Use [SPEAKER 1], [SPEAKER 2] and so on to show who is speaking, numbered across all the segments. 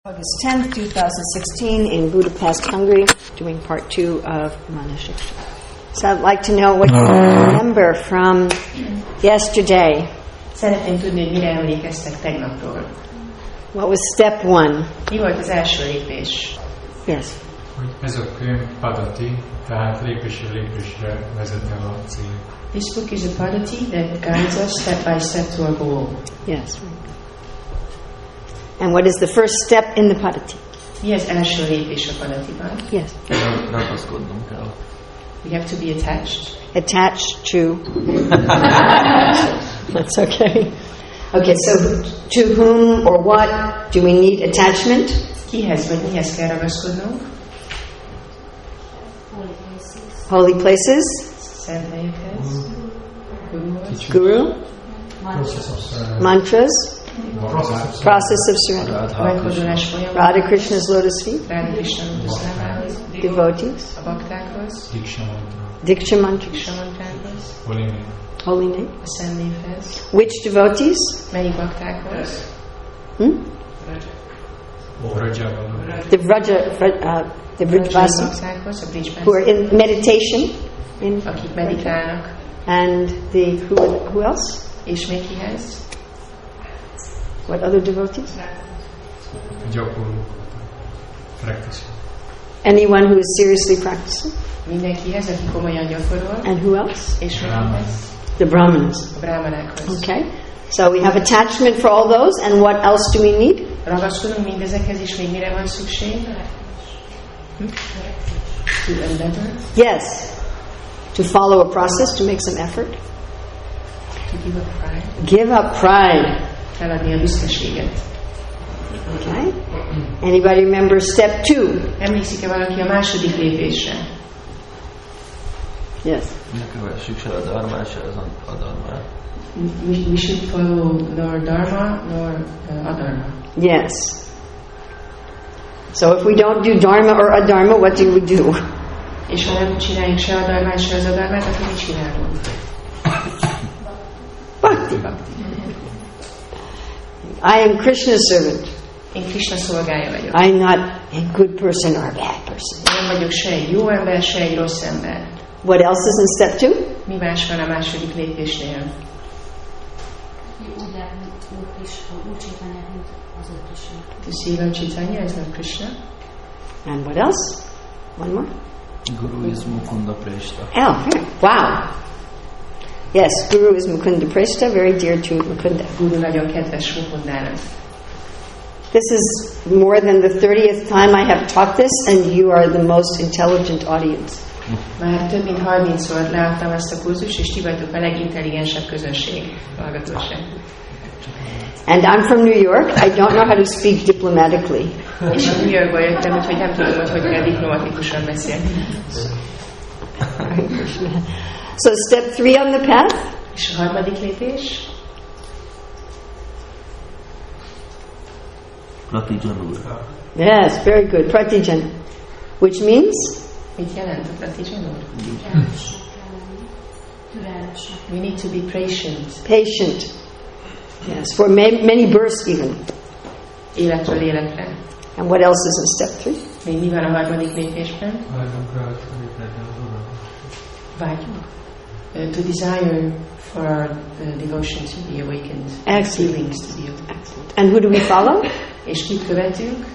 [SPEAKER 1] August 10th, 2016 in Budapest, Hungary, doing part 2 of Manashiksha. So I'd like to know what you remember from yesterday.
[SPEAKER 2] Szeretném tudni, hogy mire emlékeztek tegnapról.
[SPEAKER 1] What was step 1?
[SPEAKER 2] Mi volt az első lépés?
[SPEAKER 1] Yes.
[SPEAKER 3] Hogy ez a könyv padati, tehát lépésről lépésre vezet el a cél.
[SPEAKER 2] This book is a padati that guides us step by step to our goal.
[SPEAKER 1] Yes. And what is the first step in the padati?
[SPEAKER 2] Mi az első lépés a padatiban?
[SPEAKER 1] Yes.
[SPEAKER 4] Ragaszkodnunk kell.
[SPEAKER 2] We have to be attached.
[SPEAKER 1] Attached to. That's okay. Okay, so to whom or what do we need attachment?
[SPEAKER 2] Kihez vagy mihez kell ragaszkodnunk?
[SPEAKER 1] Holy places.
[SPEAKER 2] Szent helyekhez.
[SPEAKER 1] Guru. Mantras. Process of surrender.
[SPEAKER 2] Megfordulás folyamat.
[SPEAKER 1] Radha Krishna's lotus feet.
[SPEAKER 2] Radha Krishna lotuszlábához.
[SPEAKER 1] Devotees.
[SPEAKER 2] A baktákhoz.
[SPEAKER 3] Diksha mantra.
[SPEAKER 1] Diksha mantras.
[SPEAKER 2] Diksha mantrákhoz.
[SPEAKER 3] Holy name.
[SPEAKER 1] Holy name.
[SPEAKER 2] A szent névhez.
[SPEAKER 1] Which devotees?
[SPEAKER 2] Melyik baktákhoz?
[SPEAKER 1] The Vrajavasis,
[SPEAKER 2] Baktákhoz, a
[SPEAKER 1] who are
[SPEAKER 2] Bridgebass.
[SPEAKER 1] in meditation.
[SPEAKER 2] Akik meditálnak.
[SPEAKER 1] And who else?
[SPEAKER 2] És még kihez?
[SPEAKER 1] What other devotees?
[SPEAKER 3] Gyakorló. Practice.
[SPEAKER 1] Anyone who is seriously practicing.
[SPEAKER 2] Mindenkihez, aki komolyan gyakorol.
[SPEAKER 1] And who else?
[SPEAKER 2] És még kihez?
[SPEAKER 1] The Brahmanas.
[SPEAKER 2] A brámanákhoz.
[SPEAKER 1] Okay. So we have attachment for all those, and what else do we need?
[SPEAKER 2] Ragaszkodunk mindezekhez, és még mire van szükség? To endeavor.
[SPEAKER 1] Yes. To follow a process, to make some effort.
[SPEAKER 2] To give up pride.
[SPEAKER 1] Give up pride.
[SPEAKER 2] Feladni a büszkeséget.
[SPEAKER 1] Okay. Anybody remember step 2?
[SPEAKER 2] Emlékszik-e valaki a második lépésre?
[SPEAKER 1] Yes.
[SPEAKER 4] Ne kövessük se a dharmát, se az adharmát.
[SPEAKER 2] We should follow nor dharma, nor adharma.
[SPEAKER 1] Yes. So if we don't do dharma or adharma, what do we do?
[SPEAKER 2] És ha nem csináljuk se a dharmát, se az adharmát, akkor mit csinálunk?
[SPEAKER 1] Bhakti. I am Krishna's servant.
[SPEAKER 2] Én Krishna szolgája vagyok.
[SPEAKER 1] I'm not a good person or a bad person.
[SPEAKER 2] Nem vagyok se egy jó ember, se egy rossz ember.
[SPEAKER 1] What else is in step 2?
[SPEAKER 2] Mi más van a második lépésnél? To see Lord Chaitanya as Lord Krishna.
[SPEAKER 1] And what else? One more?
[SPEAKER 4] Guru is Mukunda Preshta.
[SPEAKER 1] Oh, wow. Yes, Guru is Mukunda Preshta, very dear to Mukunda.
[SPEAKER 2] Guru nagyon kedves Mukundának.
[SPEAKER 1] This is more than the 30th time I have taught this, and you are the most intelligent audience.
[SPEAKER 2] Már több mint 30-szor leadtam ezt a kurzust, és ti vagytok a legintelligensebb közönség, hallgatóság.
[SPEAKER 1] And I'm from New York. I don't know how to speak diplomatically.
[SPEAKER 2] És New Yorkból jöttem, úgyhogy nem tudom, hogy kell diplomatikusan beszélni.
[SPEAKER 1] So step 3 on the path?
[SPEAKER 2] És a harmadik lépés?
[SPEAKER 4] Pratijanur.
[SPEAKER 1] Yes, very good. Pratijana. Which means?
[SPEAKER 2] Mit jelent a Pratijanur? We need to be patient.
[SPEAKER 1] Patient. Yes, for many births even.
[SPEAKER 2] Életről életre.
[SPEAKER 1] And what else is in step 3?
[SPEAKER 2] Még mi van a harmadik lépésben? Vágyunk. To desire for our devotion to be awakened.
[SPEAKER 1] Excellent.
[SPEAKER 2] Feelings to be awakened.
[SPEAKER 1] Excellent. And who do we follow?
[SPEAKER 2] És kit követünk?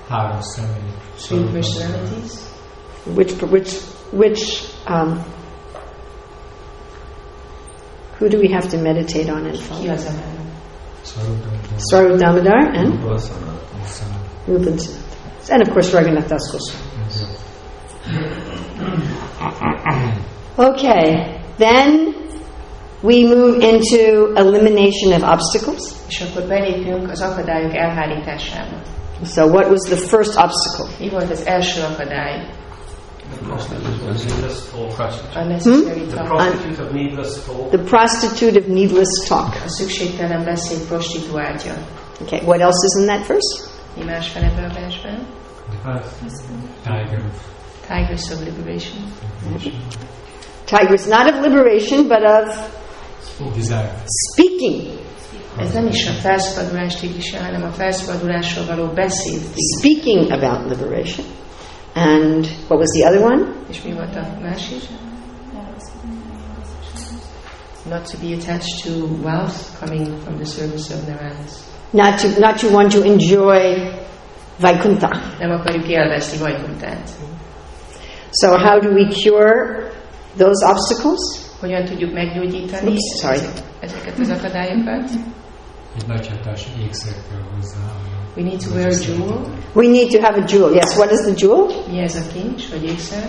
[SPEAKER 3] Három személy.
[SPEAKER 2] Three personalities.
[SPEAKER 1] Who do we have to meditate on and
[SPEAKER 2] Ki
[SPEAKER 1] follow?
[SPEAKER 2] az a három?
[SPEAKER 1] Swarup Damodar and
[SPEAKER 4] Vasana.
[SPEAKER 1] Rupan Sanat. And of course Raghunath Das Goswami. Okay, then we move into elimination of obstacles.
[SPEAKER 2] És akkor belépünk az akadályok elhárításába.
[SPEAKER 1] So what was the first obstacle?
[SPEAKER 2] Mi volt az első akadály?
[SPEAKER 5] Unnecessary
[SPEAKER 2] talk.
[SPEAKER 5] prostitute of needless talk.
[SPEAKER 1] The prostitute of needless talk.
[SPEAKER 2] A szükségtelen beszéd prostituáltja.
[SPEAKER 1] Okay, what else is in that verse?
[SPEAKER 2] Mi más van ebben a versben? Tigers of liberation.
[SPEAKER 1] Tigers, not of liberation, but of
[SPEAKER 3] Desire.
[SPEAKER 1] speaking.
[SPEAKER 2] Ez nem is a felszabadulás tigrise, hanem a felszabadulásról való beszéd tigrise.
[SPEAKER 1] Speaking about liberation. And what was the other one?
[SPEAKER 2] És mi volt a másik? Not to be attached to wealth coming from the service of Narayan.
[SPEAKER 1] Not to want to enjoy Vaikuntha.
[SPEAKER 2] Nem akarjuk élvezni Vaikuntát.
[SPEAKER 1] So how do we cure those obstacles?
[SPEAKER 2] Hogyan tudjuk meggyógyítani ezeket az akadályokat?
[SPEAKER 3] Egy nagy hatású ékszer kell hozzá.
[SPEAKER 2] We need to wear a jewel.
[SPEAKER 1] We need to have a jewel. Yes, what is the jewel?
[SPEAKER 2] Mi ez a kincs, vagy ékszer?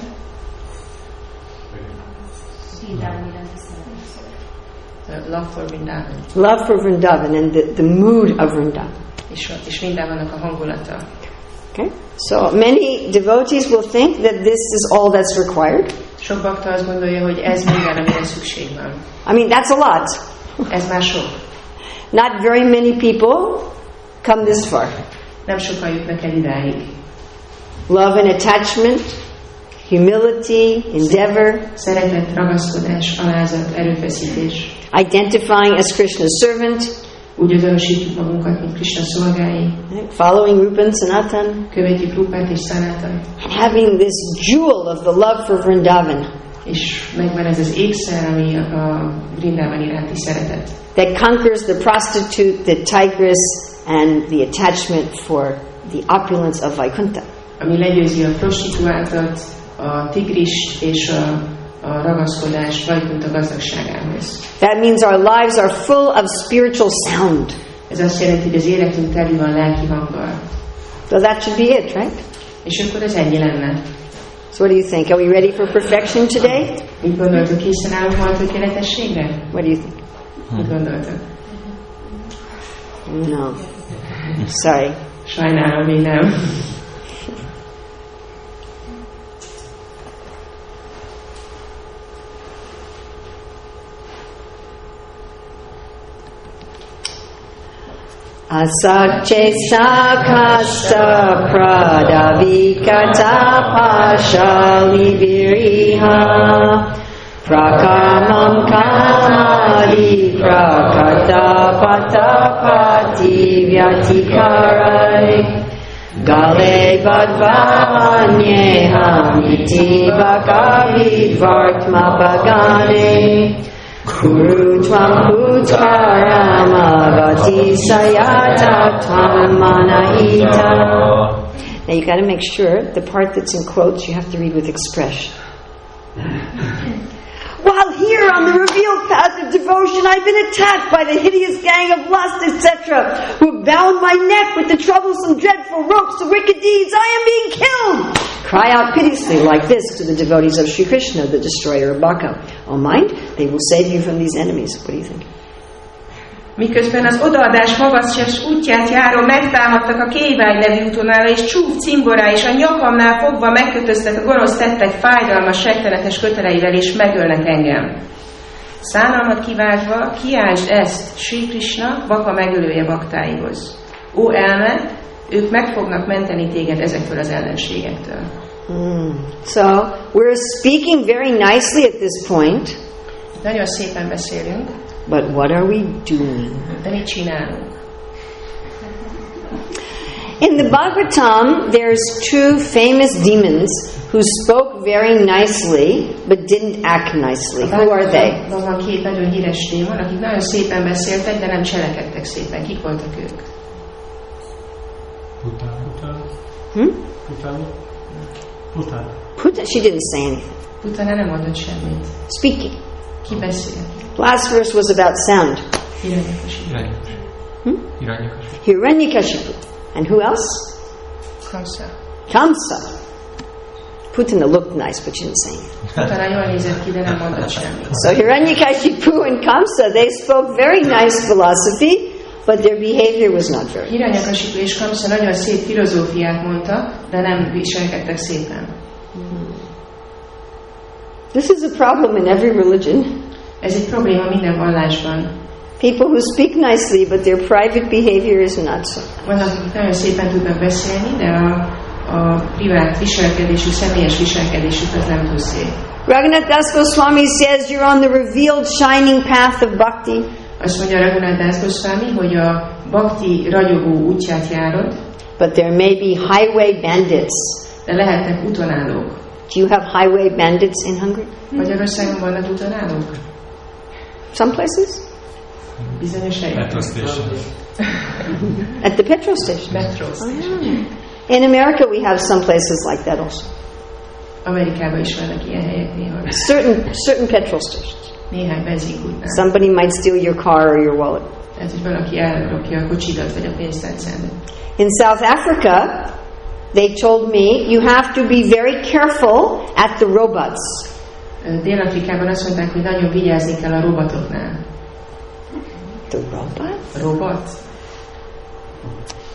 [SPEAKER 2] Love for Vrindavan.
[SPEAKER 1] Love for Vrindavan and the mood of Vrindavan.
[SPEAKER 2] És Vrindavannak a hangulata.
[SPEAKER 1] Okay? So many devotees will think that this is all that's required.
[SPEAKER 2] Sok bakta azt gondolja, hogy ez minden, amire szükség van.
[SPEAKER 1] I mean, that's a lot.
[SPEAKER 2] Ez már sok.
[SPEAKER 1] Not very many people come this far.
[SPEAKER 2] Nem sokan jutnak el idáig.
[SPEAKER 1] Love and attachment, humility, endeavor.
[SPEAKER 2] Szeretet, ragaszkodás, alázat, erőfeszítés.
[SPEAKER 1] Identifying as Krishna's servant.
[SPEAKER 2] Úgy azonosítjuk magunkat, mint Krishna szolgái.
[SPEAKER 1] Following Rupa and Sanatan.
[SPEAKER 2] Követjük Rupát és Sanatan.
[SPEAKER 1] And having this jewel of the love for Vrindavan.
[SPEAKER 2] És megvan ez az ékszer, ami a Vrindavan iránti szeretet.
[SPEAKER 1] That conquers the prostitute, the tigress, and the attachment for the opulence of Vaikuntha.
[SPEAKER 2] Ami legyőzi a prostituáltat, a tigrist és a ragaszkodást Vaikuntha gazdagságához.
[SPEAKER 1] That means our lives are full of spiritual sound.
[SPEAKER 2] Ez azt jelenti, hogy az életünk teli van lelki hanggal.
[SPEAKER 1] So that should be it, right?
[SPEAKER 2] És akkor ez ennyi lenne.
[SPEAKER 1] So what do you think? Are we ready for perfection today?
[SPEAKER 2] Mit gondoltok, készen állunk majd tökéletességre?
[SPEAKER 1] What do you think?
[SPEAKER 2] Mit gondoltok?
[SPEAKER 1] No. Sorry.
[SPEAKER 2] Sajnálom, még nem.
[SPEAKER 1] Asakche sakasta pradavikata pashali viriha prakamam kamadi prakata patapati vyatikarai gale vadvanyeham iti bhagavidvartmapagane Kuru tvam utkaramagati sayata tvam manahita. Now you got to make sure the part that's in quotes you have to read with expression. While here on the revealed path of devotion, I've been attacked by the hideous gang of lust, etc., who bound my neck with the troublesome, dreadful ropes of wicked deeds. I am being killed. Cry out piteously like this to the devotees of Sri Krishna, the destroyer of Baka. Oh, mind, they will save you from these enemies. What do you think?
[SPEAKER 2] Miközben az odaadás magas útját járó megtámadtak a Kévágy nevű útonál, és csúf cimborá és a nyakamnál fogva megkötöztek a gonosz tettek fájdalmas, rettenetes köteleivel, és megölnek engem. Szánalmat kiváltva, kiáltsd ezt Sri Krishna, Baka megölője baktáihoz. Ó elme, ők meg fognak menteni téged ezektől az ellenségektől.
[SPEAKER 1] So, we're speaking very nicely at this point.
[SPEAKER 2] Nagyon szépen beszélünk.
[SPEAKER 1] But what are we doing?
[SPEAKER 2] De mit csinálunk?
[SPEAKER 1] In the Bhagavatam, there's two famous demons who spoke very nicely, but didn't act nicely. Who are they?
[SPEAKER 2] Van két nagyon híres démon, akik nagyon szépen beszéltek, de nem cselekedtek szépen. Kik voltak ők?
[SPEAKER 1] Puta. She didn't say anything.
[SPEAKER 2] Putana nem mondott semmit.
[SPEAKER 1] Speaking.
[SPEAKER 2] Ki beszél?
[SPEAKER 1] Last verse was about sound. Hiranyakashipu. And who else? Kamsa. Putana looked nice, but she didn't say anything.
[SPEAKER 2] Putana jól nézett ki, de nem mondott semmit.
[SPEAKER 1] So Hiranyakashipu and Kamsa, they spoke very nice philosophy, but their behavior was not very nice.
[SPEAKER 2] Hiranyakashipu és Kamsa nagyon szép filozófiát mondta, de nem viselkedtek szépen.
[SPEAKER 1] This is a problem in every religion.
[SPEAKER 2] Ez egy probléma minden vallásban.
[SPEAKER 1] People who speak nicely, but their private behavior is not so.
[SPEAKER 2] Vannak, akik nagyon szépen tudnak beszélni, de a privát viselkedésük, személyes viselkedésük az nem túl szép.
[SPEAKER 1] Raghunath Das Goswami says you're on the revealed shining path of bhakti.
[SPEAKER 2] Azt mondja Raghunath Das Goswami, hogy a bhakti ragyogó útját járod,
[SPEAKER 1] but there may be highway bandits.
[SPEAKER 2] de lehetnek utonállók.
[SPEAKER 1] Do you have highway bandits in Hungary?
[SPEAKER 2] Magyarországon vannak utonállók?
[SPEAKER 1] Some places?
[SPEAKER 2] Bizonyos helyeken.
[SPEAKER 3] Metro station.
[SPEAKER 1] At the petrol station.
[SPEAKER 2] Metro station.
[SPEAKER 1] In America we have some places like that also.
[SPEAKER 2] Amerikában is vannak ilyen helyek néha.
[SPEAKER 1] Certain petrol stations.
[SPEAKER 2] Néhány benzinkútnál.
[SPEAKER 1] Somebody might steal your car or your wallet.
[SPEAKER 2] Tehát, hogy valaki elrakja a kocsidat vagy a pénztárcádat.
[SPEAKER 1] In South Africa, they told me you have to be very careful at the robots.
[SPEAKER 2] Dél-Afrikában azt mondták, hogy nagyon vigyázni kell a robotoknál.
[SPEAKER 1] The robots?
[SPEAKER 2] Robot?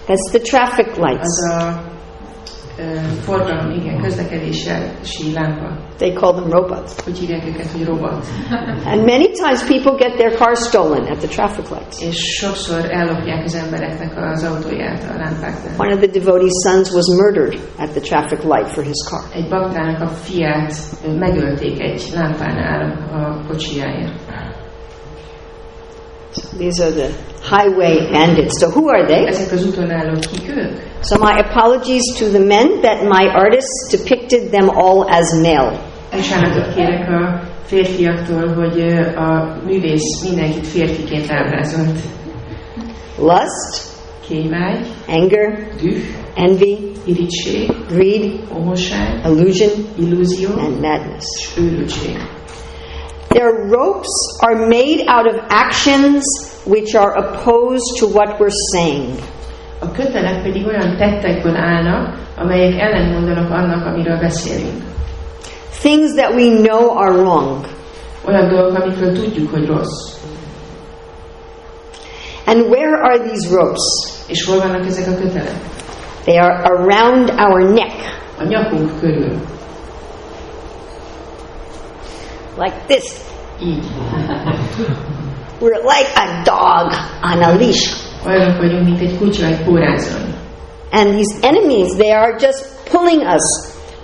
[SPEAKER 1] That's the traffic lights.
[SPEAKER 2] Az a forgalom, igen, közlekedési lámpa.
[SPEAKER 1] They call them robots.
[SPEAKER 2] Úgy hívják őket, hogy robot.
[SPEAKER 1] And many times people get their cars stolen at the traffic lights.
[SPEAKER 2] És sokszor ellopják az embereknek az autóját a lámpáknál.
[SPEAKER 1] One of the devotee's sons was murdered at the traffic light for his car.
[SPEAKER 2] Egy baktának a fiát megölték egy lámpánál a kocsijáért.
[SPEAKER 1] So these are the highway bandits. So who are they?
[SPEAKER 2] Ezek az utonállók kik ők?
[SPEAKER 1] So my apologies to the men that my artists depicted them all as male.
[SPEAKER 2] Bocsánatot kérek a férfiaktól, hogy a művész mindenkit férfiként ábrázolt.
[SPEAKER 1] Lust,
[SPEAKER 2] Kévágy,
[SPEAKER 1] anger,
[SPEAKER 2] düh,
[SPEAKER 1] envy,
[SPEAKER 2] irigység,
[SPEAKER 1] greed,
[SPEAKER 2] omoság,
[SPEAKER 1] illusion,
[SPEAKER 2] illúzió
[SPEAKER 1] and madness.
[SPEAKER 2] és őrültség.
[SPEAKER 1] Their ropes are made out of actions which are opposed to what we're saying.
[SPEAKER 2] A kötelek pedig olyan tettekből állnak, amelyek ellentmondanak annak, amiről beszélünk.
[SPEAKER 1] Things that we know are wrong.
[SPEAKER 2] Olyan dolgok, amikről tudjuk, hogy rossz.
[SPEAKER 1] And where are these ropes?
[SPEAKER 2] És hol vannak ezek a kötelek?
[SPEAKER 1] They are around our neck,
[SPEAKER 2] A nyakunk körül.
[SPEAKER 1] like this.
[SPEAKER 2] Így.
[SPEAKER 1] We're like a dog on a leash.
[SPEAKER 2] Olyanok vagyunk, mint egy kutya egy pórázon.
[SPEAKER 1] And these enemies, they are just pulling us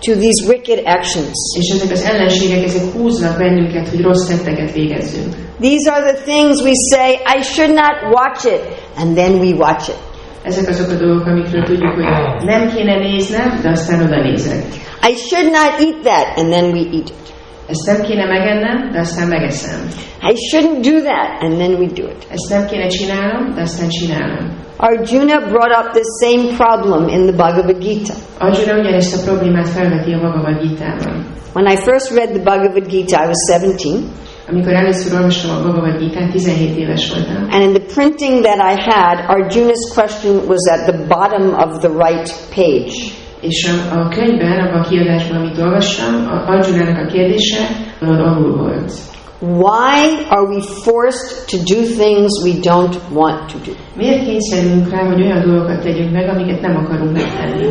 [SPEAKER 1] to these wicked actions.
[SPEAKER 2] És ezek az ellenségek, ezek húznak bennünket, hogy rossz tetteket végezzünk.
[SPEAKER 1] These are the things we say, I should not watch it, and then we watch it.
[SPEAKER 2] Ezek azok a dolgok, amikről tudjuk, hogy nem kéne néznem, de aztán oda nézek.
[SPEAKER 1] I should not eat that, and then we eat it.
[SPEAKER 2] Ezt nem kéne megennem, de aztán megeszem.
[SPEAKER 1] I shouldn't do that, and then we do it.
[SPEAKER 2] Ezt nem kéne csinálnom, de aztán csinálom.
[SPEAKER 1] Arjuna brought up the same problem in the Bhagavad Gita.
[SPEAKER 2] Arjuna ugyanezt a problémát felveti a Bhagavad Gitában.
[SPEAKER 1] When I first read the Bhagavad Gita, I was 17.
[SPEAKER 2] Amikor először olvastam a Bhagavad Gitát, 17 éves voltam.
[SPEAKER 1] And in the printing that I had, Arjuna's question was at the bottom of the right page.
[SPEAKER 2] És a könyvben, abban a kiadásban, amit olvastam, Arjunának a kérdése alul volt.
[SPEAKER 1] Why are we forced to do things we don't want to do?
[SPEAKER 2] Miért kényszerülünk rá, hogy olyan dolgokat tegyünk meg, amiket nem akarunk megtenni?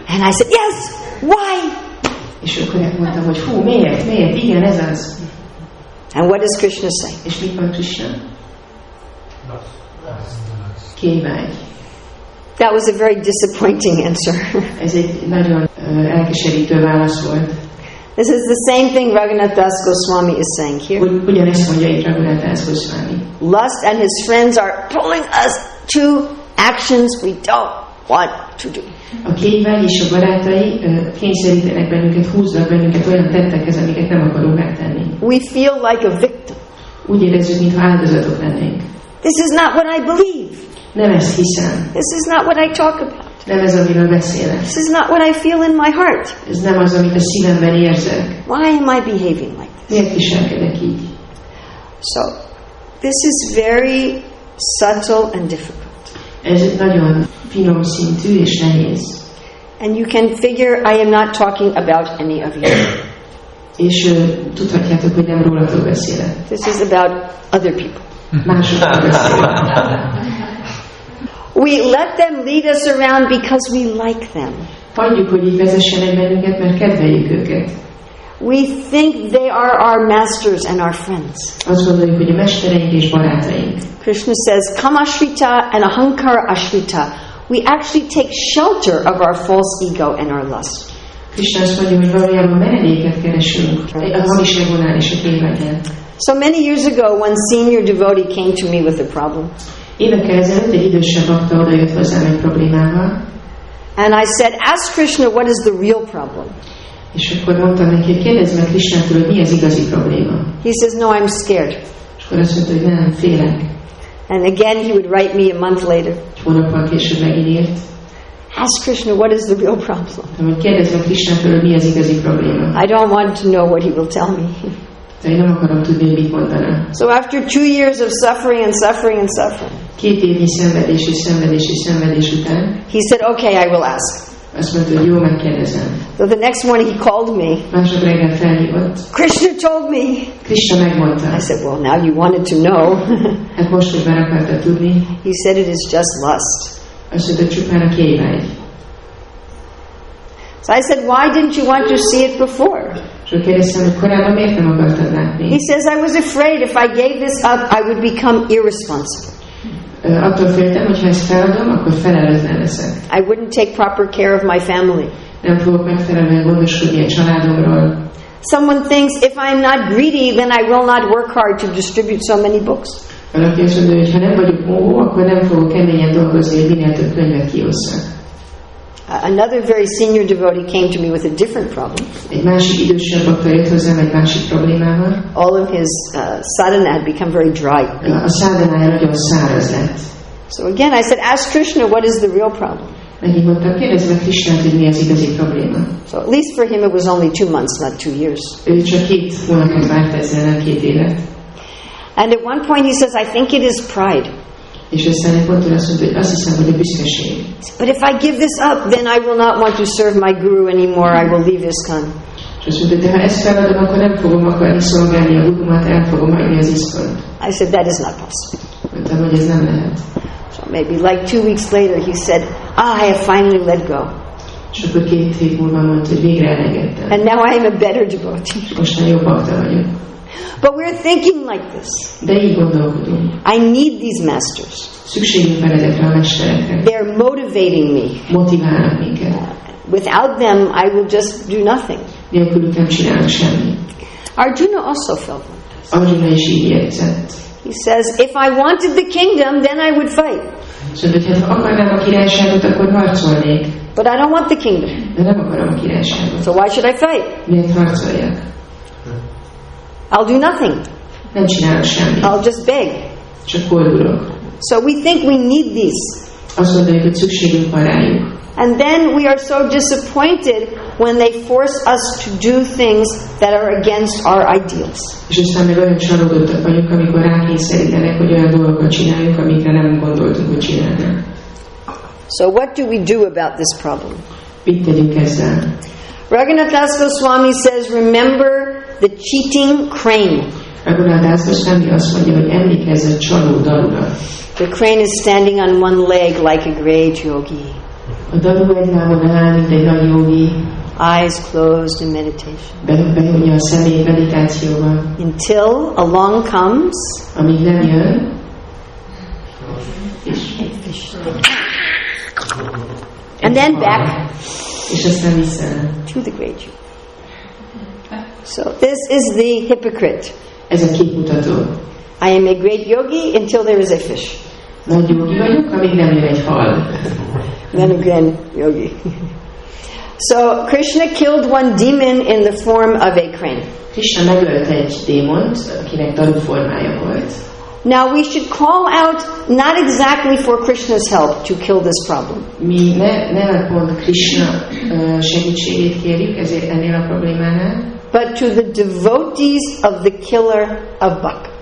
[SPEAKER 1] And I said, yes, why?
[SPEAKER 2] És akkor mondtam, hogy hú, miért? Igen, ez az.
[SPEAKER 1] And what does Krishna say?
[SPEAKER 2] És mit mond Krishna? Kévágy.
[SPEAKER 1] That was a very disappointing answer.
[SPEAKER 2] Ez egy nagyon elkeserítő válasz volt.
[SPEAKER 1] This is the same thing Raghunath Das Goswami is saying here.
[SPEAKER 2] Ugyanezt mondja itt Raghunath Das Goswami.
[SPEAKER 1] Lust and his friends are pulling us to actions we don't want to do.
[SPEAKER 2] A kévágy és a barátai kényszerítenek bennünket, húznak bennünket olyan tettekhez, amiket nem akarunk megtenni.
[SPEAKER 1] We feel like a victim.
[SPEAKER 2] Úgy érezzük, mintha áldozatok lennénk.
[SPEAKER 1] This is not what I believe.
[SPEAKER 2] Nem ezt hiszem.
[SPEAKER 1] This is not what I talk about.
[SPEAKER 2] Nem ez, amiről beszélek.
[SPEAKER 1] This is not what I feel in my heart.
[SPEAKER 2] Ez nem az, amit a szívemben érzek.
[SPEAKER 1] Why am I behaving like this?
[SPEAKER 2] Miért viselkedek így?
[SPEAKER 1] So, this is very subtle and difficult.
[SPEAKER 2] Ez nagyon finom szintű és nehéz.
[SPEAKER 1] And you can figure I am not talking about any of you.
[SPEAKER 2] És tudhatjátok, hogy nem rólatok beszélek.
[SPEAKER 1] This is about other people.
[SPEAKER 2] Másokról beszélek.
[SPEAKER 1] We let them lead us around because we like them.
[SPEAKER 2] Hagyjuk, hogy így vezessenek bennünket, mert kedveljük őket.
[SPEAKER 1] We think they are our masters and our friends.
[SPEAKER 2] Azt gondoljuk, hogy a mestereink és barátaink.
[SPEAKER 1] Krishna says, Kamashrita and Ahankara Ashrita. We actually take shelter of our false ego and our lust.
[SPEAKER 2] Krishna azt mondja, hogy valójában menedéket keresünk a hamis egonál és a kévágyen.
[SPEAKER 1] So many years ago, one senior devotee came to me with a problem.
[SPEAKER 2] Évekkel ezelőtt egy idősebb bakta oda jött hozzám egy problémával.
[SPEAKER 1] And I said, ask Krishna, what is the real problem?
[SPEAKER 2] És akkor mondtam neki, hogy kérdezd meg Krishnától, hogy mi az igazi probléma.
[SPEAKER 1] He says, no, I'm scared.
[SPEAKER 2] És akkor azt mondta, hogy nem, félek.
[SPEAKER 1] And again, he would write me a month later.
[SPEAKER 2] Egy hónappal később megint írt.
[SPEAKER 1] Ask Krishna, what is the real problem?
[SPEAKER 2] Hogy kérdezd meg Krishnától, hogy mi az igazi probléma.
[SPEAKER 1] I don't want to know what he will tell me.
[SPEAKER 2] De én nem akarom tudni, hogy mit mondaná.
[SPEAKER 1] So after 2 years of suffering and suffering and suffering,
[SPEAKER 2] 2 évnyi szenvedés után,
[SPEAKER 1] he said, okay, I will ask.
[SPEAKER 2] azt mondta, hogy jó, megkérdezem.
[SPEAKER 1] So the next morning he called me.
[SPEAKER 2] Másnap reggel felhívott.
[SPEAKER 1] Krishna told me.
[SPEAKER 2] Krishna megmondta.
[SPEAKER 1] I said, well, now you wanted to know.
[SPEAKER 2] Hát most, hogy már akarta tudni.
[SPEAKER 1] He said, it is just lust.
[SPEAKER 2] Azt mondta, csupán a kévágy.
[SPEAKER 1] So I said, why didn't you want to see it before?
[SPEAKER 2] És akkor kérdeztem, hogy korábban miért nem akartad látni?
[SPEAKER 1] He says, I was afraid if I gave this up, I would become irresponsible.
[SPEAKER 2] Attól féltem, hogy ha ezt feladom, akkor felelőtlen leszek.
[SPEAKER 1] I wouldn't take proper care of my family.
[SPEAKER 2] Nem fogok megfelelően gondoskodni a családomról.
[SPEAKER 1] Someone thinks if I'm not greedy, then I will not work hard to distribute so many books.
[SPEAKER 2] Valaki azt mondja, hogy ha nem vagyok óvó, akkor nem fogok keményen dolgozni, hogy minél több könyvet kiosszak.
[SPEAKER 1] Another very senior devotee came to me with a different problem.
[SPEAKER 2] Egy másik idősebb bakta jött hozzám egy másik problémával.
[SPEAKER 1] All of his sadhana had become very dry.
[SPEAKER 2] A szádanája nagyon száraz lett.
[SPEAKER 1] So again I said, ask Krishna, what is the real problem?
[SPEAKER 2] Megint mondtam, kérdezd meg Krishnát, hogy mi az igazi probléma.
[SPEAKER 1] So at least for him it was only 2 months, not 2 years.
[SPEAKER 2] Ő csak 2 hónapot várt ezzel, nem 2 évet.
[SPEAKER 1] And at one point he says, I think it is pride.
[SPEAKER 2] És aztán egy ponton azt mondta, hogy azt hiszem, hogy a büszkeség.
[SPEAKER 1] But if I give this up, then I will not want to serve my guru anymore. I will leave ISKCON.
[SPEAKER 2] És azt mondta, de ha ezt feladom, akkor nem fogom akarni szolgálni a gurumat, el fogom hagyni az ISKCON-t.
[SPEAKER 1] I said, that is not possible.
[SPEAKER 2] Mondtam, hogy ez nem lehet.
[SPEAKER 1] So maybe like 2 weeks later he said, I have finally let go.
[SPEAKER 2] És akkor 2 hét múlva mondta, hogy végre elengedtem.
[SPEAKER 1] And now I am a better devotee.
[SPEAKER 2] Most már jobb bakta vagyok.
[SPEAKER 1] But we're thinking like this.
[SPEAKER 2] De így gondolkodunk.
[SPEAKER 1] I need these masters.
[SPEAKER 2] Szükségünk van ezekre a mesterekre.
[SPEAKER 1] They're motivating me.
[SPEAKER 2] Motiválnak minket.
[SPEAKER 1] Without them, I will just do nothing.
[SPEAKER 2] Nélkülük nem csinálok semmit.
[SPEAKER 1] Arjuna also felt like this.
[SPEAKER 2] Arjuna is így érzett.
[SPEAKER 1] He says, if I wanted the kingdom, then I would fight.
[SPEAKER 2] Szóval, hogy ha akarnám a királyságot, akkor harcolnék.
[SPEAKER 1] But I don't want the kingdom.
[SPEAKER 2] De nem akarom a királyságot.
[SPEAKER 1] So why should I fight?
[SPEAKER 2] Miért harcoljak?
[SPEAKER 1] I'll do nothing.
[SPEAKER 2] Nem csinálok semmit.
[SPEAKER 1] I'll just beg.
[SPEAKER 2] Csak koldulok.
[SPEAKER 1] So we think we need these.
[SPEAKER 2] Azt gondoljuk, hogy szükségünk van rájuk.
[SPEAKER 1] And then we are so disappointed when they force us to do things that are against our ideals.
[SPEAKER 2] És aztán meg olyan csalódottak vagyunk, amikor rákényszerítenek, hogy olyan dolgokat csináljunk, amikre nem gondoltunk, hogy csinálnánk.
[SPEAKER 1] So what do we do about this problem?
[SPEAKER 2] Mit tegyünk ezzel?
[SPEAKER 1] Raghunath Das Goswami says, remember the cheating crane.
[SPEAKER 2] Raghunath Das Goswami azt mondja, hogy emlékezz a csaló dalura.
[SPEAKER 1] The crane is standing on one leg like a great yogi.
[SPEAKER 2] A dalu egy lábon áll, mint egy nagy jogi.
[SPEAKER 1] Eyes closed in meditation.
[SPEAKER 2] Behúnyja a szemét meditációban.
[SPEAKER 1] Until along comes
[SPEAKER 2] amíg nem jön,
[SPEAKER 1] and then back
[SPEAKER 2] és aztán visszaáll.
[SPEAKER 1] to the great yogi. So this is the hypocrite.
[SPEAKER 2] Ez a képmutató.
[SPEAKER 1] I am a great yogi until there is a fish.
[SPEAKER 2] Nagy jogi vagyok, amíg nem jön egy hal.
[SPEAKER 1] Then again, yogi. So Krishna killed one demon in the form of a crane.
[SPEAKER 2] Krishna megölt egy démont, akinek dalu formája volt.
[SPEAKER 1] Now we should call out not exactly for Krishna's help to kill this problem.
[SPEAKER 2] Mi ne pont Krishna segítségét kérjük ezért ennél a problémánál,
[SPEAKER 1] but to the devotees of the killer of Bhakta.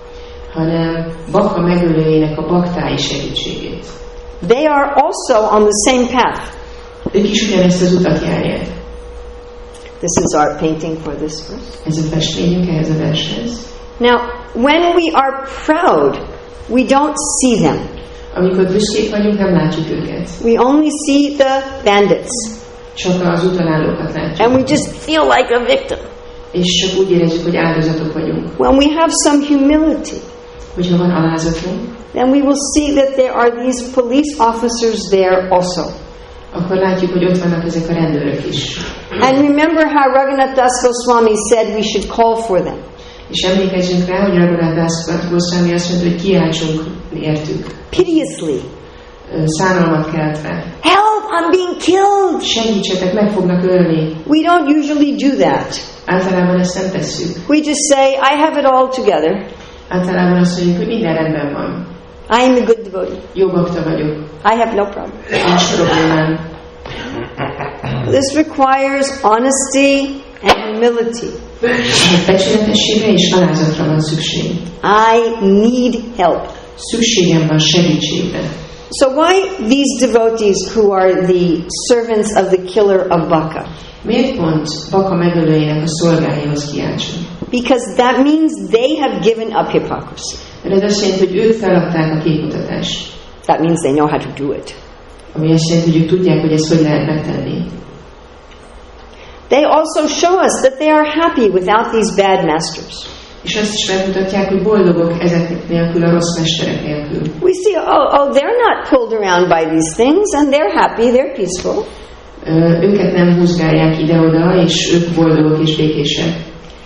[SPEAKER 2] hanem Baka megölőjének a baktái segítségét.
[SPEAKER 1] They are also on the same path.
[SPEAKER 2] Ők is ugyanezt az utat járják.
[SPEAKER 1] This is our painting for this verse.
[SPEAKER 2] Ez a festményünk ehhez a vershez.
[SPEAKER 1] Now, when we are proud, we don't see them.
[SPEAKER 2] Amikor büszkék vagyunk, nem látjuk őket.
[SPEAKER 1] We only see the bandits.
[SPEAKER 2] Csak az utalállókat látjuk.
[SPEAKER 1] And we just feel like a victim.
[SPEAKER 2] És csak úgy érezzük, hogy áldozatok vagyunk.
[SPEAKER 1] When we have some humility,
[SPEAKER 2] Hogyha van alázatunk,
[SPEAKER 1] then we will see that there are these police officers there also.
[SPEAKER 2] akkor látjuk, hogy ott vannak ezek a rendőrök is.
[SPEAKER 1] And remember how Raghunath Das Goswami said we should call for them.
[SPEAKER 2] És emlékezzünk rá, hogy Raghunath Goswami azt mondta, hogy kiáltsunk értük.
[SPEAKER 1] Piteously.
[SPEAKER 2] Szánalmat keltve.
[SPEAKER 1] Help, I'm being killed.
[SPEAKER 2] Segítsetek, meg fognak ölni.
[SPEAKER 1] We don't usually do that.
[SPEAKER 2] Általában ezt nem tesszük.
[SPEAKER 1] We just say, I have it all together.
[SPEAKER 2] Általában azt mondjuk, hogy minden rendben van.
[SPEAKER 1] I am a good devotee.
[SPEAKER 2] Jó bakta vagyok.
[SPEAKER 1] I have no problem.
[SPEAKER 2] Nincs problémám.
[SPEAKER 1] This requires honesty and humility.
[SPEAKER 2] Becsületességre és alázatra van szükség.
[SPEAKER 1] I need help.
[SPEAKER 2] Szükségem van segítségre.
[SPEAKER 1] So why these devotees who are the servants of the killer of Baka?
[SPEAKER 2] Miért pont Baka megölőjének a szolgáihoz kiáltsunk?
[SPEAKER 1] Because that means they have given up hypocrisy.
[SPEAKER 2] Mert ez azt jelenti, hogy ők feladták a képmutatást.
[SPEAKER 1] That means they know how to do it.
[SPEAKER 2] Ami azt jelenti, hogy ők tudják, hogy ezt hogy lehet megtenni.
[SPEAKER 1] They also show us that they are happy without these bad masters.
[SPEAKER 2] És azt is megmutatják, hogy boldogok ezek nélkül, a rossz mesterek nélkül.
[SPEAKER 1] We see, they're not pulled around by these things, and they're happy, they're peaceful.
[SPEAKER 2] Őket nem húzgálják ide-oda, és ők boldogok és békések.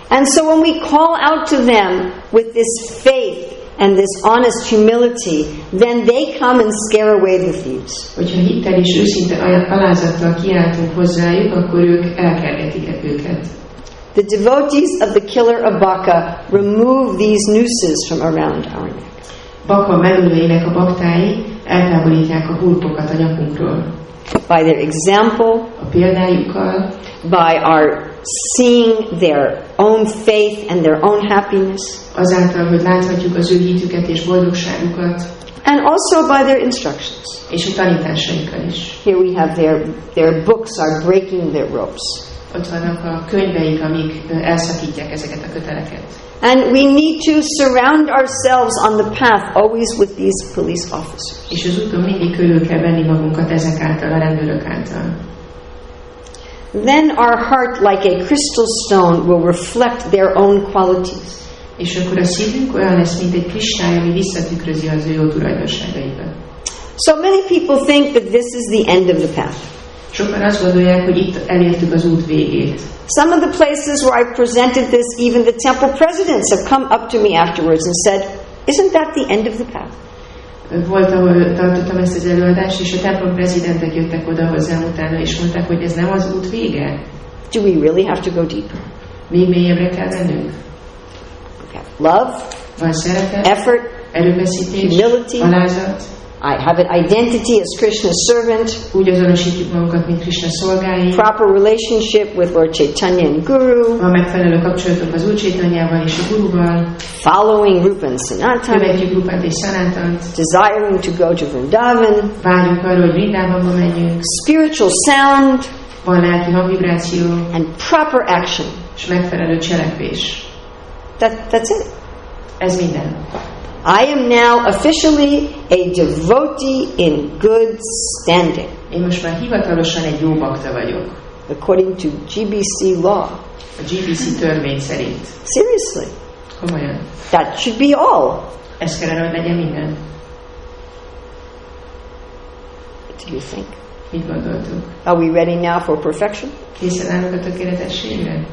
[SPEAKER 1] And so when we call out to them with this faith and this honest humility, then they come and scare away the thieves.
[SPEAKER 2] Hogyha hittel és őszinte alázattal kiáltunk hozzájuk, akkor ők elkergetik őket.
[SPEAKER 1] The devotees of the killer of Baka remove these nooses from around our neck.
[SPEAKER 2] Baka megölőjének a baktái eltávolítják a hurpokat a nyakunkról.
[SPEAKER 1] By their example,
[SPEAKER 2] a példájukkal,
[SPEAKER 1] by our seeing their own faith and their own happiness,
[SPEAKER 2] azáltal, hogy láthatjuk az ő hitüket és boldogságukat,
[SPEAKER 1] and also by their instructions.
[SPEAKER 2] És a tanításaikkal is.
[SPEAKER 1] Here we have their books are breaking their ropes.
[SPEAKER 2] Ott vannak a könyveik, amik elszakítják ezeket a köteleket.
[SPEAKER 1] And we need to surround ourselves on the path always with these police officers.
[SPEAKER 2] És az úton mindig körül kell venni magunkat ezek által, a rendőrök által.
[SPEAKER 1] Then our heart, like a crystal stone, will reflect their own qualities.
[SPEAKER 2] És akkor a szívünk olyan lesz, mint egy kristály, ami visszatükrözi az ő jó tulajdonságaikat.
[SPEAKER 1] So many people think that this is the end of the path.
[SPEAKER 2] Sokan azt gondolják, hogy itt elértük az út végét.
[SPEAKER 1] Some of the places where I've presented this, even the temple presidents have come up to me afterwards and said, "Isn't that the end of the path?"
[SPEAKER 2] Volt, ahol tartottam ezt az előadást, és a templom prezidentek jöttek oda hozzám utána, és mondták, hogy ez nem az út vége.
[SPEAKER 1] Do we really have to go deeper?
[SPEAKER 2] Még mélyebbre kell mennünk.
[SPEAKER 1] Okay. Love,
[SPEAKER 2] van szeretet,
[SPEAKER 1] effort,
[SPEAKER 2] erőfeszítés,
[SPEAKER 1] humility,
[SPEAKER 2] alázat.
[SPEAKER 1] I have an identity as Krishna's servant.
[SPEAKER 2] Úgy azonosítjuk magunkat, mint Krishna szolgái.
[SPEAKER 1] Proper relationship with Lord Chaitanya and Guru.
[SPEAKER 2] Van megfelelő kapcsolatunk az Úr Chaitanyával és a Guruval.
[SPEAKER 1] Following Rupa and Sanatana.
[SPEAKER 2] Követjük Rupát és Sanatant.
[SPEAKER 1] Desiring to go to Vrindavan.
[SPEAKER 2] Vágyunk arra, hogy Vrindavanba menjünk.
[SPEAKER 1] Spiritual sound.
[SPEAKER 2] Van lelki hangvibráció.
[SPEAKER 1] And proper action.
[SPEAKER 2] És megfelelő cselekvés.
[SPEAKER 1] That's it.
[SPEAKER 2] Ez minden.
[SPEAKER 1] I am now officially a devotee in good standing.
[SPEAKER 2] Én most már hivatalosan egy jó bakta vagyok.
[SPEAKER 1] According to GBC law.
[SPEAKER 2] A GBC törvény szerint.
[SPEAKER 1] Seriously.
[SPEAKER 2] Komolyan.
[SPEAKER 1] That should be all.
[SPEAKER 2] Ez kellene, hogy legyen minden.
[SPEAKER 1] What do you think?
[SPEAKER 2] Mit gondoltuk?
[SPEAKER 1] Are we ready now for perfection?
[SPEAKER 2] Készen állunk a tökéletességre?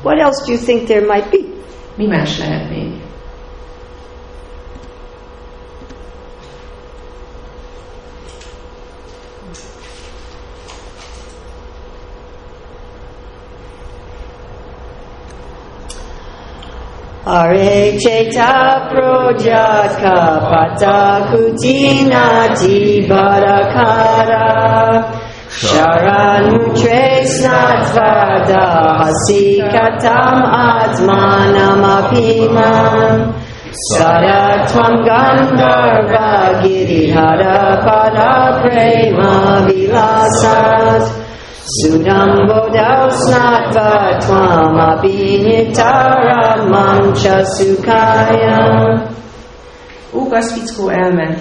[SPEAKER 1] What else do you think there might be?
[SPEAKER 2] Mi más lehet még?
[SPEAKER 1] Hare Chaita Projaka Pata Kutinati Barakara Sharanutre Snatvada Hasikatam Atmanam Apimam Saratvam Gandharva Girihara Pada Prema Vilasat Sudambodau Snatva Tvam Abhinyitara Mancha Sukhaya.
[SPEAKER 2] Ó, gazfickó elme!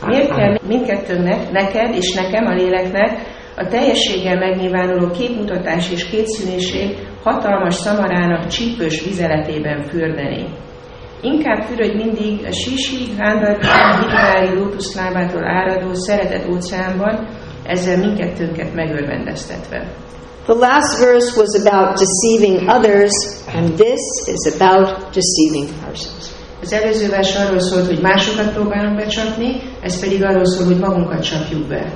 [SPEAKER 2] Miért kell mindkettőnknek, neked és nekem, a léleknek, a teljességgel megnyilvánuló képmutatás és kétszínűség hatalmas szamarának csípős vizeletében fürdeni? Inkább fürödj mindig a Sisi Gandharva Hidvári lótuszlábától áradó szeretet óceánban, ezzel mindkettőnket megörvendeztetve.
[SPEAKER 1] The last verse was about deceiving others, and this is about deceiving ourselves.
[SPEAKER 2] Az előző vers arról szólt, hogy másokat próbálunk becsapni, ez pedig arról szól, hogy magunkat csapjuk be.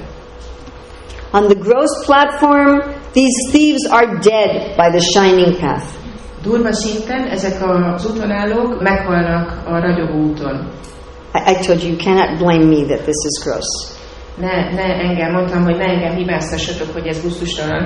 [SPEAKER 1] On the gross platform, these thieves are dead by the shining path.
[SPEAKER 2] Durva szinten ezek az útonállók meghalnak a ragyogó úton.
[SPEAKER 1] I told you cannot blame me that this is gross.
[SPEAKER 2] Mondtam, hogy ne engem hibáztassatok, hogy ez gusztustalan.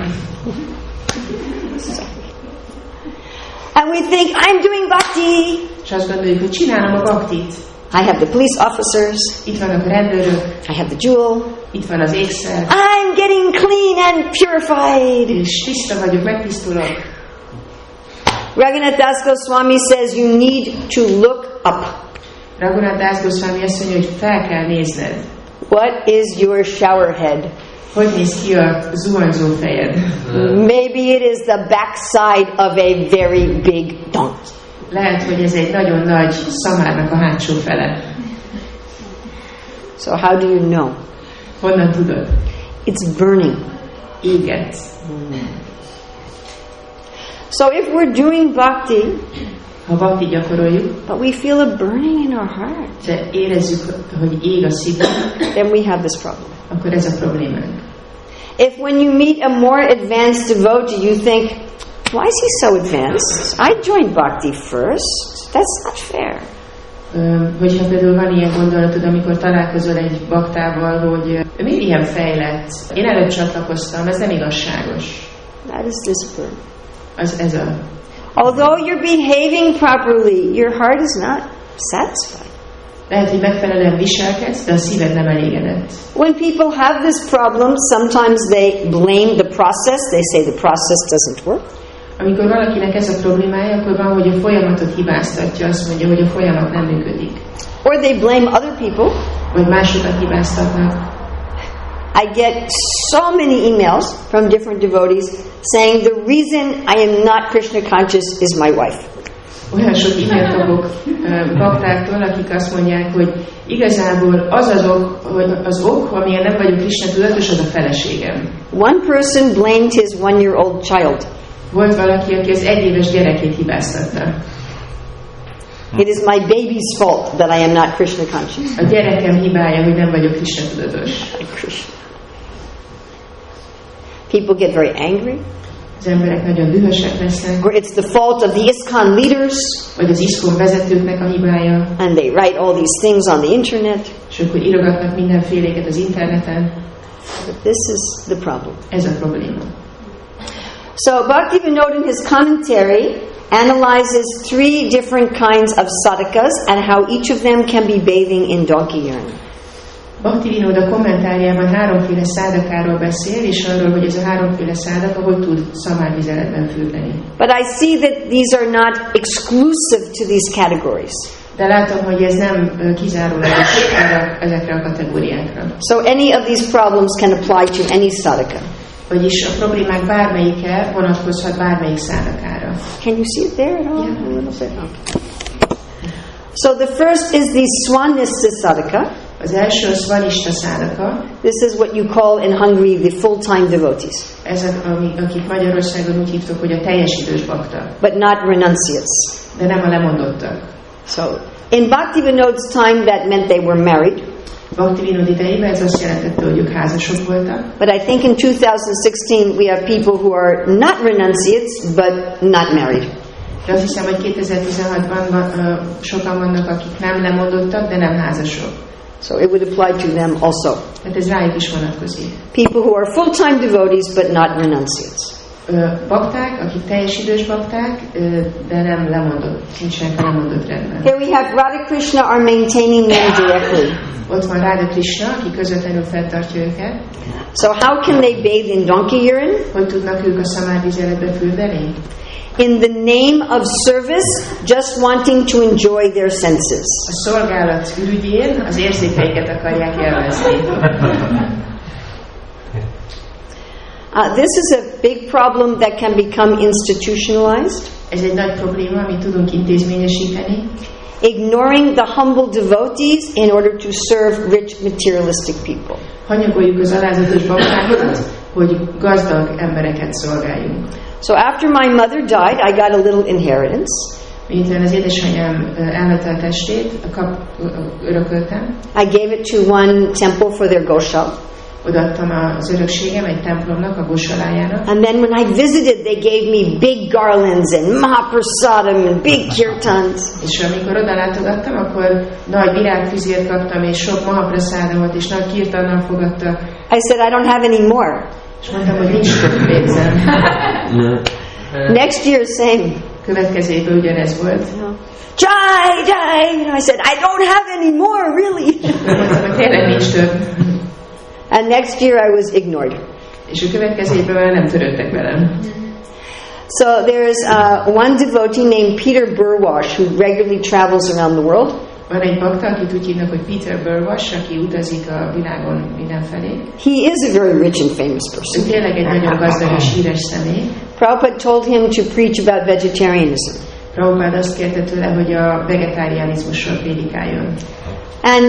[SPEAKER 1] And we think, I'm doing bhakti.
[SPEAKER 2] És azt gondoljuk, hogy csinálom a bhaktit.
[SPEAKER 1] I have the police officers.
[SPEAKER 2] Itt vannak a rendőrök.
[SPEAKER 1] I have the jewel.
[SPEAKER 2] Itt van az ékszer.
[SPEAKER 1] I'm getting clean and purified.
[SPEAKER 2] És tiszta vagyok, megtisztulok.
[SPEAKER 1] Raghunath Das Goswami says you need to look up.
[SPEAKER 2] Raghunath Das Goswami azt mondja, hogy fel kell nézned.
[SPEAKER 1] What is your shower head?
[SPEAKER 2] Hogy néz ki a zuhanyzó fejed?
[SPEAKER 1] Maybe it is the backside of a very big donkey.
[SPEAKER 2] Lehet, hogy ez egy nagyon nagy szamárnak a hátsó fele.
[SPEAKER 1] So how do you know?
[SPEAKER 2] Honnan tudod?
[SPEAKER 1] It's burning.
[SPEAKER 2] Éget.
[SPEAKER 1] So if we're doing bhakti,
[SPEAKER 2] ha bhakti gyakoroljuk,
[SPEAKER 1] but we feel a burning in our heart,
[SPEAKER 2] de érezzük, hogy ég a szívünk,
[SPEAKER 1] then we have this problem.
[SPEAKER 2] akkor ez a problémánk.
[SPEAKER 1] If when you meet a more advanced devotee, you think, why is he so advanced? I joined bhakti first. That's not fair.
[SPEAKER 2] Hogyha például van ilyen gondolatod, amikor találkozol egy baktával, hogy ő miért ilyen fejlett? Én előbb csatlakoztam, ez nem igazságos.
[SPEAKER 1] That is discipline.
[SPEAKER 2] Ez a...
[SPEAKER 1] Although you're behaving properly, your heart is not satisfied.
[SPEAKER 2] Lehet, hogy megfelelően viselkedsz, de a szíved nem elégedett.
[SPEAKER 1] When people have this problem, sometimes they blame the process. They say the process doesn't work.
[SPEAKER 2] Amikor valakinek ez a problémája, akkor van, hogy a folyamatot hibáztatja, azt mondja, hogy a folyamat nem működik.
[SPEAKER 1] Or they blame other people.
[SPEAKER 2] Vagy másokat hibáztatnak.
[SPEAKER 1] I get so many emails from different devotees saying the reason I am not Krishna conscious is my wife.
[SPEAKER 2] Olyan sok e-mailt kapok baktáktól, akik azt mondják, hogy igazából az ok, amilyen nem vagyok Krishna tudatos, az a feleségem.
[SPEAKER 1] One person blamed his 1-year-old child.
[SPEAKER 2] Volt valaki, aki az 1 éves gyerekét hibáztatta.
[SPEAKER 1] It is my baby's fault that I am not Krishna conscious.
[SPEAKER 2] A gyerekem hibája, hogy nem vagyok Krishna tudatos.
[SPEAKER 1] People get very angry.
[SPEAKER 2] Az emberek nagyon dühösek lesznek.
[SPEAKER 1] Or it's the fault of the ISKCON leaders.
[SPEAKER 2] Vagy az ISKCON vezetőknek a hibája.
[SPEAKER 1] And they write all these things on the internet.
[SPEAKER 2] És akkor írogatnak mindenféléket az interneten.
[SPEAKER 1] But this is the problem.
[SPEAKER 2] Ez a probléma.
[SPEAKER 1] So Bhaktivinoda in his commentary analyzes 3 different kinds of sadhakas and how each of them can be bathing in donkey urine.
[SPEAKER 2] Bhaktivinoda kommentárjában 3 szádakáról beszél, és arról, hogy ez a 3 szádaka hogy tud szamárvizeletben fürdeni.
[SPEAKER 1] But I see that these are not exclusive to these categories.
[SPEAKER 2] De látom, hogy ez nem kizárólagos ezekre a kategóriákra.
[SPEAKER 1] So any of these problems can apply to any sadhaka.
[SPEAKER 2] Vagyis a problémák bármelyike vonatkozhat bármelyik szádakára.
[SPEAKER 1] Can you see it there at all?
[SPEAKER 2] Yeah.
[SPEAKER 1] A little bit. Okay. So the first is the Swanista sadhaka.
[SPEAKER 2] Az első a Swanista szádaka.
[SPEAKER 1] This is what you call in Hungary the full-time devotees.
[SPEAKER 2] Ezek, akik Magyarországon úgy hívtok, hogy a teljes idős bakta.
[SPEAKER 1] But not renunciates.
[SPEAKER 2] De nem a lemondottak.
[SPEAKER 1] So in Bhaktivinoda's time that meant they were married.
[SPEAKER 2] Bhaktivinod idejében ez azt jelentette, hogy ők házasok voltak.
[SPEAKER 1] But I think in 2016 we have people who are not renunciates but not married.
[SPEAKER 2] De azt hiszem, hogy 2016-ban sokan vannak, akik nem lemondottak, de nem házasok.
[SPEAKER 1] So it would apply to them also.
[SPEAKER 2] Tehát ez rájuk is vonatkozik.
[SPEAKER 1] People who are full-time devotees but not renunciates.
[SPEAKER 2] Bakták, akik teljes idős bakták, de nem lemondott, nincsenek lemondott rendben.
[SPEAKER 1] Here we have Radha Krishna are maintaining them directly.
[SPEAKER 2] Ott van Radha Krishna, aki közvetlenül feltartja őket.
[SPEAKER 1] So how can they bathe in donkey urine?
[SPEAKER 2] Hogy tudnak ők a szamárvizeletbe fürdeni?
[SPEAKER 1] In the name of service, just wanting to enjoy their senses.
[SPEAKER 2] A szolgálat ürügyén az érzékeiket akarják élvezni.
[SPEAKER 1] This is a big problem that can become institutionalized.
[SPEAKER 2] Ez egy nagy probléma, amit tudunk intézményesíteni.
[SPEAKER 1] Ignoring the humble devotees in order to serve rich materialistic people.
[SPEAKER 2] Hanyagoljuk az alázatos baktákat hogy gazdag embereket szolgáljunk.
[SPEAKER 1] So after my mother died, I got a little inheritance.
[SPEAKER 2] Miután az édesanyám elvette a testét, örököltem.
[SPEAKER 1] I gave it to one temple for their gosha.
[SPEAKER 2] Odaadtam az örökségem egy templomnak, a gosalájának.
[SPEAKER 1] And then when I visited, they gave me big garlands and mahaprasadam and big kirtans.
[SPEAKER 2] És amikor oda látogattam, akkor nagy virágfüzért kaptam, és sok mahaprasadamot, és nagy kirtannal fogadtak.
[SPEAKER 1] I said, I don't have any more.
[SPEAKER 2] És mondtam, hogy nincs több pénzem.
[SPEAKER 1] Next year, same.
[SPEAKER 2] Következő évben ugyanez volt.
[SPEAKER 1] Jai. I said, I don't have any more, really.
[SPEAKER 2] Mondtam, hogy tényleg nincs több.
[SPEAKER 1] And next year I was ignored.
[SPEAKER 2] És a következő évben már nem törődtek velem.
[SPEAKER 1] So there's one devotee named Peter Burwash who regularly travels around the world.
[SPEAKER 2] Van egy bakta, akit úgy hívnak, hogy Peter Burwash, aki utazik a világon mindenfelé.
[SPEAKER 1] He is a very rich and famous
[SPEAKER 2] Ő
[SPEAKER 1] person.
[SPEAKER 2] tényleg egy nagyon gazdag és híres személy.
[SPEAKER 1] Prabhupada told him to preach about vegetarianism.
[SPEAKER 2] Prabhupád azt kérte tőle, hogy a vegetáriánizmusról prédikáljon.
[SPEAKER 1] And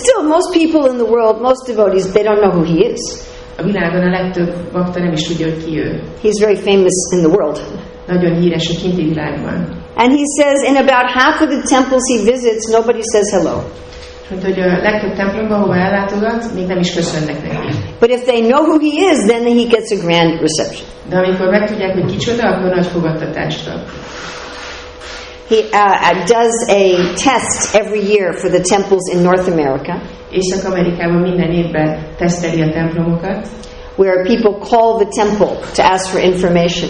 [SPEAKER 1] still, most people in the world, most devotees, they don't know who he is.
[SPEAKER 2] A világon a legtöbb bakta nem is tudja, hogy ki ő.
[SPEAKER 1] He's very famous in the world.
[SPEAKER 2] Nagyon híres a kinti világban.
[SPEAKER 1] And he says in about half of the temples he visits, nobody says hello.
[SPEAKER 2] Mondta, hogy a legtöbb templomban, hova ellátogat, még nem is köszönnek neki.
[SPEAKER 1] But if they know who he is, then he gets a grand reception.
[SPEAKER 2] De amikor megtudják, hogy kicsoda, akkor nagy fogadtatást kap.
[SPEAKER 1] He does a test every year for the temples in North America.
[SPEAKER 2] Észak-Amerikában minden évben teszteli a templomokat.
[SPEAKER 1] Where people call the temple to ask for information.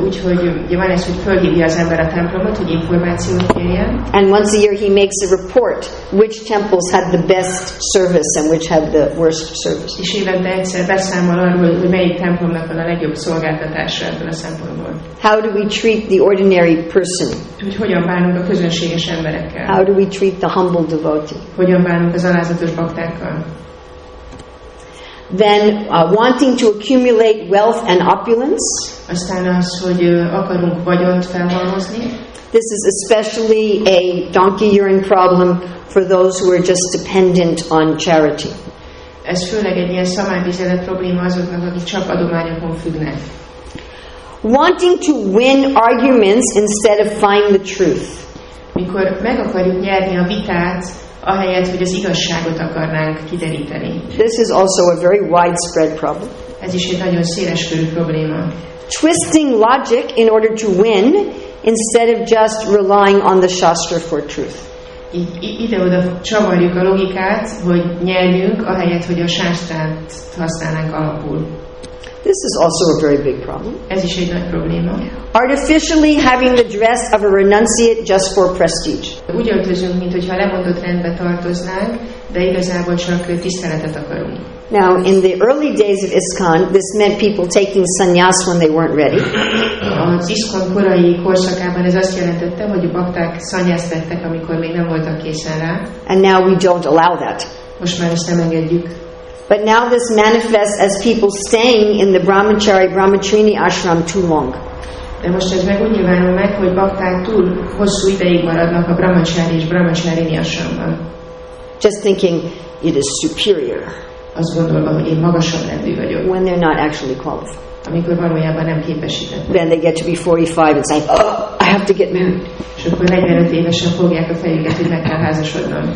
[SPEAKER 2] Úgyhogy van ez, hogy fölhívja az ember a templomot, hogy információt kérjen.
[SPEAKER 1] And once a year he makes a report which temples had the best service and which had the worst service.
[SPEAKER 2] És évente egyszer beszámol arról, hogy melyik templomnak van a legjobb szolgáltatása ebből a szempontból.
[SPEAKER 1] How do we treat the ordinary person?
[SPEAKER 2] Hogy hogyan bánunk a közönséges emberekkel?
[SPEAKER 1] How do we treat the humble devotee?
[SPEAKER 2] Hogyan bánunk az alázatos baktákkal?
[SPEAKER 1] Then wanting to accumulate wealth and opulence.
[SPEAKER 2] Aztán az, hogy akarunk vagyont felhalmozni.
[SPEAKER 1] This is especially a donkey urine problem for those who are just dependent on charity.
[SPEAKER 2] Ez főleg egy ilyen szamárvizelet probléma azoknak, akik csak adományokon függnek.
[SPEAKER 1] Wanting to win arguments instead of find the truth.
[SPEAKER 2] Mikor meg akarjuk nyerni a vitát, ahelyett, hogy az igazságot akarnánk kideríteni.
[SPEAKER 1] This is also a very widespread problem.
[SPEAKER 2] Ez is egy nagyon széleskörű probléma.
[SPEAKER 1] Twisting logic in order to win instead of just relying on the Shastra for truth.
[SPEAKER 2] Ide-oda csavarjuk a logikát, hogy nyerjünk, ahelyett, hogy a sástrát használnánk alapul.
[SPEAKER 1] This is also a very big problem.
[SPEAKER 2] Ez is egy nagy probléma.
[SPEAKER 1] Artificially having the dress of a renunciate just for prestige.
[SPEAKER 2] Úgy öltözünk, mintha lemondott rendbe tartoznánk, de igazából csak tiszteletet akarunk.
[SPEAKER 1] Now, in the early days of ISKCON, this meant people taking sannyas when they weren't ready.
[SPEAKER 2] Az ISKCON korai korszakában ez azt jelentette, hogy a bakták szanyászt vettek, amikor még nem voltak készen rá.
[SPEAKER 1] And now we don't allow that.
[SPEAKER 2] Most már ezt nem engedjük.
[SPEAKER 1] But now this manifests as people staying in the brahmacharini ashram too long.
[SPEAKER 2] De most ez meg úgy nyilvánul meg, hogy bakták túl hosszú ideig maradnak a brahmachari és brahmacharini ashramban.
[SPEAKER 1] Just thinking it is superior.
[SPEAKER 2] Azt gondolva, hogy én magasabb rendű vagyok.
[SPEAKER 1] When they're not actually qualified.
[SPEAKER 2] Amikor valójában nem képesítettek.
[SPEAKER 1] Then they get to be 45 and say, oh, I have to get married.
[SPEAKER 2] És akkor 45 évesen fogják a fejüket, hogy meg kell házasodnom.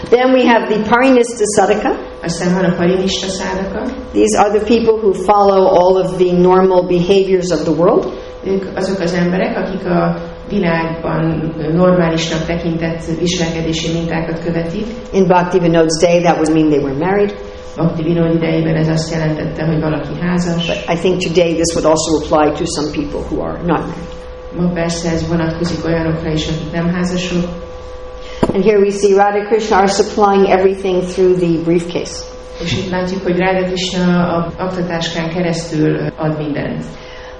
[SPEAKER 1] Then we have the parinista sadhaka.
[SPEAKER 2] Aztán van a parinista sadhaka.
[SPEAKER 1] These are the people who follow all of the normal behaviors of the world.
[SPEAKER 2] Ők azok az emberek, akik a világban normálisnak tekintett viselkedési mintákat követik.
[SPEAKER 1] In Bhaktivinoda's day, that would mean they were married.
[SPEAKER 2] Bhaktivinod idejében ez azt jelentette, hogy valaki házas.
[SPEAKER 1] But I think today this would also apply to some people who are not married.
[SPEAKER 2] Ma persze ez vonatkozik olyanokra is, akik nem házasok.
[SPEAKER 1] And here we see Radha Krishna are supplying everything through the briefcase.
[SPEAKER 2] És itt látjuk, hogy Radha Krishna a aktatáskán keresztül ad mindent.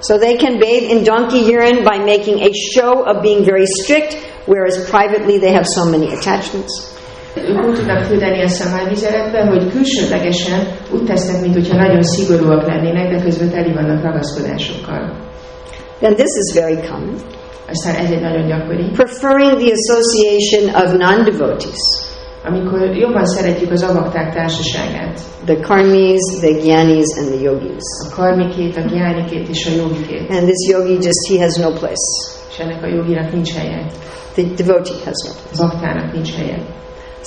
[SPEAKER 1] So they can bathe in donkey urine by making a show of being very strict, whereas privately they have so many attachments.
[SPEAKER 2] Ők úgy tudnak fürdeni a szamárvizeletbe, hogy külsőlegesen úgy tesznek, mintha nagyon szigorúak lennének, de közben teli vannak ragaszkodásokkal.
[SPEAKER 1] Then this is very common.
[SPEAKER 2] Aztán ez egy nagyon gyakori.
[SPEAKER 1] Preferring the association of non-devotees.
[SPEAKER 2] amikor jobban szeretjük az avakták társaságát.
[SPEAKER 1] The karmis, the gyanis, and the yogis.
[SPEAKER 2] A karmikét, a gyánikét és a jogikét.
[SPEAKER 1] And this yogi he has no place.
[SPEAKER 2] És ennek a joginak nincs helye.
[SPEAKER 1] The devotee has no place.
[SPEAKER 2] Baktának nincs helye.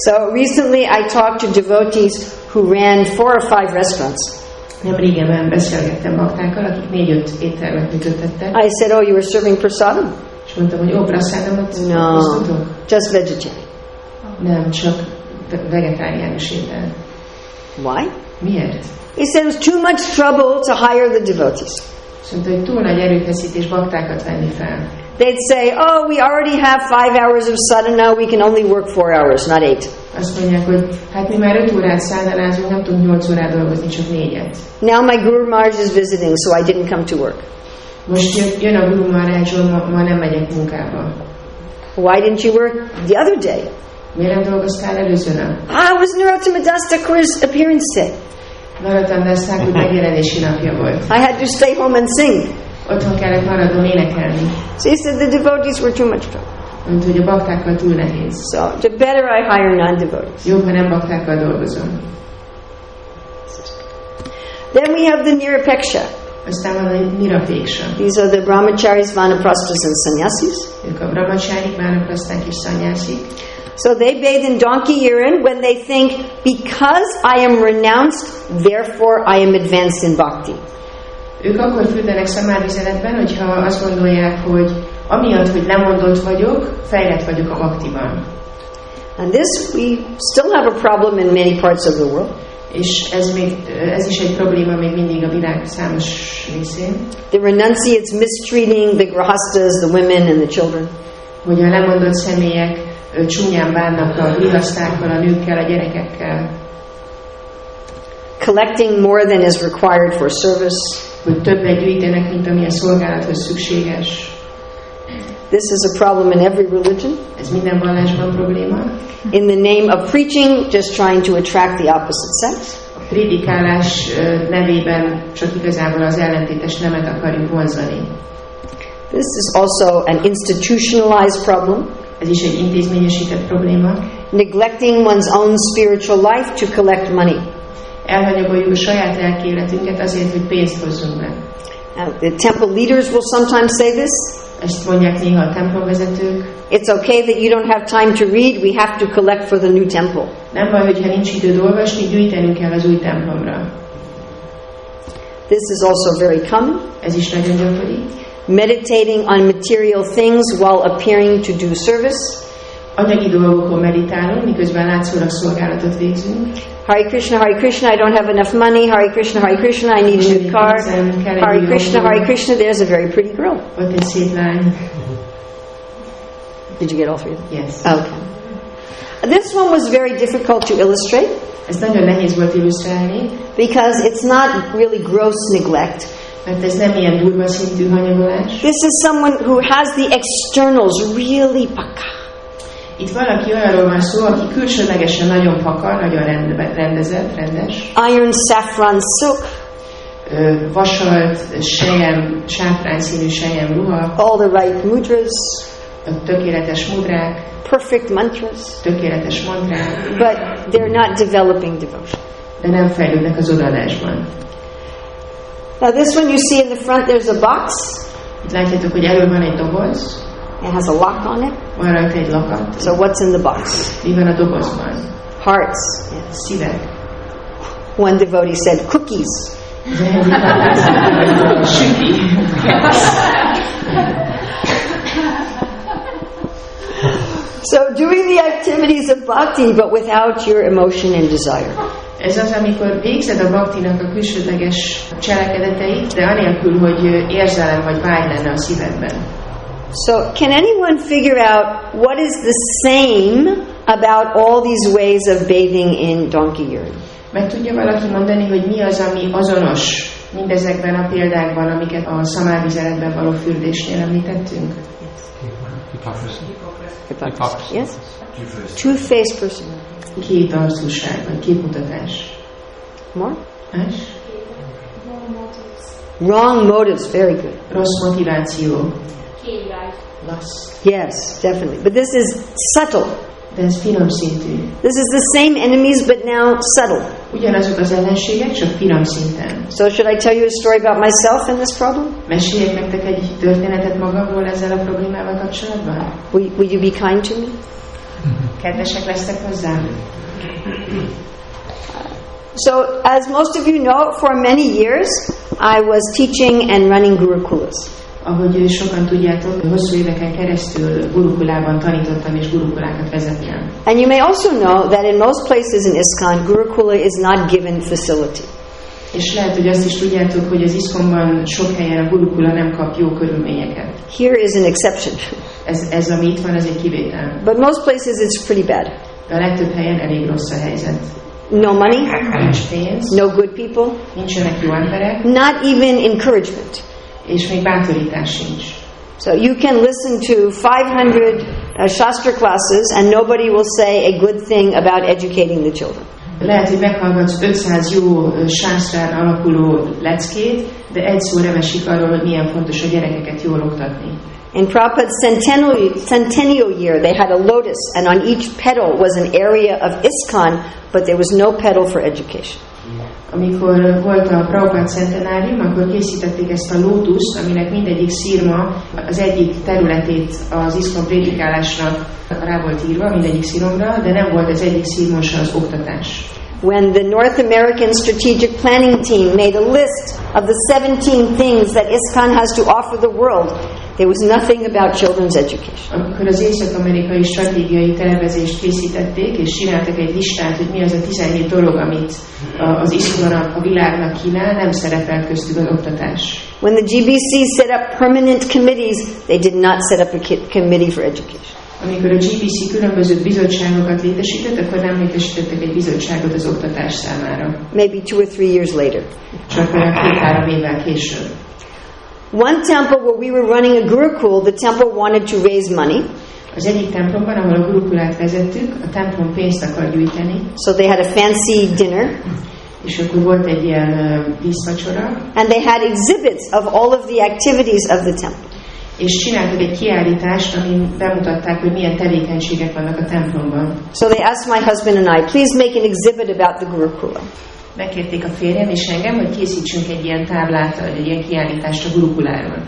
[SPEAKER 1] So recently I talked to devotees who ran 4 or 5 restaurants.
[SPEAKER 2] Nem régen beszélgettem baktákkal, akik 4-5 éttermet működtettek.
[SPEAKER 1] I said, oh, you were serving prasadam?
[SPEAKER 2] És mondtam, hogy prasadamot
[SPEAKER 1] No,
[SPEAKER 2] osztotok?
[SPEAKER 1] just vegetarian.
[SPEAKER 2] Nem, csak vegetáriánus étel.
[SPEAKER 1] Why?
[SPEAKER 2] Miért?
[SPEAKER 1] He said it was too much trouble to hire the devotees.
[SPEAKER 2] Azt mondta, hogy túl nagy erőfeszítés baktákat venni fel.
[SPEAKER 1] They'd say, oh, we already have 5 hours of sadhana, we can only work 4 hours, not 8.
[SPEAKER 2] Azt mondják, hogy hát mi már 5 órát szádalázunk, nem tudunk 8 órát dolgozni, csak 4-et.
[SPEAKER 1] Now my Guru Maharaj is visiting, so I didn't come to work.
[SPEAKER 2] Most jön a Guru Maharajról, ma nem megyek munkába.
[SPEAKER 1] Why didn't you work the other day?
[SPEAKER 2] Miért nem dolgoztál előző nap?
[SPEAKER 1] It was Narottama Das Thakur's appearance day.
[SPEAKER 2] Narottama Das Thakur megjelenési napja volt.
[SPEAKER 1] I had to stay home and sing.
[SPEAKER 2] Otthon kellett maradnom énekelni.
[SPEAKER 1] So he said the devotees were too much trouble.
[SPEAKER 2] Mondta, hogy a baktákkal túl nehéz.
[SPEAKER 1] So the better I hire non-devotees.
[SPEAKER 2] Jobb, ha nem baktákkal dolgozom.
[SPEAKER 1] Then we have the Nirapeksha.
[SPEAKER 2] Aztán van a Nirapeksa.
[SPEAKER 1] These are the brahmacharis, vanaprasthas, and sannyasis.
[SPEAKER 2] Ők a brahmacharik, vánapraszták és szanyászik.
[SPEAKER 1] So they bathe in donkey urine when they think, because I am renounced, therefore I am advanced in bhakti.
[SPEAKER 2] Ők akkor fürdenek szamárvizeletben, hogyha azt gondolják, hogy amiatt, hogy lemondott vagyok, fejlett vagyok a bhaktiban.
[SPEAKER 1] And this we still have a problem in many parts of the world.
[SPEAKER 2] És ez is egy probléma még mindig a világ számos részén.
[SPEAKER 1] The renunciates mistreating the grahastas, the women and the children.
[SPEAKER 2] Hogy a lemondott személyek csúnyán bánnak a grihasztákkal, a nőkkel, a gyerekekkel.
[SPEAKER 1] Collecting more than is required for service.
[SPEAKER 2] Hogy többet gyűjtenek, mint ami a szolgálathoz szükséges.
[SPEAKER 1] This is a problem in every religion.
[SPEAKER 2] Ez minden vallásban probléma.
[SPEAKER 1] In the name of preaching, just trying to attract the opposite sex.
[SPEAKER 2] A prédikálás nevében csak igazából az ellentétes nemet akarjuk vonzani.
[SPEAKER 1] This is also an institutionalized problem.
[SPEAKER 2] Ez is egy intézményesített probléma.
[SPEAKER 1] Neglecting one's own spiritual life to collect money.
[SPEAKER 2] Elhanyagoljuk a saját lelki életünket azért, hogy pénzt hozzunk be.
[SPEAKER 1] Now, the temple leaders will sometimes say this.
[SPEAKER 2] Ezt mondják néha a templomvezetők.
[SPEAKER 1] It's okay that you don't have time to read. We have to collect for the new temple.
[SPEAKER 2] Nem baj, hogyha nincs időd olvasni, gyűjtenünk kell az új templomra.
[SPEAKER 1] This is also very common.
[SPEAKER 2] Ez is nagyon gyakori.
[SPEAKER 1] Meditating on material things while appearing to do service.
[SPEAKER 2] Anyagi dolgokon meditálunk, miközben látszólag szolgálatot végzünk.
[SPEAKER 1] Hare Krishna, I don't have enough money. Hare Krishna, I need a new car. Hare Krishna, there's a very pretty girl.
[SPEAKER 2] Ott egy szép lány.
[SPEAKER 1] Did you get all 3 of them?
[SPEAKER 2] Yes.
[SPEAKER 1] Okay. This one was very difficult to illustrate.
[SPEAKER 2] Ez nagyon nehéz volt illusztrálni.
[SPEAKER 1] Because it's not really gross neglect.
[SPEAKER 2] Mert ez nem ilyen durva szintű hanyagolás.
[SPEAKER 1] This is someone who has the externals really paka.
[SPEAKER 2] Itt valaki olyanról van szó, aki külsőlegesen nagyon paka, nagyon rendezett, rendes.
[SPEAKER 1] Iron saffron silk.
[SPEAKER 2] Vasalt, sáfrányszínű sejem ruha.
[SPEAKER 1] All the right mudras.
[SPEAKER 2] Tökéletes mudrák.
[SPEAKER 1] Perfect mantras.
[SPEAKER 2] Tökéletes mantrák.
[SPEAKER 1] But they're not developing devotion.
[SPEAKER 2] De nem fejlődnek az odaadásban.
[SPEAKER 1] Now this one you see in the front, there's a box.
[SPEAKER 2] Itt látjátok, hogy elő van egy doboz.
[SPEAKER 1] It has a lock on it.
[SPEAKER 2] Van rajta egy lakat.
[SPEAKER 1] So what's in the box?
[SPEAKER 2] Mi van a dobozban?
[SPEAKER 1] Hearts. Yes.
[SPEAKER 2] Szívek.
[SPEAKER 1] One devotee said cookies.
[SPEAKER 2] Süti.
[SPEAKER 1] So doing the activities of bhakti but without your emotion and desire.
[SPEAKER 2] Ez az, amikor végzed a bhaktinak a külsődleges cselekedeteit, de anélkül, hogy érzelem vagy vágy lenne a szívedben.
[SPEAKER 1] So can anyone figure out what is the same about all these ways of bathing in donkey urine?
[SPEAKER 2] Meg tudja valaki mondani, hogy mi az, ami azonos mindezekben a példákban, amiket a szamárvizeletben való fürdésnél említettünk?
[SPEAKER 1] Hypocrisy. Yes? Two-faced personality.
[SPEAKER 2] Kétarcúság, vagy képmutatás.
[SPEAKER 1] More?
[SPEAKER 2] Más?
[SPEAKER 1] Wrong motives. Very good.
[SPEAKER 2] Rossz motiváció. Lust.
[SPEAKER 1] Yes, definitely. But this is subtle.
[SPEAKER 2] De ez finom szintű.
[SPEAKER 1] This is the same enemies, but now subtle.
[SPEAKER 2] Ugyanazok az ellenségek, csak finom szinten.
[SPEAKER 1] So should I tell you a story about myself and this problem?
[SPEAKER 2] Meséljek nektek egy történetet magamról ezzel a problémával kapcsolatban?
[SPEAKER 1] Will you be kind to me?
[SPEAKER 2] Kedvesek lesztek hozzám?
[SPEAKER 1] So, as most of you know, for many years, I was teaching and running gurukulas.
[SPEAKER 2] Ahogy sokan tudjátok, hosszú éveken keresztül gurukulában tanítottam és gurukulákat vezettem.
[SPEAKER 1] And you may also know that in most places in ISKCON, gurukula is not given facility.
[SPEAKER 2] És lehet, hogy azt is tudjátok, hogy az ISKCON-ban sok helyen a gurukula nem kap jó körülményeket.
[SPEAKER 1] Here is an exception.
[SPEAKER 2] Ez ami itt van, ez egy kivétel.
[SPEAKER 1] But most places it's pretty bad.
[SPEAKER 2] De a legtöbb helyen elég rossz a helyzet.
[SPEAKER 1] No money,
[SPEAKER 2] Nincs pénz,
[SPEAKER 1] no good people,
[SPEAKER 2] nincsenek jó emberek,
[SPEAKER 1] not even encouragement.
[SPEAKER 2] és még bátorítás sincs.
[SPEAKER 1] So you can listen to 500 Shastra classes and nobody will say a good thing about educating the children.
[SPEAKER 2] Lehet, hogy meghallgatsz 500 jó sásztrán alapuló leckét, de egy szó nem esik arról, hogy milyen fontos a gyerekeket jól oktatni.
[SPEAKER 1] In Prabhupada's centennial year, they had a lotus, and on each petal was an area of ISKCON, but there was no petal for education.
[SPEAKER 2] Amikor volt a Prabhupád centenárium, akkor készítették ezt a lótuszt, aminek mindegyik szirma az egyik területét az ISKCON prédikálásnak rá volt írva, mindegyik sziromra, de nem volt az egyik szirmon se az oktatás.
[SPEAKER 1] When the North American Strategic Planning Team made a list of the 17 things that ISKCON has to offer the world, there was nothing about children's education.
[SPEAKER 2] Amikor az észak-amerikai stratégiai tervezést készítették, és csináltak egy listát, hogy mi az a 17 dolog, amit az ISKCON a világnak kínál, nem szerepelt köztük az oktatás.
[SPEAKER 1] When the GBC set up permanent committees, they did not set up a committee for education.
[SPEAKER 2] Amikor a GBC különböző bizottságokat létesített, akkor nem létesítettek egy bizottságot az oktatás számára.
[SPEAKER 1] Maybe 2 or 3 years later.
[SPEAKER 2] Csak olyan 2-3 évvel később.
[SPEAKER 1] One temple where we were running a gurukul, the temple wanted to raise money.
[SPEAKER 2] Az egyik templomban, ahol a gurukulát vezettük, a templom pénzt akar gyűjteni.
[SPEAKER 1] So they had a fancy dinner.
[SPEAKER 2] És akkor volt egy ilyen díszvacsora.
[SPEAKER 1] And they had exhibits of all of the activities of the temple.
[SPEAKER 2] És csináltak egy kiállítást, amin bemutatták, hogy milyen tevékenységek vannak a templomban.
[SPEAKER 1] So they asked my husband and I, please make an exhibit about the gurukula.
[SPEAKER 2] Megkérték a férjem és engem, hogy készítsünk egy ilyen táblát, egy ilyen kiállítást a gurukuláról.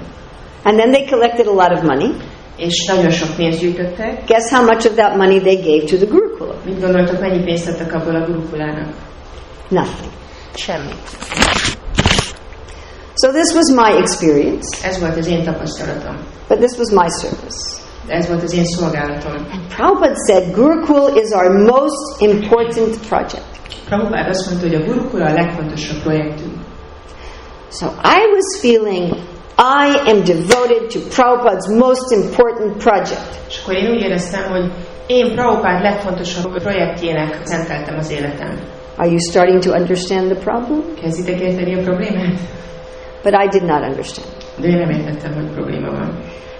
[SPEAKER 1] And then they collected a lot of money.
[SPEAKER 2] És nagyon sok pénzt gyűjtöttek.
[SPEAKER 1] Guess how much of that money they gave to the gurukula?
[SPEAKER 2] Mit gondoltok, mennyi pénzt adtak abból a gurukulának?
[SPEAKER 1] Nothing.
[SPEAKER 2] Semmi.
[SPEAKER 1] So this was my experience.
[SPEAKER 2] Ez volt az én tapasztalatom.
[SPEAKER 1] But this was my service.
[SPEAKER 2] Ez volt az én szolgálatom.
[SPEAKER 1] And Prabhupada said Gurukul is our most important project.
[SPEAKER 2] Prabhupád azt mondta, hogy a gurukula a legfontosabb projektünk.
[SPEAKER 1] So I was feeling I am devoted to Prabhupada's most important project.
[SPEAKER 2] És akkor én úgy éreztem, hogy én Prabhupád legfontosabb projektjének szenteltem az életem.
[SPEAKER 1] Are you starting to understand the problem?
[SPEAKER 2] Kezditek érteni a problémát?
[SPEAKER 1] But I did not understand.
[SPEAKER 2] De én nem értettem, hogy probléma van.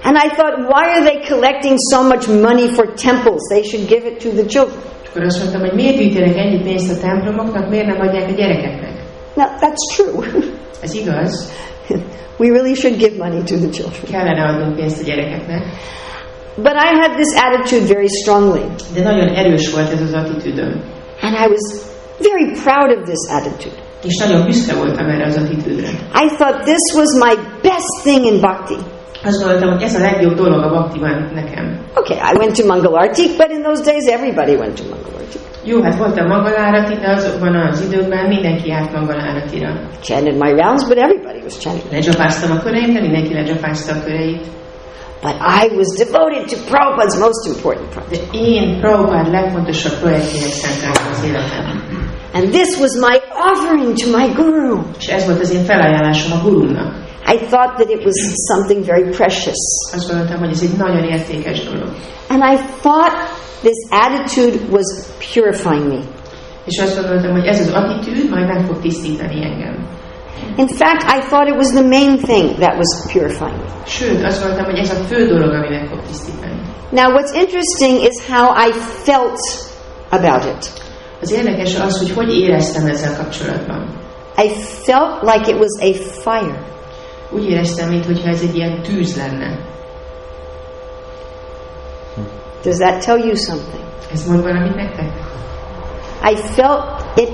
[SPEAKER 1] And I thought, why are they collecting so much money for temples? They should give it to the children.
[SPEAKER 2] Akkor azt mondtam, hogy miért gyűjtenek ennyi pénzt a templomoknak, miért nem adják a gyerekeknek?
[SPEAKER 1] Now, that's true.
[SPEAKER 2] Ez igaz.
[SPEAKER 1] We really should give money to the children.
[SPEAKER 2] Kellene adnunk pénzt a gyerekeknek.
[SPEAKER 1] But I had this attitude very strongly.
[SPEAKER 2] De nagyon erős volt ez az attitűdöm.
[SPEAKER 1] And I was very proud of this attitude.
[SPEAKER 2] És nagyon büszke voltam erre az attitűdre.
[SPEAKER 1] I thought this was my best thing in bhakti.
[SPEAKER 2] Azt gondoltam, hogy ez a legjobb dolog a bhaktiban nekem.
[SPEAKER 1] Okay, I went to Mangalartik, but in those days everybody went to Mangalartik.
[SPEAKER 2] Jó, hát voltam Mangalárati, de azokban az időkben mindenki járt Mangaláratira.
[SPEAKER 1] Chanted my rounds, but everybody was chanting.
[SPEAKER 2] Lecsapáztam a köreim, de mindenki lecsapázta a köreit.
[SPEAKER 1] But I was devoted to Prabhupada's most important project.
[SPEAKER 2] De én Prabhupád legfontosabb projektjének szenteltem az életem.
[SPEAKER 1] And this was my offering to my guru.
[SPEAKER 2] És ez volt az én felajánlásom a gurumnak.
[SPEAKER 1] I thought that it was something very precious.
[SPEAKER 2] Azt gondoltam, hogy ez egy nagyon értékes dolog.
[SPEAKER 1] And I thought this attitude was purifying me.
[SPEAKER 2] És azt gondoltam, hogy ez az attitűd majd meg fog tisztítani engem.
[SPEAKER 1] In fact, I thought it was the main thing that was purifying me.
[SPEAKER 2] Sőt, azt gondoltam, hogy ez a fő dolog, ami meg fog tisztítani.
[SPEAKER 1] Now, what's interesting is how I felt about it.
[SPEAKER 2] Az érdekes az, hogy éreztem ezzel kapcsolatban.
[SPEAKER 1] I felt like it was a fire.
[SPEAKER 2] Úgy éreztem, mintha ez egy ilyen tűz lenne.
[SPEAKER 1] Does that tell you something?
[SPEAKER 2] Ez mond valamit nektek?
[SPEAKER 1] I felt it,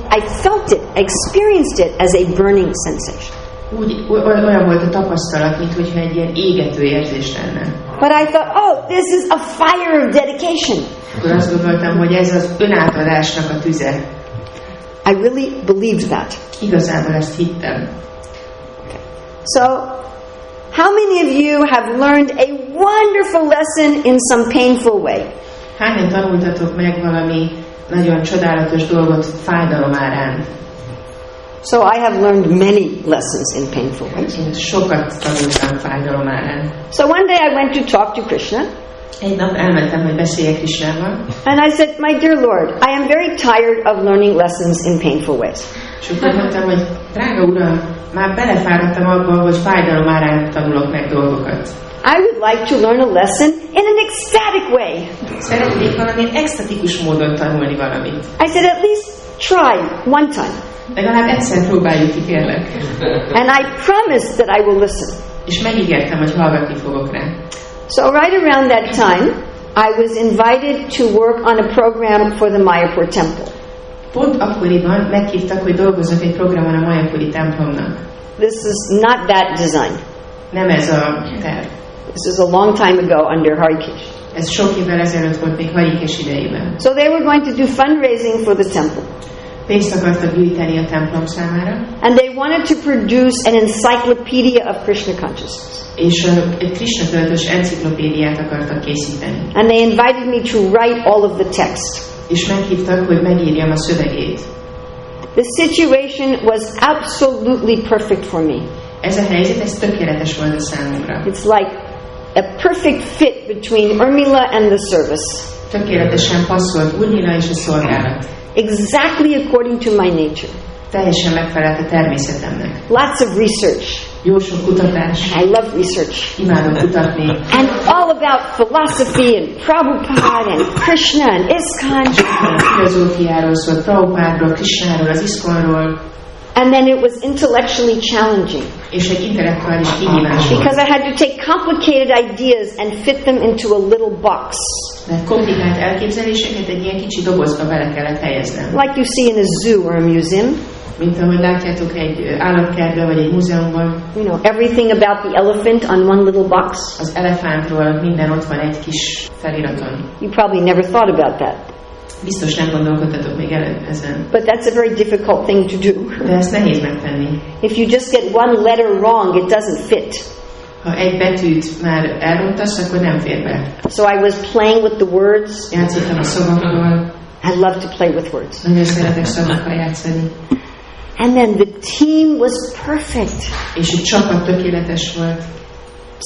[SPEAKER 1] experienced it as a burning sensation.
[SPEAKER 2] Olyan volt a tapasztalat, mint hogyha egy ilyen égető érzés lenne.
[SPEAKER 1] But I thought, oh, this is a fire of dedication.
[SPEAKER 2] Akkor azt gondoltam, hogy ez az önátadásnak a tüze.
[SPEAKER 1] I really believed that.
[SPEAKER 2] Igazából ezt hittem.
[SPEAKER 1] So, how many of you have learned a wonderful lesson in some painful way?
[SPEAKER 2] Hányan tanultatok meg valami nagyon csodálatos dolgot fájdalom árán?
[SPEAKER 1] So I have learned many lessons in painful ways.
[SPEAKER 2] Én sokat tanultam fájdalom árán.
[SPEAKER 1] So one day I went to talk to Krishna.
[SPEAKER 2] Egy nap elmentem, hogy beszéljek Krishnával.
[SPEAKER 1] And I said, my dear Lord, I am very tired of learning lessons in painful ways.
[SPEAKER 2] És akkor mondtam, hogy drága Uram, már belefáradtam abba, hogy fájdalom árán tanulok meg dolgokat.
[SPEAKER 1] I would like to learn a lesson in an ecstatic way.
[SPEAKER 2] Szeretnék valami extatikus módon tanulni valamit.
[SPEAKER 1] I said, at least try one time.
[SPEAKER 2] Legalább egyszer próbáljuk ki, kérlek.
[SPEAKER 1] And I promised that I will listen.
[SPEAKER 2] És megígértem, hogy hallgatni fogok rá.
[SPEAKER 1] So right around that time, I was invited to work on a program for the Mayapur temple.
[SPEAKER 2] Pont akkoriban meghívtak, hogy dolgozzak egy programon a Mayapuri templomnak.
[SPEAKER 1] This is not that design.
[SPEAKER 2] Nem ez a terv.
[SPEAKER 1] This is a long time ago under Harikesh.
[SPEAKER 2] Ez sok évvel ezelőtt volt még Harikesh idejében.
[SPEAKER 1] So they were going to do fundraising for the temple.
[SPEAKER 2] Pénzt akartak gyűjteni a templom számára.
[SPEAKER 1] And they wanted to produce an encyclopedia of Krishna consciousness.
[SPEAKER 2] És egy Krishna tudatos enciklopédiát akartak készíteni.
[SPEAKER 1] And they invited me to write all of the text.
[SPEAKER 2] És meghívtak, hogy megírjam a szövegét.
[SPEAKER 1] The situation was absolutely perfect for me.
[SPEAKER 2] Ez a helyzet, ez tökéletes volt a számomra.
[SPEAKER 1] It's like a perfect fit between urmila and the service.
[SPEAKER 2] Tökéletesen passzolt urmila és a szolgálat.
[SPEAKER 1] Exactly according to my nature.
[SPEAKER 2] Teljesen megfelelt a természetemnek.
[SPEAKER 1] Lots of research.
[SPEAKER 2] Jó sok kutatás.
[SPEAKER 1] I love research.
[SPEAKER 2] Imádok kutatni.
[SPEAKER 1] And all about philosophy and Prabhupada and Krishna and ISKCON.
[SPEAKER 2] Filozófiáról szólt, Prabhupádról, Krishnáról, az ISKCONról.
[SPEAKER 1] And then it was intellectually challenging.
[SPEAKER 2] És egy intellektuális kihívás volt.
[SPEAKER 1] Because I had to take complicated ideas and fit them into a little box.
[SPEAKER 2] Mert komplikált elképzeléseket egy ilyen kicsi dobozba bele kellett helyeznem.
[SPEAKER 1] Like you see in a zoo or a museum.
[SPEAKER 2] Mint ahogy látjátok egy állatkertben vagy egy múzeumban.
[SPEAKER 1] You know, everything about the elephant on one little box.
[SPEAKER 2] Az elefántról minden ott van egy kis feliraton.
[SPEAKER 1] You probably never thought about that.
[SPEAKER 2] Biztos nem gondolkodtatok még ezen.
[SPEAKER 1] But that's a very difficult thing to do.
[SPEAKER 2] De ezt nehéz megtenni.
[SPEAKER 1] If you just get one letter wrong, it doesn't fit.
[SPEAKER 2] Ha egy betűt már elrontasz, akkor nem fér be.
[SPEAKER 1] So I was playing with the words.
[SPEAKER 2] Játszottam a szavakkal.
[SPEAKER 1] I love to play with words.
[SPEAKER 2] Nagyon szeretek szavakkal játszani.
[SPEAKER 1] And then the team was perfect.
[SPEAKER 2] És a csapat tökéletes volt.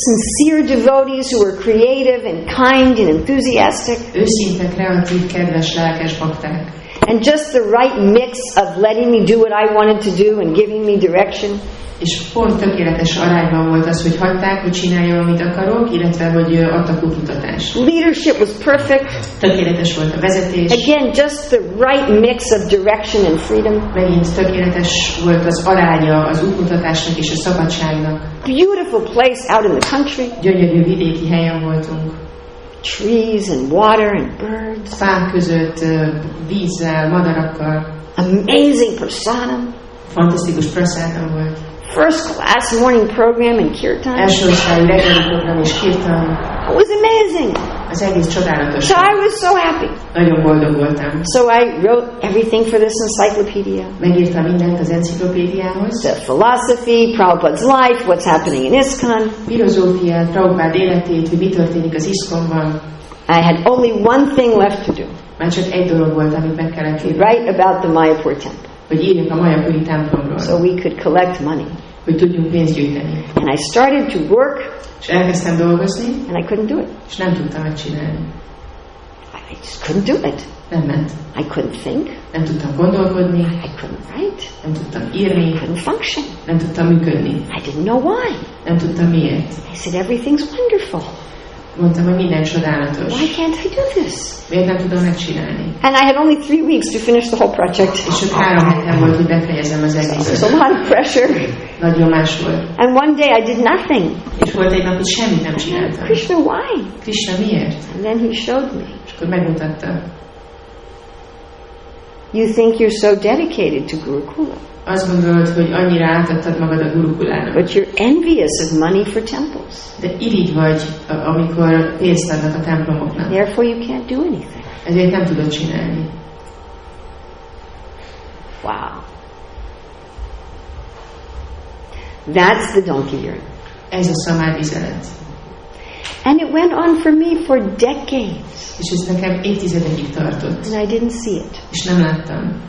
[SPEAKER 1] Sincere devotees who were creative and kind and enthusiastic.
[SPEAKER 2] Őszinte, kreatív, kedves, lelkes bakták.
[SPEAKER 1] And just the right mix of letting me do what I wanted to do and giving me direction.
[SPEAKER 2] És pont tökéletes arányban volt az, hogy hagyták, hogy csináljam, amit akarok, illetve, hogy adtak útmutatást.
[SPEAKER 1] Leadership was perfect.
[SPEAKER 2] Tökéletes volt a vezetés.
[SPEAKER 1] Again, just the right mix of direction and freedom.
[SPEAKER 2] Megint tökéletes volt az aránya az útmutatásnak és a szabadságnak.
[SPEAKER 1] Beautiful place out in the country.
[SPEAKER 2] Gyönyörű vidéki helyen voltunk.
[SPEAKER 1] Trees and water and birds.
[SPEAKER 2] Fák között, vízzel, madarakkal.
[SPEAKER 1] Amazing prasadam.
[SPEAKER 2] Fantasztikus prasádam volt.
[SPEAKER 1] First class morning program in kirtan.
[SPEAKER 2] Első osztályú reggeli program és kirtan.
[SPEAKER 1] It was amazing.
[SPEAKER 2] Az egész csodálatos.
[SPEAKER 1] So I was so happy.
[SPEAKER 2] Nagyon boldog voltam.
[SPEAKER 1] So I wrote everything for this encyclopedia.
[SPEAKER 2] Megírtam mindent az enciklopédiához.
[SPEAKER 1] The philosophy, Prabhupada's life, what's happening in ISKCON.
[SPEAKER 2] Filozófiát, Prabhupád életét, hogy mi történik az ISKCON-ban.
[SPEAKER 1] I had only one thing left to do.
[SPEAKER 2] Már csak egy dolog volt, amit meg kellett írni.
[SPEAKER 1] Write about the Mayapur temple.
[SPEAKER 2] Hogy írjak a Mayapuri templomról.
[SPEAKER 1] So we could collect money.
[SPEAKER 2] Hogy tudjunk pénzt gyűjteni.
[SPEAKER 1] And I started to work.
[SPEAKER 2] És elkezdtem dolgozni.
[SPEAKER 1] And I couldn't do it.
[SPEAKER 2] És nem tudtam megcsinálni.
[SPEAKER 1] I just couldn't do it.
[SPEAKER 2] Nem ment.
[SPEAKER 1] I couldn't think.
[SPEAKER 2] Nem tudtam gondolkodni.
[SPEAKER 1] I couldn't write.
[SPEAKER 2] Nem tudtam írni.
[SPEAKER 1] I couldn't function.
[SPEAKER 2] Nem tudtam működni.
[SPEAKER 1] I didn't know why.
[SPEAKER 2] Nem tudtam miért.
[SPEAKER 1] I said, everything's wonderful.
[SPEAKER 2] Mondtam, hogy minden csodálatos.
[SPEAKER 1] Why can't I do this?
[SPEAKER 2] Miért nem tudom megcsinálni?
[SPEAKER 1] And I had only 3 weeks to finish the whole project.
[SPEAKER 2] És csak 3 hetem volt, hogy befejezem az
[SPEAKER 1] There's
[SPEAKER 2] egészet.
[SPEAKER 1] a lot of pressure.
[SPEAKER 2] Nagy nyomás volt.
[SPEAKER 1] And one day I did nothing.
[SPEAKER 2] És volt egy nap, hogy semmit nem csináltam.
[SPEAKER 1] Krishna, why?
[SPEAKER 2] Krishna, miért?
[SPEAKER 1] And then he showed me.
[SPEAKER 2] És akkor megmutatta.
[SPEAKER 1] You think you're so dedicated to Gurukula.
[SPEAKER 2] Azt gondolod, hogy annyira átadtad magad a Gurukulának.
[SPEAKER 1] But you're envious of money for temples.
[SPEAKER 2] De irigy vagy, amikor pénzt adnak a templomoknak.
[SPEAKER 1] Therefore you can't do anything.
[SPEAKER 2] Ezért nem tudod csinálni.
[SPEAKER 1] Wow. That's the donkey urn.
[SPEAKER 2] Ez a szamád-vizelet.
[SPEAKER 1] And it went on for me for decades.
[SPEAKER 2] És ez nekem évtizedekig tartott.
[SPEAKER 1] And I didn't see it.
[SPEAKER 2] És nem láttam.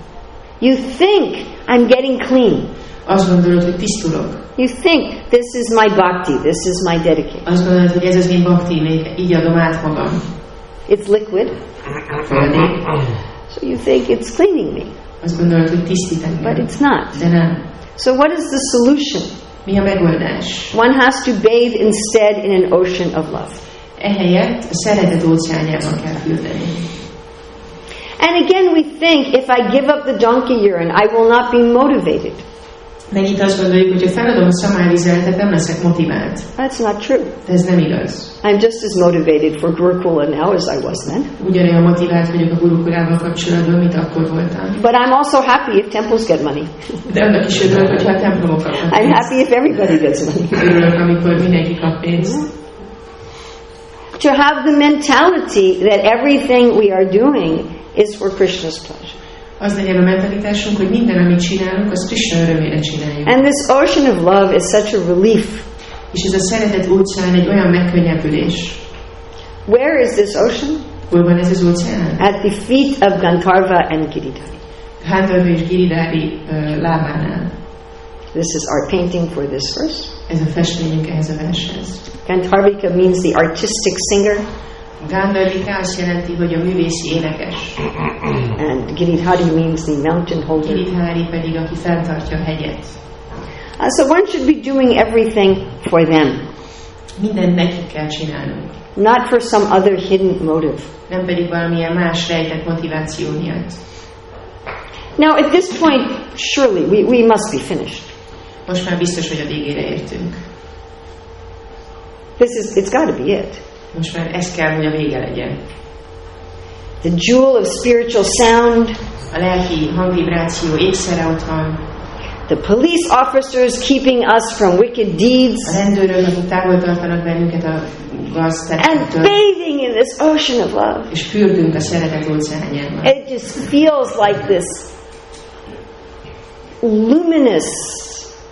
[SPEAKER 1] You think I'm getting clean.
[SPEAKER 2] Azt gondolod, hogy tisztulok.
[SPEAKER 1] You think this is my bhakti, this is my dedication.
[SPEAKER 2] Azt gondolod, hogy ez az én bhaktim, így adom át magam.
[SPEAKER 1] It's liquid.
[SPEAKER 2] Folyadék.
[SPEAKER 1] So you think it's cleaning me.
[SPEAKER 2] Azt gondolod, hogy tisztít engem.
[SPEAKER 1] But it's not.
[SPEAKER 2] De nem.
[SPEAKER 1] So what is the solution?
[SPEAKER 2] Mi a megoldás?
[SPEAKER 1] One has to bathe instead in an ocean of love.
[SPEAKER 2] Ehelyett a szeretet óceánjában kell fürdeni.
[SPEAKER 1] And again we think if I give up the donkey urine, I will not be motivated.
[SPEAKER 2] Megint azt gondoljuk, hogy ha feladom a szamád-vizeletet, nem leszek motivált.
[SPEAKER 1] That's not true.
[SPEAKER 2] De ez nem igaz.
[SPEAKER 1] I'm just as motivated for Gurukula now as I was then.
[SPEAKER 2] Ugyanolyan motivált vagyok a Gurukulával kapcsolatban, mint akkor voltam.
[SPEAKER 1] But I'm also happy if temples get money.
[SPEAKER 2] De annak is örülök, hogyha a templomok kapnak pénzt.
[SPEAKER 1] I'm happy if everybody gets money.
[SPEAKER 2] Örülök, amikor mindenki kap pénzt.
[SPEAKER 1] To have the mentality that everything we are doing is for Krishna's pleasure.
[SPEAKER 2] Az legyen a mentalitásunk, hogy minden, amit csinálunk, az Krishna örömére csináljuk.
[SPEAKER 1] And this ocean of love is such a relief.
[SPEAKER 2] És ez a szeretet óceán egy olyan megkönnyebbülés.
[SPEAKER 1] Where is this ocean?
[SPEAKER 2] Hol van ez az óceán?
[SPEAKER 1] At the feet of Gandharva and Giridhari.
[SPEAKER 2] Gandharva és Giridhari lábánál.
[SPEAKER 1] This is our painting for this verse.
[SPEAKER 2] Ez a festményünk ehhez a vershez.
[SPEAKER 1] Gandharvika means the artistic singer.
[SPEAKER 2] Gandharvika azt jelenti, hogy a művészi énekes.
[SPEAKER 1] And Giridhari means the mountain holder.
[SPEAKER 2] Giridhari pedig, aki fenntartja a hegyet.
[SPEAKER 1] So one should be doing everything for them.
[SPEAKER 2] Mindent nekik kell csinálnunk.
[SPEAKER 1] Not for some other hidden motive.
[SPEAKER 2] Nem pedig valamilyen más rejtett motiváció miatt.
[SPEAKER 1] Now at this point, surely we must be finished.
[SPEAKER 2] Most már biztos, hogy a végére értünk.
[SPEAKER 1] It's got to be it.
[SPEAKER 2] Most már ez kell, hogy a vége legyen.
[SPEAKER 1] The jewel of spiritual sound.
[SPEAKER 2] A lelki hangvibráció ékszere ott van.
[SPEAKER 1] The police officers keeping us from wicked deeds.
[SPEAKER 2] A rendőrök, akik távol tartanak bennünket a
[SPEAKER 1] and bathing in this ocean of love.
[SPEAKER 2] És fürdünk a szeretet óceánjában.
[SPEAKER 1] It just feels like this luminous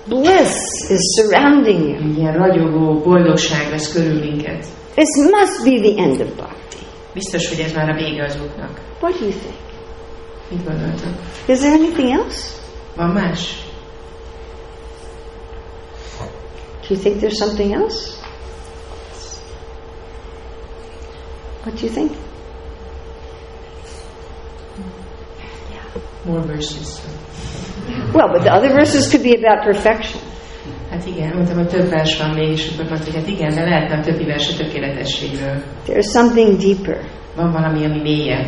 [SPEAKER 1] bliss is surrounding you.
[SPEAKER 2] Ilyen ragyogó boldogság vesz körül minket.
[SPEAKER 1] This must be the end of bhakti.
[SPEAKER 2] Biztos, hogy ez már a vége az útnak.
[SPEAKER 1] What do you think?
[SPEAKER 2] Mit gondoltok?
[SPEAKER 1] Is there anything else?
[SPEAKER 2] Van más?
[SPEAKER 1] Do you think there's something else? What do you think?
[SPEAKER 2] More verses.
[SPEAKER 1] Well, but the other verses could be about perfection.
[SPEAKER 2] Hát igen, mondtam, hogy több vers van még, és akkor mondtam, hogy hát igen, de lehetne a többi vers a tökéletességről.
[SPEAKER 1] There's something deeper.
[SPEAKER 2] Van valami, ami mélyebb.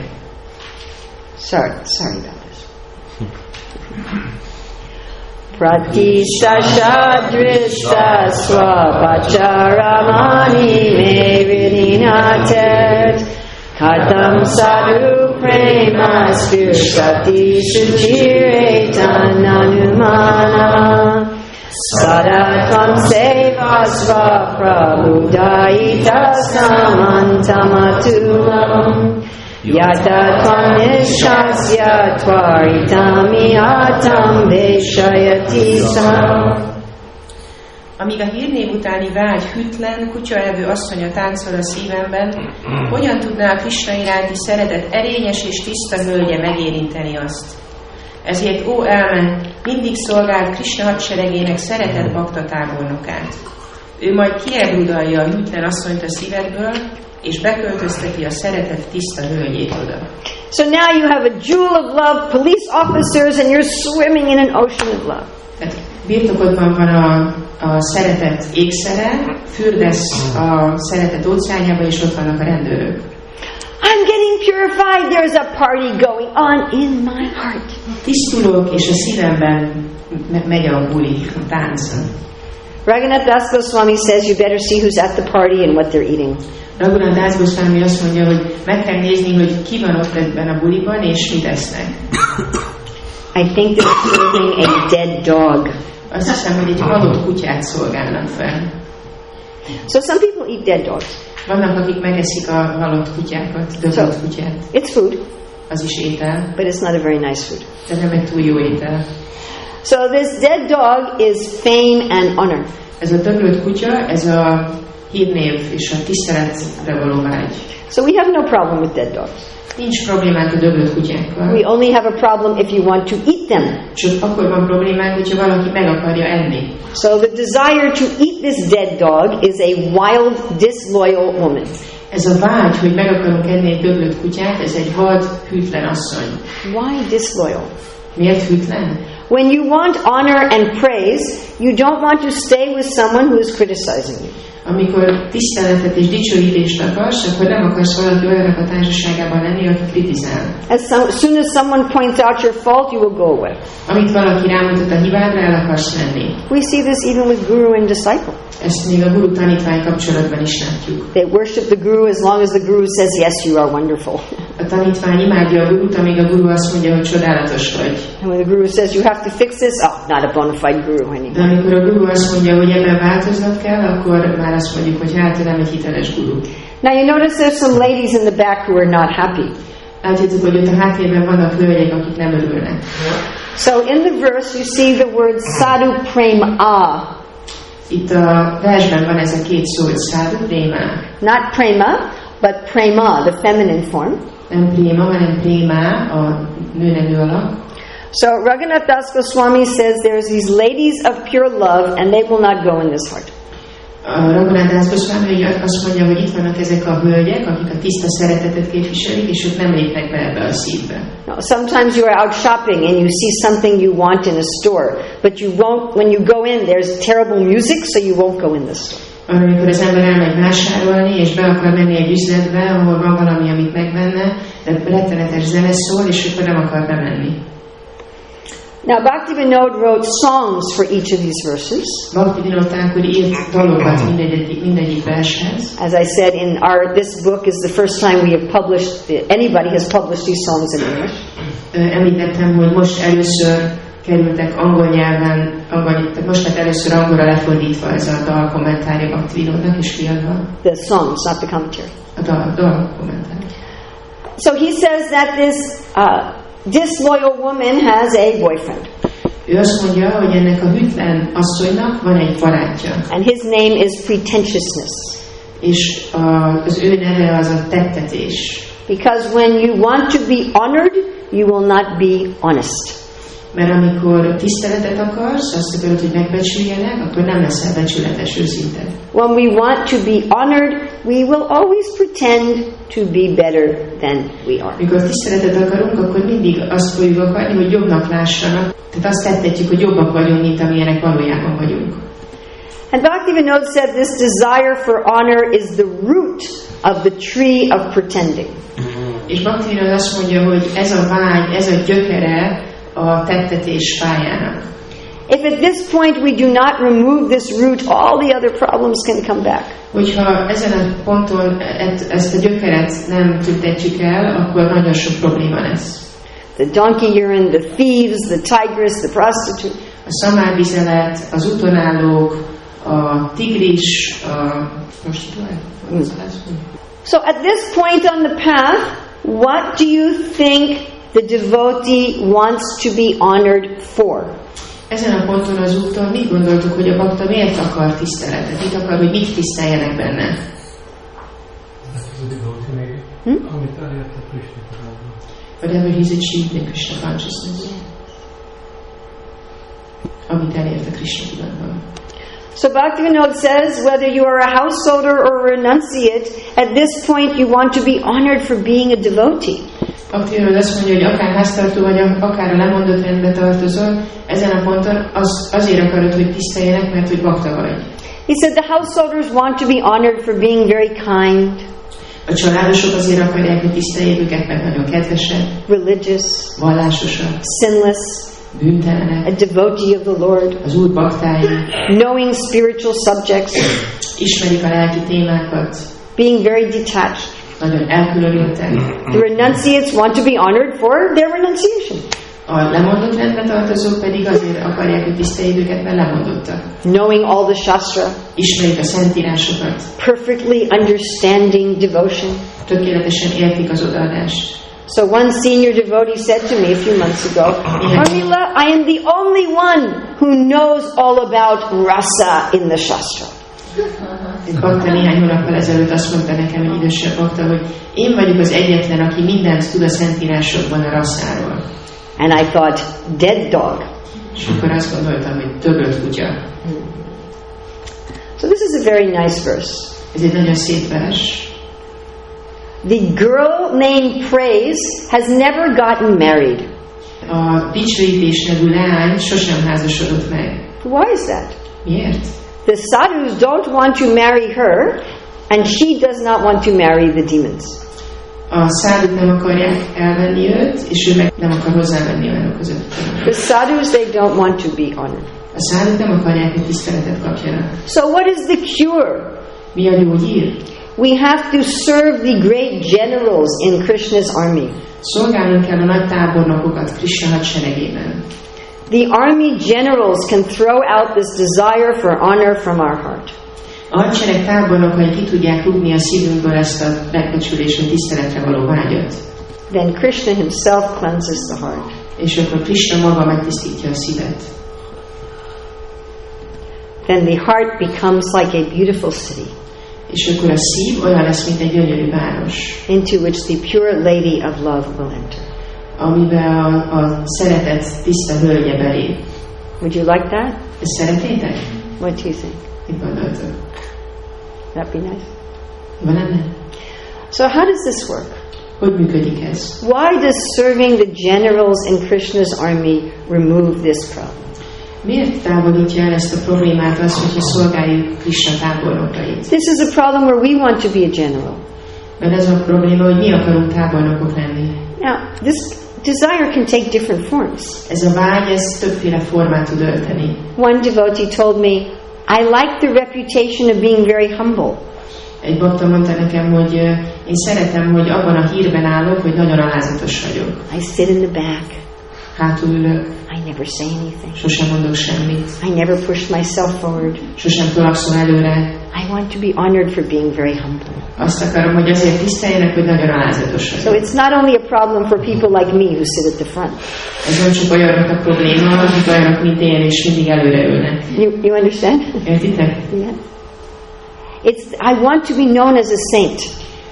[SPEAKER 1] Sorry about this. Pratisashadrista swapacharamani meridinatet Katam sadhu prema spirshati suchiretananumana Sadatvam sevasva prabhudayita samantamatumam Yatatvam nishasya tvaritami atam veshayati sam.
[SPEAKER 2] Amíg a hírnév utáni vágy hűtlen, kutyaevő asszonya táncol a szívemben, hogyan tudná a Krisna iránti szeretet erényes és tiszta hölgye megérinteni azt? Ezért, ó elme, mindig szolgált Krisna hadseregének szeretett bakta tábornokát. Ő majd kiebrudalja a hűtlen asszonyt a szívedből, és beköltözteti a szeretet tiszta hölgyét oda.
[SPEAKER 1] So now you have a jewel of love, police officers, and you're swimming in an ocean of love.
[SPEAKER 2] Tehát birtokodban van a szeretet ékszere, fürdesz a szeretet óceánjában, és ott vannak a rendőrök.
[SPEAKER 1] I'm getting purified. There's a party going on in my heart.
[SPEAKER 2] Tisztulok, és a szívemben megy a buli, a tánc.
[SPEAKER 1] Raghunath Das Goswami says you better see who's at the party and what they're eating.
[SPEAKER 2] Raghunath Das Goswami azt mondja, hogy meg kell nézni, hogy ki van ott ebben a buliban, és mit esznek.
[SPEAKER 1] I think they're serving a dead dog.
[SPEAKER 2] Azt hiszem, hogy egy halott kutyát szolgálnak fel.
[SPEAKER 1] So some people eat dead dogs.
[SPEAKER 2] Vannak, akik megeszik a halott kutyákat, döglött kutyát.
[SPEAKER 1] It's food,
[SPEAKER 2] Az is étel,
[SPEAKER 1] but it's not a very nice food.
[SPEAKER 2] de nem egy túl jó étel.
[SPEAKER 1] So this dead dog is fame and honor.
[SPEAKER 2] Ez a döglött kutya, ez a hírnév és a tiszteletre való vágy.
[SPEAKER 1] So we have no problem with dead dogs.
[SPEAKER 2] Nincs problémánk a döglött kutyákkal.
[SPEAKER 1] We only have a problem if you want to eat them.
[SPEAKER 2] Csak akkor van problémánk, hogyha valaki meg akarja enni.
[SPEAKER 1] So the desire to eat this dead dog is a wild, disloyal woman.
[SPEAKER 2] Ez a vágy, hogy meg akarunk enni egy döglött kutyát, ez egy vad, hűtlen asszony.
[SPEAKER 1] Why disloyal?
[SPEAKER 2] Miért hűtlen?
[SPEAKER 1] When you want honor and praise, you don't want to stay with someone who is criticizing you.
[SPEAKER 2] Amikor tiszteletet és dicsőítést akarsz, akkor nem akarsz valaki olyannak a társaságában lenni, aki kritizál.
[SPEAKER 1] As soon as someone points out your fault, you will go away.
[SPEAKER 2] Amit valaki rámutat a hibádra, el akarsz menni.
[SPEAKER 1] We see this even with guru and disciple.
[SPEAKER 2] Ezt még a guru tanítvány kapcsolatban is látjuk.
[SPEAKER 1] They worship the guru as long as the guru says, yes, you are wonderful.
[SPEAKER 2] A tanítvány imádja a gurut, amíg a guru azt mondja, hogy csodálatos vagy.
[SPEAKER 1] And when the guru says, you have to fix this, oh, not a bona fide guru
[SPEAKER 2] De
[SPEAKER 1] anymore.
[SPEAKER 2] amikor a guru azt mondja, hogy ebben változnod kell, akkor már azt mondjuk, hogy hát nem egy hiteles guru.
[SPEAKER 1] Now you notice there's some ladies in the back who are not happy.
[SPEAKER 2] Látjátok, hogy ott a háttérben vannak hölgyek, akik nem örülnek.
[SPEAKER 1] So in the verse you see the word sadhu prema.
[SPEAKER 2] Itt a versben van ez a két szó, hogy sadhu prema.
[SPEAKER 1] Not prema, but prema, the feminine form.
[SPEAKER 2] Nem préma, hanem prémá, a nőnemű alak.
[SPEAKER 1] So Raghunath Das Goswami says there's these ladies of pure love and they will not go in this heart.
[SPEAKER 2] A Raghunath Das Goswami azt mondja, hogy itt vannak ezek a hölgyek, akik a tiszta szeretetet képviselik, és ők nem lépnek be ebbe a szívbe.
[SPEAKER 1] No, sometimes you are out shopping and you see something you want in a store, but you won't, when you go in, there's terrible music, so you won't go in the store.
[SPEAKER 2] Amikor az ember elmegy vásárolni, és be akar menni egy üzletbe, ahol van valami, amit megvenne, de rettenetes zene szól, és akkor nem akar bemenni.
[SPEAKER 1] Now Bhaktivinoda wrote songs for each of these verses.
[SPEAKER 2] Bhaktivinoda Thakur írt dalokat mindegyik vershez.
[SPEAKER 1] As I said, this book is the first time we have published, anybody has published these songs in English.
[SPEAKER 2] Említettem, hogy most először kerültek angol nyelven, most lett először angolra lefordítva ez a dal kommentárja Bhaktivinodnak és kiadva.
[SPEAKER 1] The songs, not the commentary.
[SPEAKER 2] A dal kommentárja.
[SPEAKER 1] So he says that this disloyal woman has a boyfriend.
[SPEAKER 2] Ő azt mondja, hogy ennek a hűtlen asszonynak van egy barátja.
[SPEAKER 1] And his name is pretentiousness.
[SPEAKER 2] És az ő neve az a tettetés.
[SPEAKER 1] Because when you want to be honored, you will not be honest.
[SPEAKER 2] Mert amikor tiszteletet akarsz, azt akarod, hogy megbecsüljenek, akkor nem leszel becsületes, őszinte.
[SPEAKER 1] When we want to be honored, we will always pretend to be better than we are.
[SPEAKER 2] Amikor tiszteletet akarunk, akkor mindig azt fogjuk akarni, hogy jobbnak lássanak. Tehát azt tettetjük, hogy jobbak vagyunk, mint amilyenek valójában vagyunk.
[SPEAKER 1] And Bhaktivinoda said this desire for honor is the root of the tree of pretending.
[SPEAKER 2] És Bhaktivinoda azt mondja, hogy ez a vágy, ez a gyökere a tettetés fájának.
[SPEAKER 1] If at this point we do not remove this root, all the other problems can come back.
[SPEAKER 2] Hogyha ezen a ponton ezt a gyökeret nem tüntetjük el, akkor nagyon sok probléma lesz.
[SPEAKER 1] The donkey urine, the thieves, the tigress, the prostitute.
[SPEAKER 2] A szamárvizelet, az utonállók, a tigris,
[SPEAKER 1] So at this point on the path, what do you think the devotee wants to be honored for?
[SPEAKER 2] Ezen a ponton az úton mit gondoltuk, hogy a bakta miért akar tiszteletet? Mit akar, hogy mit tiszteljenek benne?
[SPEAKER 3] Amit elért a Krishna tudatban.
[SPEAKER 2] Whatever he's achieved in Krishna consciousness. Amit elért a Krishna tudatban.
[SPEAKER 1] So Bhaktivinoda says, whether you are a householder or a renunciate, at this point you want to be honored for being a devotee.
[SPEAKER 2] Bhaktivinoda azt mondja, hogy akár háztartó vagy, akár a lemondott rendbe tartozol, ezen a ponton azért akarod, hogy tiszteljenek, mert hogy bakta vagy.
[SPEAKER 1] He said the householders want to be honored for being very kind.
[SPEAKER 2] A családosok azért akarják, hogy tiszteljék őket, mert nagyon kedvesek,
[SPEAKER 1] religious,
[SPEAKER 2] vallásosak,
[SPEAKER 1] sinless,
[SPEAKER 2] bűntelenek,
[SPEAKER 1] a devotee of the Lord,
[SPEAKER 2] az Úr baktái,
[SPEAKER 1] knowing spiritual subjects.
[SPEAKER 2] ismerik a lelki témákat.
[SPEAKER 1] being very detached.
[SPEAKER 2] Nagyon elkülönültek.
[SPEAKER 1] The renunciates want to be honored for their renunciation.
[SPEAKER 2] A lemondott rendbe tartozók pedig azért akarják, hogy tiszteljék őket, mert lemondottak.
[SPEAKER 1] Knowing all the Shastra.
[SPEAKER 2] Ismerik a szentírásokat.
[SPEAKER 1] Perfectly understanding devotion.
[SPEAKER 2] Tökéletesen értik az odaadást.
[SPEAKER 1] So one senior devotee said to me a few months ago, Urmila, I am the only one who knows all about rasa in the Shastra.
[SPEAKER 2] Egy bakta néhány hónappal ezelőtt azt mondta nekem, egy idősebb bakta, hogy én vagyok az egyetlen, aki mindent tud a szentírásokban a rasszáról.
[SPEAKER 1] And I thought, dead dog.
[SPEAKER 2] És akkor azt gondoltam, hogy döglött kutya.
[SPEAKER 1] So this is a very nice verse.
[SPEAKER 2] Ez egy nagyon szép vers.
[SPEAKER 1] The girl named Praise has never gotten married.
[SPEAKER 2] A dicsőítés nevű leány sosem házasodott meg.
[SPEAKER 1] Why is that?
[SPEAKER 2] Miért?
[SPEAKER 1] The sadhus don't want to marry her, and she does not want to marry the demons.
[SPEAKER 2] A száduk nem akarják elvenni őt, és ő meg nem akar hozzávenni olyanok között.
[SPEAKER 1] The sadhus, they don't want to be honored.
[SPEAKER 2] A száduk nem akarják, hogy tiszteletet kapjanak.
[SPEAKER 1] So what is the cure?
[SPEAKER 2] Mi a gyógyír?
[SPEAKER 1] We have to serve the great generals in Krishna's army.
[SPEAKER 2] Szolgálnunk kell a nagy tábornokokat Krishna hadseregében.
[SPEAKER 1] The army generals can throw out this desire for honor from our heart.
[SPEAKER 2] A hadsereg tábornokai ki tudják rúgni a szívünkből ezt a megbecsülésre, tiszteletre való vágyat.
[SPEAKER 1] Then Krishna himself cleanses the heart.
[SPEAKER 2] És akkor Krishna maga megtisztítja a szívet.
[SPEAKER 1] Then the heart becomes like a beautiful city.
[SPEAKER 2] És akkor a szív olyan lesz, mint egy gyönyörű város.
[SPEAKER 1] Into which the pure lady of love will enter.
[SPEAKER 2] Amiben a szeretet tiszta hölgye belép.
[SPEAKER 1] Would you like that?
[SPEAKER 2] Ezt szeretnétek?
[SPEAKER 1] What do you think?
[SPEAKER 2] Mit gondoltok?
[SPEAKER 1] That'd be nice.
[SPEAKER 2] Van lenne?
[SPEAKER 1] So how does this work?
[SPEAKER 2] Hogy működik ez?
[SPEAKER 1] Why does serving the generals in Krishna's army remove this problem?
[SPEAKER 2] Miért távolítja el ezt a problémát az, hogyha szolgáljuk Krishna tábornokait?
[SPEAKER 1] This is a problem where we want to be a general.
[SPEAKER 2] Mert ez a probléma, hogy mi akarunk tábornokok lenni.
[SPEAKER 1] Now, this desire can take different forms.
[SPEAKER 2] Ez a vágy, ez többféle formát tud ölteni.
[SPEAKER 1] One devotee told me, I like the reputation of being very humble.
[SPEAKER 2] Egy bakta mondta nekem, hogy én szeretem, hogy abban a hírben állok, hogy nagyon alázatos vagyok.
[SPEAKER 1] I sit in the back.
[SPEAKER 2] Hátul ülök.
[SPEAKER 1] I never say anything.
[SPEAKER 2] Sosem mondok semmit.
[SPEAKER 1] I never push myself forward.
[SPEAKER 2] Sosem tolakszom előre.
[SPEAKER 1] I want to be honored for being very humble.
[SPEAKER 2] Azt akarom, hogy azért tiszteljenek, hogy nagyon alázatos vagyok.
[SPEAKER 1] So it's not only a problem for people like me who sit at the front.
[SPEAKER 2] Ez nem csak olyanok a probléma, akik olyanok, mint én, és mindig előre ülnek.
[SPEAKER 1] You understand?
[SPEAKER 2] Értitek?
[SPEAKER 1] Yeah. I want to be known as a saint.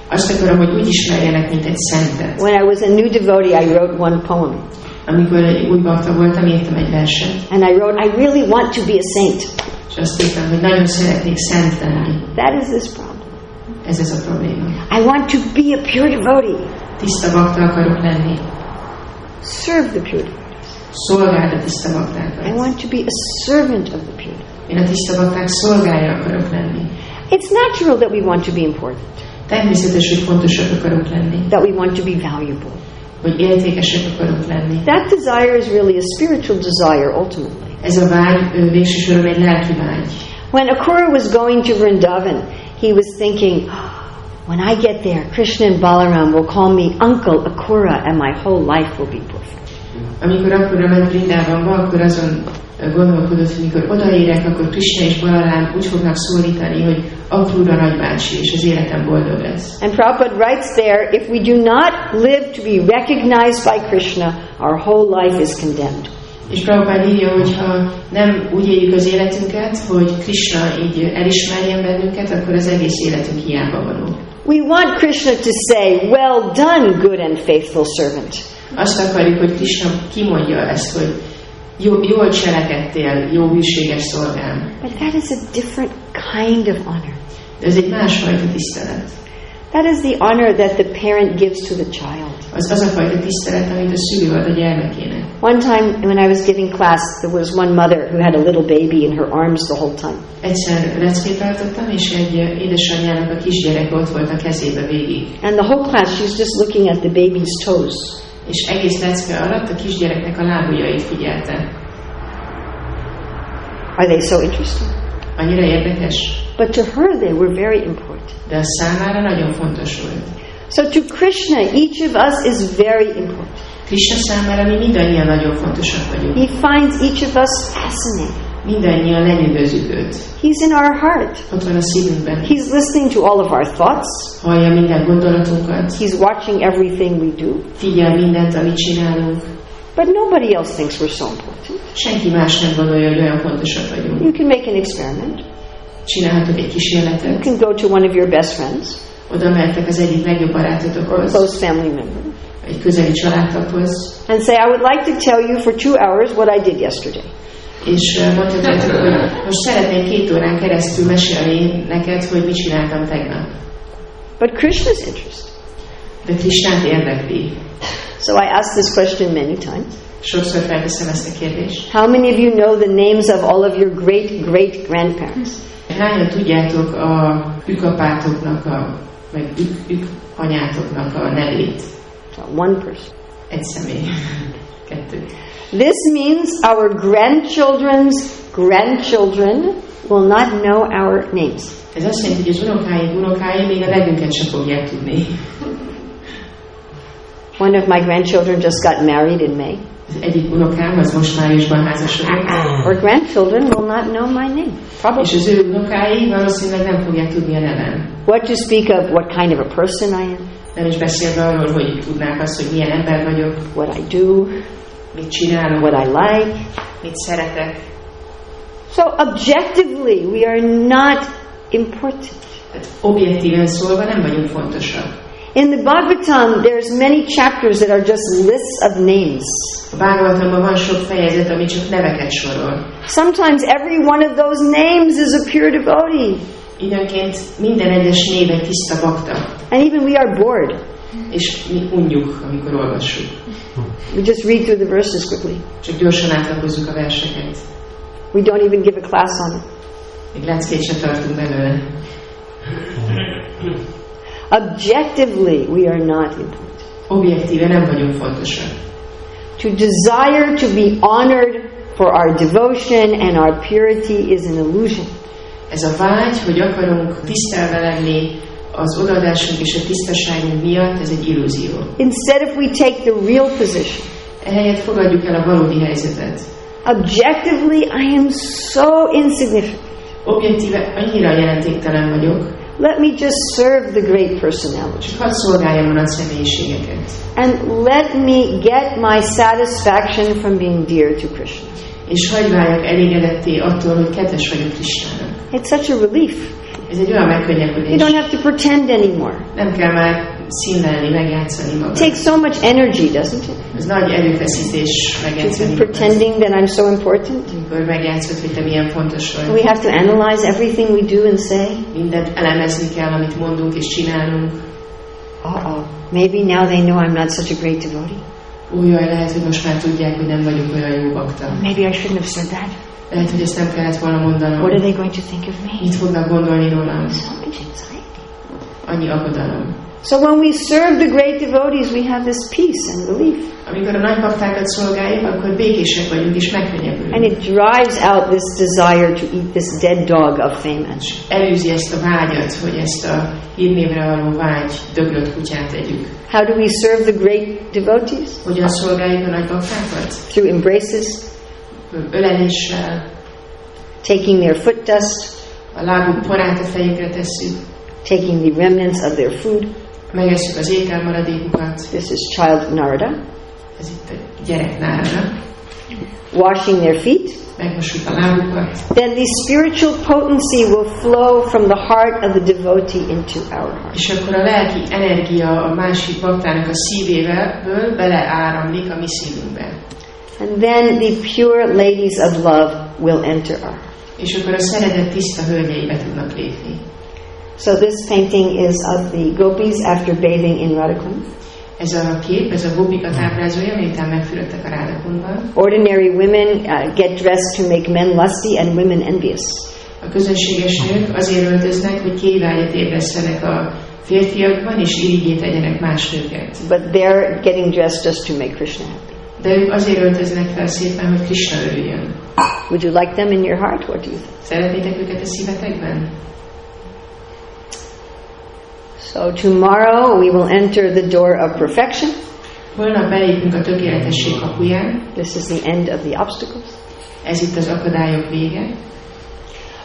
[SPEAKER 2] Azt akarom, hogy úgy ismerjenek, mint egy szentet.
[SPEAKER 1] When I was a new devotee, I wrote one poem.
[SPEAKER 2] Amikor új bakta voltam, írtam egy verset.
[SPEAKER 1] And I wrote, I really want to be a saint.
[SPEAKER 2] És azt írtam, hogy nagyon szeretnék szent lenni.
[SPEAKER 1] That is this problem.
[SPEAKER 2] Ez a probléma.
[SPEAKER 1] I want to be a pure devotee.
[SPEAKER 2] Tiszta bakta akarok lenni.
[SPEAKER 1] Serve the pure devotees.
[SPEAKER 2] Szolgáld a tiszta baktákat.
[SPEAKER 1] I want to be a servant of the pure devotees.
[SPEAKER 2] Én a tiszta bakták szolgálja akarok lenni.
[SPEAKER 1] It's natural that we want to be important.
[SPEAKER 2] Természetes, hogy fontosak akarunk lenni.
[SPEAKER 1] That we want to be valuable.
[SPEAKER 2] Hogy értékesek akarunk lenni.
[SPEAKER 1] That desire is really a spiritual desire ultimately.
[SPEAKER 2] Ez a vágy végső soron egy lelki vágy.
[SPEAKER 1] When Akrura was going to Vrindavan, he was thinking, when I get there, Krishna and Balaram will call me Uncle Akrura and my whole life will be perfect.
[SPEAKER 2] Amikor Akrura ment Vrindavanba, akkor azon gondolkodott, hogy mikor odaérek, akkor Krishna és Balaram úgy fognak szólítani, hogy Akrura nagybácsi, és az életem boldog lesz.
[SPEAKER 1] And Prabhupada writes there, if we do not live to be recognized by Krishna, our whole life is condemned.
[SPEAKER 2] És Prabhupada írja, hogy ha nem úgy éljük az életünket, hogy Krishna így elismerjen bennünket, akkor az egész életünk hiába való.
[SPEAKER 1] We want Krishna to say, well done, good and faithful servant.
[SPEAKER 2] Azt akarjuk, hogy Krishna kimondja ezt, hogy jól cselekedtél, jó hűséges szolgám.
[SPEAKER 1] But that is a different kind of honor.
[SPEAKER 2] De ez egy másfajta tisztelet.
[SPEAKER 1] That is the honor that the parent gives to the child.
[SPEAKER 2] Az a fajta tisztelet, amit a szülő ad a gyermekének.
[SPEAKER 1] One time when I was giving class, there was one mother who had a little baby in her arms the whole time.
[SPEAKER 2] Egyszer leckét tartottam, és egy édesanyjának a kisgyerek ott volt a kezébe végig.
[SPEAKER 1] And the whole class, she's just looking at the baby's toes.
[SPEAKER 2] És egész lecke alatt a kisgyereknek a lábujjait figyelte.
[SPEAKER 1] Are they so interesting?
[SPEAKER 2] annyira érdekes.
[SPEAKER 1] But to her they were very important.
[SPEAKER 2] De a számára nagyon fontos volt.
[SPEAKER 1] So to Krishna, each of us is very important.
[SPEAKER 2] Krishna számára mi mindannyian nagyon fontosak vagyunk.
[SPEAKER 1] He finds each of us fascinating.
[SPEAKER 2] Mindannyian lenyűgözünk őt.
[SPEAKER 1] He's in our heart.
[SPEAKER 2] Ott van a szívünkben.
[SPEAKER 1] He's listening to all of our thoughts.
[SPEAKER 2] Hallja minden gondolatunkat.
[SPEAKER 1] He's watching everything we do.
[SPEAKER 2] Figyel mindent, amit csinálunk.
[SPEAKER 1] But nobody else thinks we're so important.
[SPEAKER 2] Senki más nem gondolja, hogy olyan fontosak vagyunk.
[SPEAKER 1] You can make an experiment.
[SPEAKER 2] Csinálhatok egy kísérletet.
[SPEAKER 1] You can go to one of your best friends.
[SPEAKER 2] Oda mehettek az egyik legjobb barátotokhoz.
[SPEAKER 1] Close family member.
[SPEAKER 2] Egy közeli családtaghoz.
[SPEAKER 1] And say, I would like to tell you for 2 hours what I did yesterday.
[SPEAKER 2] És mondhatjátok, hogy most szeretnék 2 órán keresztül mesélni neked, hogy mit csináltam tegnap.
[SPEAKER 1] But Krishna's interest.
[SPEAKER 2] De Krishnát érdekli.
[SPEAKER 1] So I asked this question many times.
[SPEAKER 2] Sokszor felteszem ezt a kérdést.
[SPEAKER 1] How many of you know the names of all of your great-great-grandparents?
[SPEAKER 2] Hányan tudjátok a ükapátoknak, meg anyátoknak a nevét?
[SPEAKER 1] One person.
[SPEAKER 2] Egy személy. 2.
[SPEAKER 1] This means our grandchildren's grandchildren will not know our names.
[SPEAKER 2] Ez azt jelenti, hogy az unokái még a nevünket sem fogják tudni.
[SPEAKER 1] One of my grandchildren just got married in May.
[SPEAKER 2] Az egyik unokám az most májusban házasodott.
[SPEAKER 1] Our grandchildren will not know my name. Probably.
[SPEAKER 2] És az ő unokái valószínűleg nem fogják tudni a nevem.
[SPEAKER 1] What to speak of what kind of a person I am.
[SPEAKER 2] Nem is beszélve arról, hogy tudnák azt, hogy milyen ember vagyok.
[SPEAKER 1] What I do.
[SPEAKER 2] Mit csinálok.
[SPEAKER 1] What I like.
[SPEAKER 2] Mit szeretek.
[SPEAKER 1] So objectively we are not important.
[SPEAKER 2] Tehát objektíven szólva nem vagyunk fontosak.
[SPEAKER 1] In the Bhagavatam, there's many chapters that are just lists of names.
[SPEAKER 2] A Bhagavatamban van sok fejezet, ami csak neveket sorol.
[SPEAKER 1] Sometimes every one of those names is a pure devotee.
[SPEAKER 2] Időnként minden egyes név egy tiszta bakta.
[SPEAKER 1] And even we are bored.
[SPEAKER 2] És mi unjuk, amikor olvassuk.
[SPEAKER 1] We just read through the verses quickly.
[SPEAKER 2] Csak gyorsan átlapozzuk a verseket.
[SPEAKER 1] We don't even give a class on it.
[SPEAKER 2] Még leckét se tartunk belőle.
[SPEAKER 1] Objectively, we are not important.
[SPEAKER 2] Objektíve nem vagyunk fontosak.
[SPEAKER 1] To desire to be honored for our devotion and our purity is an illusion.
[SPEAKER 2] Ez a vágy, hogy akarunk tisztelve lenni az odaadásunk és a tisztaságunk miatt, ez egy illúzió.
[SPEAKER 1] Instead, if we take the real position,
[SPEAKER 2] ehelyett fogadjuk el a valódi helyzetet.
[SPEAKER 1] Objectively, I am so insignificant.
[SPEAKER 2] Objektíve annyira jelentéktelen vagyok.
[SPEAKER 1] Let me just serve the great personality.
[SPEAKER 2] Csak hadd szolgáljam a nagy személyiségeket.
[SPEAKER 1] And let me get my satisfaction from being dear to Krishna.
[SPEAKER 2] És hagyj váljak elégedetté attól, hogy kedves vagyok Krishnának.
[SPEAKER 1] It's such a relief.
[SPEAKER 2] Ez egy olyan megkönnyebbülés.
[SPEAKER 1] You don't have to pretend anymore.
[SPEAKER 2] Nem kell már színlelni, megjátszani magad.
[SPEAKER 1] It takes so much energy, doesn't it?
[SPEAKER 2] Ez nagy erőfeszítés megjátszani
[SPEAKER 1] magad. Pretending that I'm so important.
[SPEAKER 2] Amikor megjátszod, hogy te milyen fontos vagy.
[SPEAKER 1] We have to analyze everything we do and say.
[SPEAKER 2] Mindent elemezni kell, amit mondunk és csinálunk.
[SPEAKER 1] Maybe now they know I'm not such a great devotee.
[SPEAKER 2] Jaj, lehet, hogy most már tudják, hogy nem vagyok olyan jó bakta.
[SPEAKER 1] Maybe I shouldn't have said that.
[SPEAKER 2] Lehet, hogy ezt nem kellett volna mondanom.
[SPEAKER 1] What are they going to think of me?
[SPEAKER 2] Mit fognak gondolni rólam?
[SPEAKER 1] So much anxiety.
[SPEAKER 2] Annyi aggodalom.
[SPEAKER 1] So when we serve the great devotees, we have this peace and relief.
[SPEAKER 2] Amikor a nagy baktákat szolgáljuk, akkor békések vagyunk és megkönnyebbülünk.
[SPEAKER 1] And it drives out this desire to eat this dead dog of fame.
[SPEAKER 2] Elűzi ezt a vágyat, hogy ezt a hírnévre való vágy döglött kutyát együk.
[SPEAKER 1] How do we serve the great devotees?
[SPEAKER 2] Hogyan szolgáljuk a nagy baktákat?
[SPEAKER 1] Through embraces.
[SPEAKER 2] Öleléssel.
[SPEAKER 1] Taking their foot dust.
[SPEAKER 2] A lábuk porát a fejükre tesszük.
[SPEAKER 1] Taking the remnants of their food.
[SPEAKER 2] Megesszük az ételmaradékukat.
[SPEAKER 1] This is child Narada.
[SPEAKER 2] Ez itt a gyerek Narada.
[SPEAKER 1] Washing their feet.
[SPEAKER 2] Megmossuk a lábukat.
[SPEAKER 1] Then the spiritual potency will flow from the heart of the devotee into our heart.
[SPEAKER 2] És akkor a lelki energia a másik baktának a szívéből beleáramlik a mi szívünkbe.
[SPEAKER 1] And then the pure ladies of love will enter our heart.
[SPEAKER 2] És akkor a szeretet tiszta hölgyeibe tudnak lépni.
[SPEAKER 1] So this painting is of the gopis after bathing in Radhakund.
[SPEAKER 2] Ez a kép, ez a gopikat ábrázolja, miután megfürödtek a Radhakundban.
[SPEAKER 1] Ordinary women get dressed to make men lusty and women envious.
[SPEAKER 2] A közönséges nők azért öltöznek, hogy kévágyat ébresztenek a férfiakban, és irigyét tegyenek más nőket.
[SPEAKER 1] But they're getting dressed just to make Krishna happy.
[SPEAKER 2] De ők azért öltöznek fel szépen, hogy Krishna örüljön.
[SPEAKER 1] Would you like them in your heart? What do you think?
[SPEAKER 2] Szeretnétek őket a szívetekben?
[SPEAKER 1] So tomorrow we will enter the door of perfection.
[SPEAKER 2] Holnap belépünk a tökéletesség kapuján.
[SPEAKER 1] This is the end of the obstacles.
[SPEAKER 2] Ez itt az akadályok vége.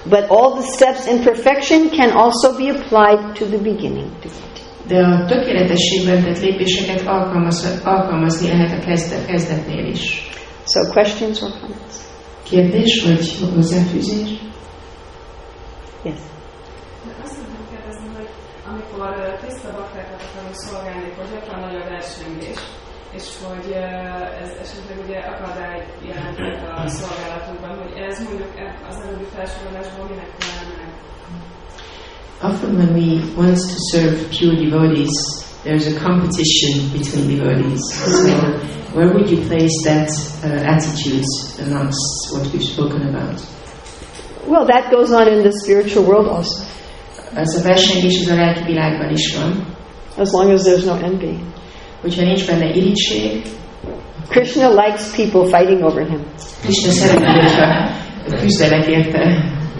[SPEAKER 1] But all the steps in perfection can also be applied to the beginning.
[SPEAKER 2] De a tökéletességben tett lépéseket alkalmazni lehet a kezdetnél is.
[SPEAKER 1] So questions or comments?
[SPEAKER 2] Kérdés vagy hozzáfűzés?
[SPEAKER 1] Yes.
[SPEAKER 6] Azt szeretném kérdezni, hogy amikor tiszta baktákat akarunk szolgálni, hogy gyakran nagy a versengés, és hogy ez esetleg ugye akadály jelentett a szolgálatunkban, hogy ez mondjuk az előbbi felsorolásban minek felel meg?
[SPEAKER 2] Often when we want to serve pure devotees, there's a competition between devotees. So where would you place that attitude amongst what we've spoken about?
[SPEAKER 1] Well, that goes on in the spiritual world also.
[SPEAKER 2] Ez a versengés az a lelki világban is van.
[SPEAKER 1] As long as there's no envy.
[SPEAKER 2] Hogyha nincs benne irigység,
[SPEAKER 1] Krishna likes people fighting over him.
[SPEAKER 2] Krishna szereti, hogyha küzdenek érte,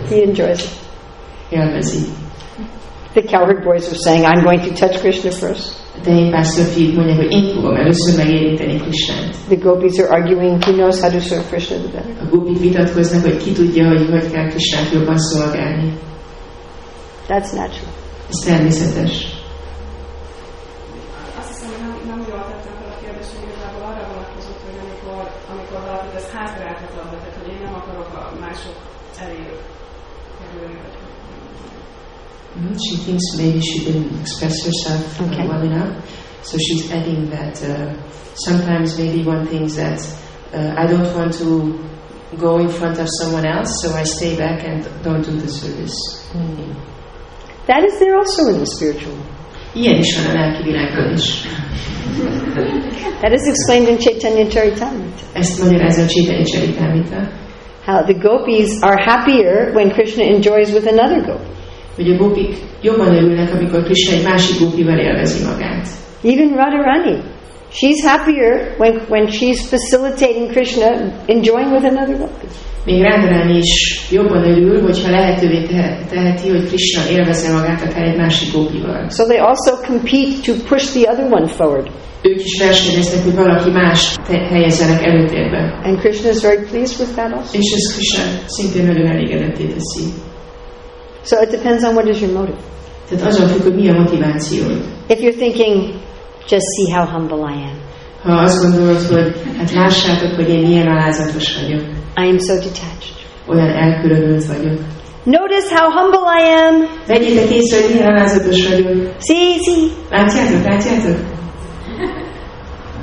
[SPEAKER 1] He enjoys it.
[SPEAKER 2] élvezi.
[SPEAKER 1] The cowherd boys are saying, I'm going to touch Krishna first.
[SPEAKER 2] De én pásztor fiúk mondják, hogy én fogom először megérinteni Krishnát.
[SPEAKER 1] The gopis are arguing who knows how to serve Krishna the better.
[SPEAKER 2] A gopik vitatkoznak, hogy ki tudja, hogy kell Krishnát jobban szolgálni.
[SPEAKER 1] That's natural.
[SPEAKER 2] Ez természetes.
[SPEAKER 6] Azt hiszem, hogy nem jól tettem fel a kérdést, hogy igazából arra vonatkozott, hogy amikor valakit ez hátráltat adva, tehát hogy én nem akarok a mások elé kerülni.
[SPEAKER 2] She thinks maybe she didn't express herself well enough. So she's adding that sometimes maybe one thinks that I don't want to go in front of someone else, so I stay back and don't do the service.
[SPEAKER 1] That is there also in the spiritual world.
[SPEAKER 2] Ilyen is van a lelki világban is.
[SPEAKER 1] That is explained in Chaitanya Charitamrita.
[SPEAKER 2] Ezt magyarázza a Chaitanya Charitamrita.
[SPEAKER 1] How the gopis are happier when Krishna enjoys with another gopi.
[SPEAKER 2] Hogy a gopik jobban örülnek, amikor Krishna egy másik gópival élvezi magát.
[SPEAKER 1] Even Radharani, she's happier when she's facilitating Krishna enjoying with another gopi.
[SPEAKER 2] Még Radharani is jobban örül, hogyha lehetővé teheti, hogy Krishna élvezze magát akár egy másik gópival.
[SPEAKER 1] So they also compete to push the other one forward.
[SPEAKER 2] Ők is versenyeznek, hogy valaki más helyezzenek előtérbe.
[SPEAKER 1] And Krishna is very pleased with that also.
[SPEAKER 2] És ez Krishna szintén nagyon elégedetté teszi.
[SPEAKER 1] So it depends on what is your motive.
[SPEAKER 2] Tehát azon függ, hogy mi a motivációd.
[SPEAKER 1] If you're thinking, just see how humble I am.
[SPEAKER 2] Ha azt gondolod, hogy hát lássátok, hogy én milyen alázatos vagyok.
[SPEAKER 1] I am so detached.
[SPEAKER 2] Olyan elkülönült vagyok.
[SPEAKER 1] Notice how humble I am.
[SPEAKER 2] Vegyétek észre, hogy milyen alázatos vagyok.
[SPEAKER 1] See.
[SPEAKER 2] Látjátok?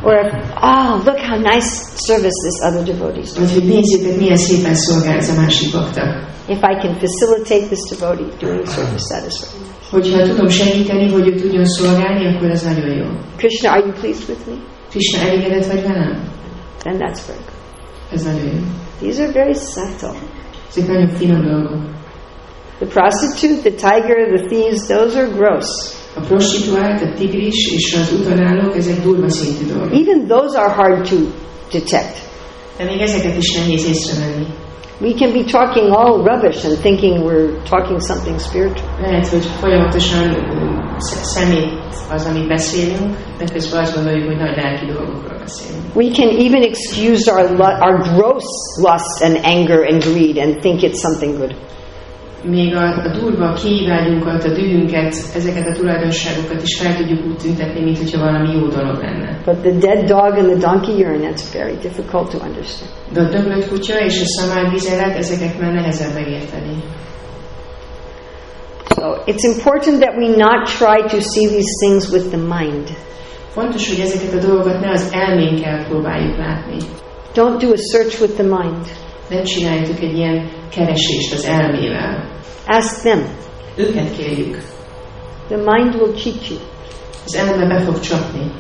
[SPEAKER 1] Or, oh, look how nice service this other devotee is doing.
[SPEAKER 2] Vagy hogy nézzétek, milyen szépen szolgál ez a másik bakta.
[SPEAKER 1] If I can facilitate this devotee doing service, that is very nice.
[SPEAKER 2] Hogyha tudom segíteni, hogy ő tudjon szolgálni, akkor ez nagyon jó.
[SPEAKER 1] Krishna, are you pleased with me?
[SPEAKER 2] Krishna, elégedett vagy velem?
[SPEAKER 1] Then that's very good.
[SPEAKER 2] Ez nagyon jó.
[SPEAKER 1] These are very subtle.
[SPEAKER 2] Ezek nagyon finom dolgok.
[SPEAKER 1] The prostitute, the tiger, the thieves, those are gross.
[SPEAKER 2] A prostituált, a tigris és az utonállók, ezek durva szintű dolgok.
[SPEAKER 1] Even those are hard to detect.
[SPEAKER 2] De még ezeket is nehéz észrevenni.
[SPEAKER 1] We can be talking all rubbish and thinking we're talking something spiritual.
[SPEAKER 2] Lehet, hogy folyamatosan szemét az, amit beszélünk, de közben azt gondoljuk, hogy nagy lelki dolgokról beszélünk.
[SPEAKER 1] We can even excuse our gross lust and anger and greed and think it's something good.
[SPEAKER 2] Még a durva kivágyunkat, a dühünket, ezeket a tulajdonságokat is fel tudjuk úgy tüntetni, mint hogyha valami jó dolog lenne.
[SPEAKER 1] But the dead dog and the donkey urine, that's very difficult to understand.
[SPEAKER 2] De a döglött kutya és a szamárvizelet, ezeket már nehezebb megérteni.
[SPEAKER 1] So it's important that we not try to see these things with the mind.
[SPEAKER 2] Fontos, hogy ezeket a dolgokat ne az elménkkel próbáljuk látni.
[SPEAKER 1] Don't do a search with the mind.
[SPEAKER 2] Nem csináljuk egy ilyen keresést az elmével.
[SPEAKER 1] Ask them.
[SPEAKER 2] Őket kérjük.
[SPEAKER 1] The mind will cheat you.
[SPEAKER 2] Az elme be fog csapni.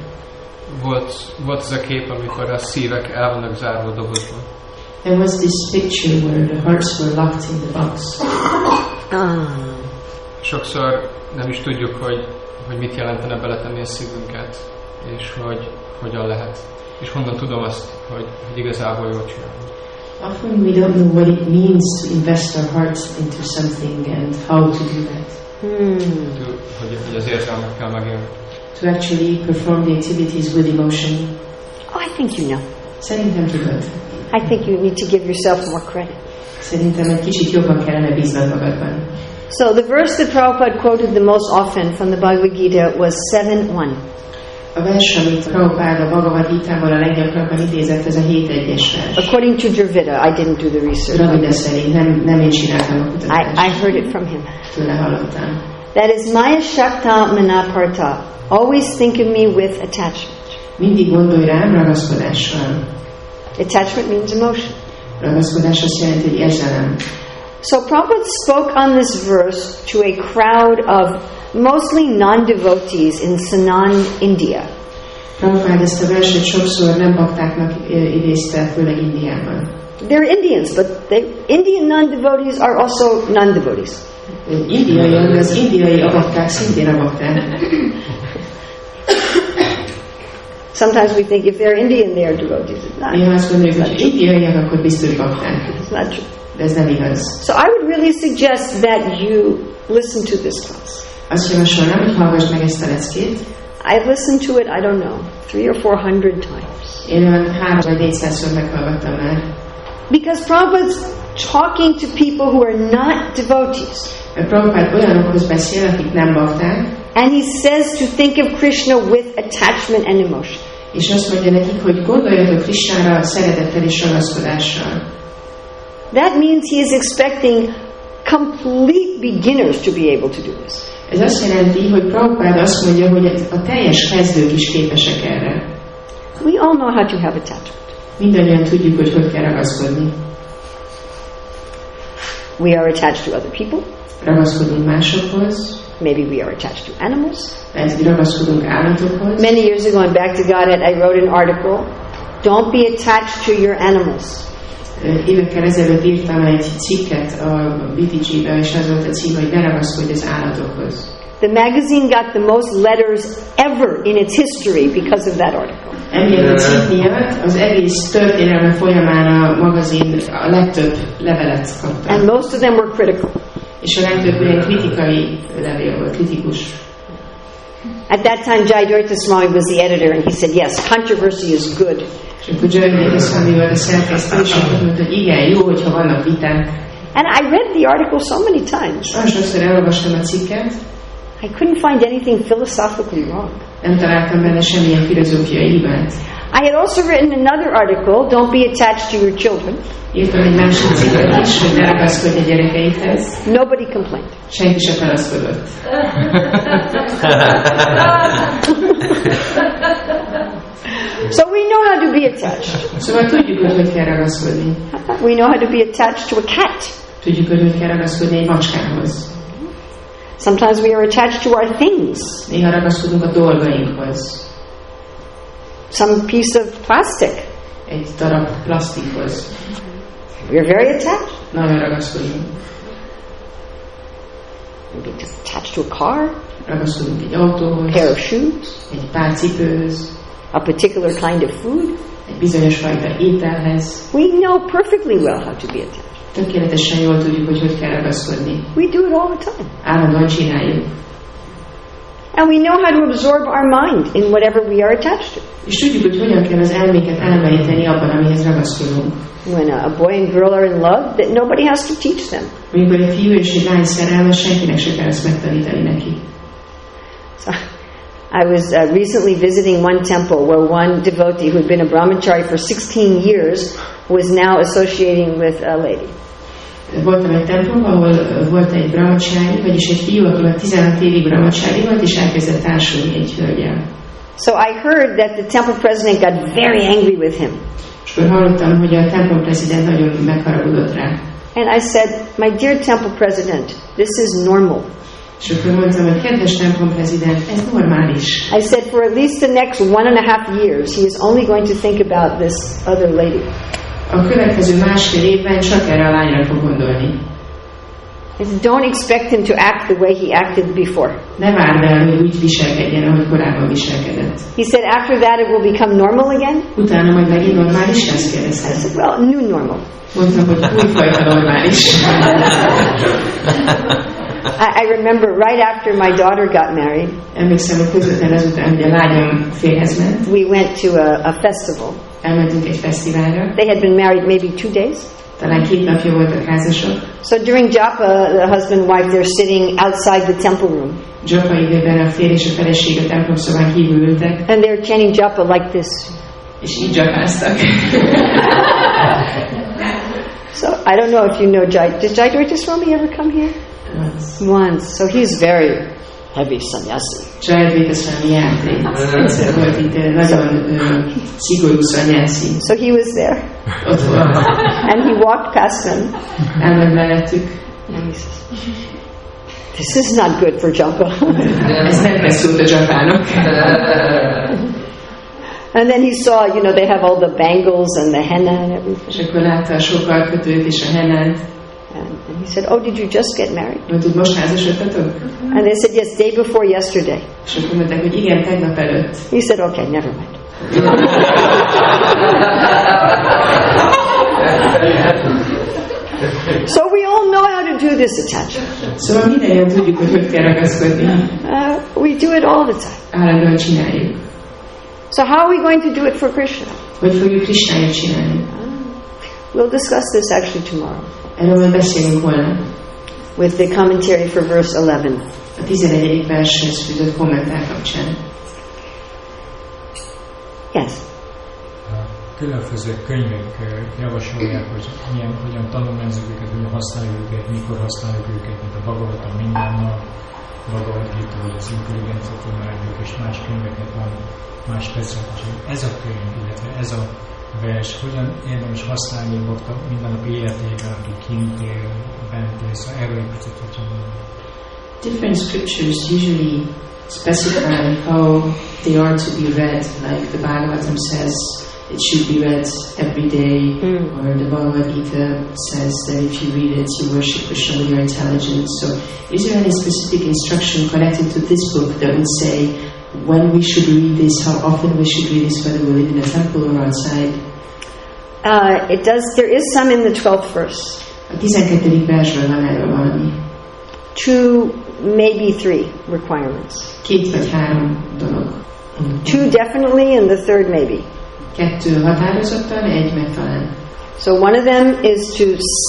[SPEAKER 3] Volt ez a kép, amikor a szívek el vannak zárva dobozban.
[SPEAKER 2] There was this picture where the hearts were locked in the box.
[SPEAKER 3] Sokszor nem is tudjuk, hogy mit jelentene beletenni a szívünket, és hogy hogyan lehet. és honnan tudom azt, hogy igazából jól csinálom.
[SPEAKER 7] Often we don't know what it means to invest our hearts into something and how to do that.
[SPEAKER 3] Hogy az érzelmet kell megélni.
[SPEAKER 7] To actually perform the activities with emotion.
[SPEAKER 1] Oh, I think you know.
[SPEAKER 7] Szerintem tudod.
[SPEAKER 1] I think you need to give yourself more credit.
[SPEAKER 7] Szerintem egy kicsit jobban kellene bíznod magadban.
[SPEAKER 1] So the verse that Prabhupada quoted the most often from the Bhagavad Gita was 7:1.
[SPEAKER 7] A vers, amit Prabhupada a Bhagavad Gita-ból a leggyakrabban idézett, ez a 7:1-es vers.
[SPEAKER 1] According to Dravida, I didn't do the research.
[SPEAKER 7] Dravida szerint, nem én csináltam a kutatást.
[SPEAKER 1] I heard it from him.
[SPEAKER 7] Tőle hallottam.
[SPEAKER 1] That is Maya Shakta Manaparta. Always think of me with attachment.
[SPEAKER 7] Mindig gondolj rám ragaszkodással.
[SPEAKER 1] Attachment means emotion.
[SPEAKER 7] Ragaszkodás azt jelenti, hogy érzelem.
[SPEAKER 1] So Prabhupada spoke on this verse to a crowd of mostly non-devotees in Sanand, India.
[SPEAKER 7] Prabhupada ezt a verset sokszor nem baktáknak idézte, főleg Indiában.
[SPEAKER 1] They're Indians, but Indian non-devotees are also non-devotees.
[SPEAKER 7] Indiaiak, de az indiai abakták szintén abakták.
[SPEAKER 1] Sometimes we think if they're Indian, they are devotees. It's not.
[SPEAKER 7] Néha azt gondoljuk, hogy indiaiak, akkor biztos bakták.
[SPEAKER 1] It's not true.
[SPEAKER 7] De ez nem igaz.
[SPEAKER 1] So I would really suggest that you listen to this class.
[SPEAKER 7] Azt javasolnám, hogy hallgass meg ezt a leckét.
[SPEAKER 1] I've listened to it, I don't know, 300 or 400 times.
[SPEAKER 7] Én olyan 300 vagy 400-szor meghallgattam már.
[SPEAKER 1] Because Prabhupada's talking to people who are not devotees.
[SPEAKER 7] Mert Prabhupada olyanokhoz beszél, akik nem bakták.
[SPEAKER 1] And he says to think of Krishna with attachment and emotion.
[SPEAKER 7] És azt mondja nekik, hogy gondoljatok Krishnára szeretettel és ragaszkodással.
[SPEAKER 1] That means he is expecting complete beginners to be able to do this.
[SPEAKER 7] Ez azt jelenti, hogy Prabhupada azt mondja, hogy a teljes kezdők is képesek erre.
[SPEAKER 1] We all know how to have attachment.
[SPEAKER 7] Mindannyian tudjuk, hogy hogy kell ragaszkodni.
[SPEAKER 1] We are attached to other people.
[SPEAKER 7] Ragaszkodunk másokhoz.
[SPEAKER 1] Maybe we are attached to animals.
[SPEAKER 7] Lehet, hogy ragaszkodunk állatokhoz.
[SPEAKER 1] Many years ago in Back to Godhead, I wrote an article, Don't be attached to your animals.
[SPEAKER 7] Évekkel ezelőtt írtam egy cikket a BTG-be, és az volt a cím, hogy ne ragaszkodj az állatokhoz.
[SPEAKER 1] The magazine got the most letters ever in its history because of that article.
[SPEAKER 7] Emiatt a cikk miatt az egész történelme folyamán a magazin a legtöbb levelet kapta.
[SPEAKER 1] And most of them were critical.
[SPEAKER 7] És a legtöbb ilyen kritikai levél volt, kritikus.
[SPEAKER 1] At that time, Jayadvaita Swami was the editor, and he said, yes, controversy is good.
[SPEAKER 7] És akkor Jayadvaita Swami volt a szerkesztő, és akkor mondta, hogy igen, jó, hogyha vannak viták.
[SPEAKER 1] And I read the article so many times.
[SPEAKER 7] Sokszor elolvastam a cikket.
[SPEAKER 1] I couldn't find anything philosophically wrong.
[SPEAKER 7] Nem találtam benne semmilyen filozófiai hibát.
[SPEAKER 1] I had also written another article, Don't be attached to your children.
[SPEAKER 7] Írtam egy másik cikket is, hogy ne ragaszkodj a gyerekeidhez.
[SPEAKER 1] Nobody complained.
[SPEAKER 7] Senki sem panaszkodott.
[SPEAKER 1] So we know how to be attached.
[SPEAKER 7] Szóval tudjuk, hogy hogy kell ragaszkodni.
[SPEAKER 1] We know how to be attached to a cat.
[SPEAKER 7] Tudjuk, hogy hogy kell ragaszkodni egy macskához.
[SPEAKER 1] Sometimes we are attached to our things.
[SPEAKER 7] Néha ragaszkodunk a dolgainkhoz.
[SPEAKER 1] Some piece of plastic.
[SPEAKER 7] Egy darab plastikhoz.
[SPEAKER 1] We're very attached.
[SPEAKER 7] Nagyon ragaszkodunk.
[SPEAKER 1] Maybe attached to a car.
[SPEAKER 7] Ragaszkodunk egy autóhoz.
[SPEAKER 1] Pair of shoes.
[SPEAKER 7] Egy pár cipőhöz.
[SPEAKER 1] A particular kind of food.
[SPEAKER 7] Egy bizonyos fajta ételhez.
[SPEAKER 1] We know perfectly well how to be attached.
[SPEAKER 7] Tökéletesen jól tudjuk, hogy hogy kell ragaszkodni.
[SPEAKER 1] We do it all the time.
[SPEAKER 7] Állandóan csináljuk.
[SPEAKER 1] And we know how to absorb our mind in whatever we are attached to.
[SPEAKER 7] És tudjuk, hogy hogyan kell az elméket elmeríteni abban, amihez ragaszkodunk.
[SPEAKER 1] When a boy and girl are in love, that nobody has to teach them.
[SPEAKER 7] Amikor egy fiú és egy lány szerelmes, senkinek se kell ezt megtanítani neki.
[SPEAKER 1] So, I was recently visiting one temple where one devotee who had been a brahmachari for 16 years was now associating with a lady.
[SPEAKER 7] Voltam egy templomban, ahol volt egy brahmachari, vagyis egy fiú, aki 16 évig brahmachari volt, és elkezdett társulni egy hölgyel.
[SPEAKER 1] So I heard that the temple president got very angry with him.
[SPEAKER 7] És akkor hallottam, hogy a templom president nagyon megharagudott rá.
[SPEAKER 1] And I said, my dear temple president, this is normal.
[SPEAKER 7] És akkor mondtam, hogy kedves templom president, ez normális.
[SPEAKER 1] I said, for at least the next 1.5 years, he is only going to think about this other lady.
[SPEAKER 7] A következő másfél évben csak erre a lányra fog gondolni.
[SPEAKER 1] Don't expect him to act the way he acted before.
[SPEAKER 7] Ne várd el, hogy úgy viselkedjen, ahogy korábban viselkedett.
[SPEAKER 1] He said after that it will become normal again.
[SPEAKER 7] Utána majd megint normális lesz,
[SPEAKER 1] I
[SPEAKER 7] kérdeztem.
[SPEAKER 1] said, well, new normal.
[SPEAKER 7] Mondtam, hogy újfajta normális.
[SPEAKER 1] I remember right after my daughter got married,
[SPEAKER 7] Emlékszem, hogy közvetlen azután, hogy a lányom férhez ment,
[SPEAKER 1] we went to a festival.
[SPEAKER 7] elmentünk egy fesztiválra,
[SPEAKER 1] They had been married maybe 2 days.
[SPEAKER 7] talán 2 napja voltak házasok.
[SPEAKER 1] So during japa, the husband and wife, they're sitting outside the temple room.
[SPEAKER 7] Japa időben a férj és a feleség a templomszobán kívül ültek,
[SPEAKER 1] And they're chanting japa like this.
[SPEAKER 7] és így japáztak.
[SPEAKER 1] So I don't know if you know Jai. Did Jai Swami ever come here? Once. So he's very heavy sannyasi.
[SPEAKER 7] Jai Swami járt egyszer volt itt nagyon szigorú szanyászi.
[SPEAKER 1] So he was there.
[SPEAKER 7] Ott volt.
[SPEAKER 1] And he walked past them.
[SPEAKER 7] Elment mellettük.
[SPEAKER 1] And he says, this is not good for japa.
[SPEAKER 7] Ez nem beszólt a japának.
[SPEAKER 1] And then he saw, you know, they have all the bangles and the henna and everything.
[SPEAKER 7] És akkor látta a sok karkötőt és a hennát.
[SPEAKER 1] And he said, oh, did you just get married?
[SPEAKER 7] Mondtuk, most házasodtatok?
[SPEAKER 1] And they said, yes, day before yesterday.
[SPEAKER 7] És akkor mondták, hogy igen, tegnap előtt.
[SPEAKER 1] He said, okay, never mind. So we all know how to do this attachment.
[SPEAKER 7] Szóval mindannyian tudjuk, hogy hogy kell ragaszkodni.
[SPEAKER 1] We do it all the time.
[SPEAKER 7] Állandóan csináljuk.
[SPEAKER 1] So how are we going to do it for Krishna?
[SPEAKER 7] Hogy fogjuk Krisnáját csinálni?
[SPEAKER 1] We'll discuss this actually tomorrow
[SPEAKER 7] Erről majd beszélünk holnap.
[SPEAKER 1] with the commentary for verse 11.
[SPEAKER 7] A 11. vershez fűzött kommentár kapcsán.
[SPEAKER 1] Yes.
[SPEAKER 3] Különböző könyvek javasolják, hogy hogyan tanulmányozzuk őket, hogyan használjuk őket, mikor használjuk őket, mint a Bhagavatam minden nap, Bhagavad Gita, vagy az intelligencia tanulmányok, és más könyveknek van más speciális. Ez a könyv, illetve ez a vers, hogyan érdemes használni a mindennapi életében, aki kint él, bent él, szóval erről egy picit, hogyha
[SPEAKER 7] Different scriptures usually specify how they are to be read, like the Bhagavatam says it should be read every day, or the Bhagavad Gita says that if you read it, you worship Krishna with your intelligence. So is there any specific instruction connected to this book that would say when we should read this, how often we should read this, whether we live in a temple or outside?
[SPEAKER 1] It does. There is some in the 12th verse.
[SPEAKER 7] A 12. versben van erről valami.
[SPEAKER 1] 2, maybe 3 requirements.
[SPEAKER 7] 2 vagy 3 dolog.
[SPEAKER 1] 2 definitely, and the third maybe.
[SPEAKER 7] 2 határozottan, 1 meg talán.
[SPEAKER 1] So one of them is to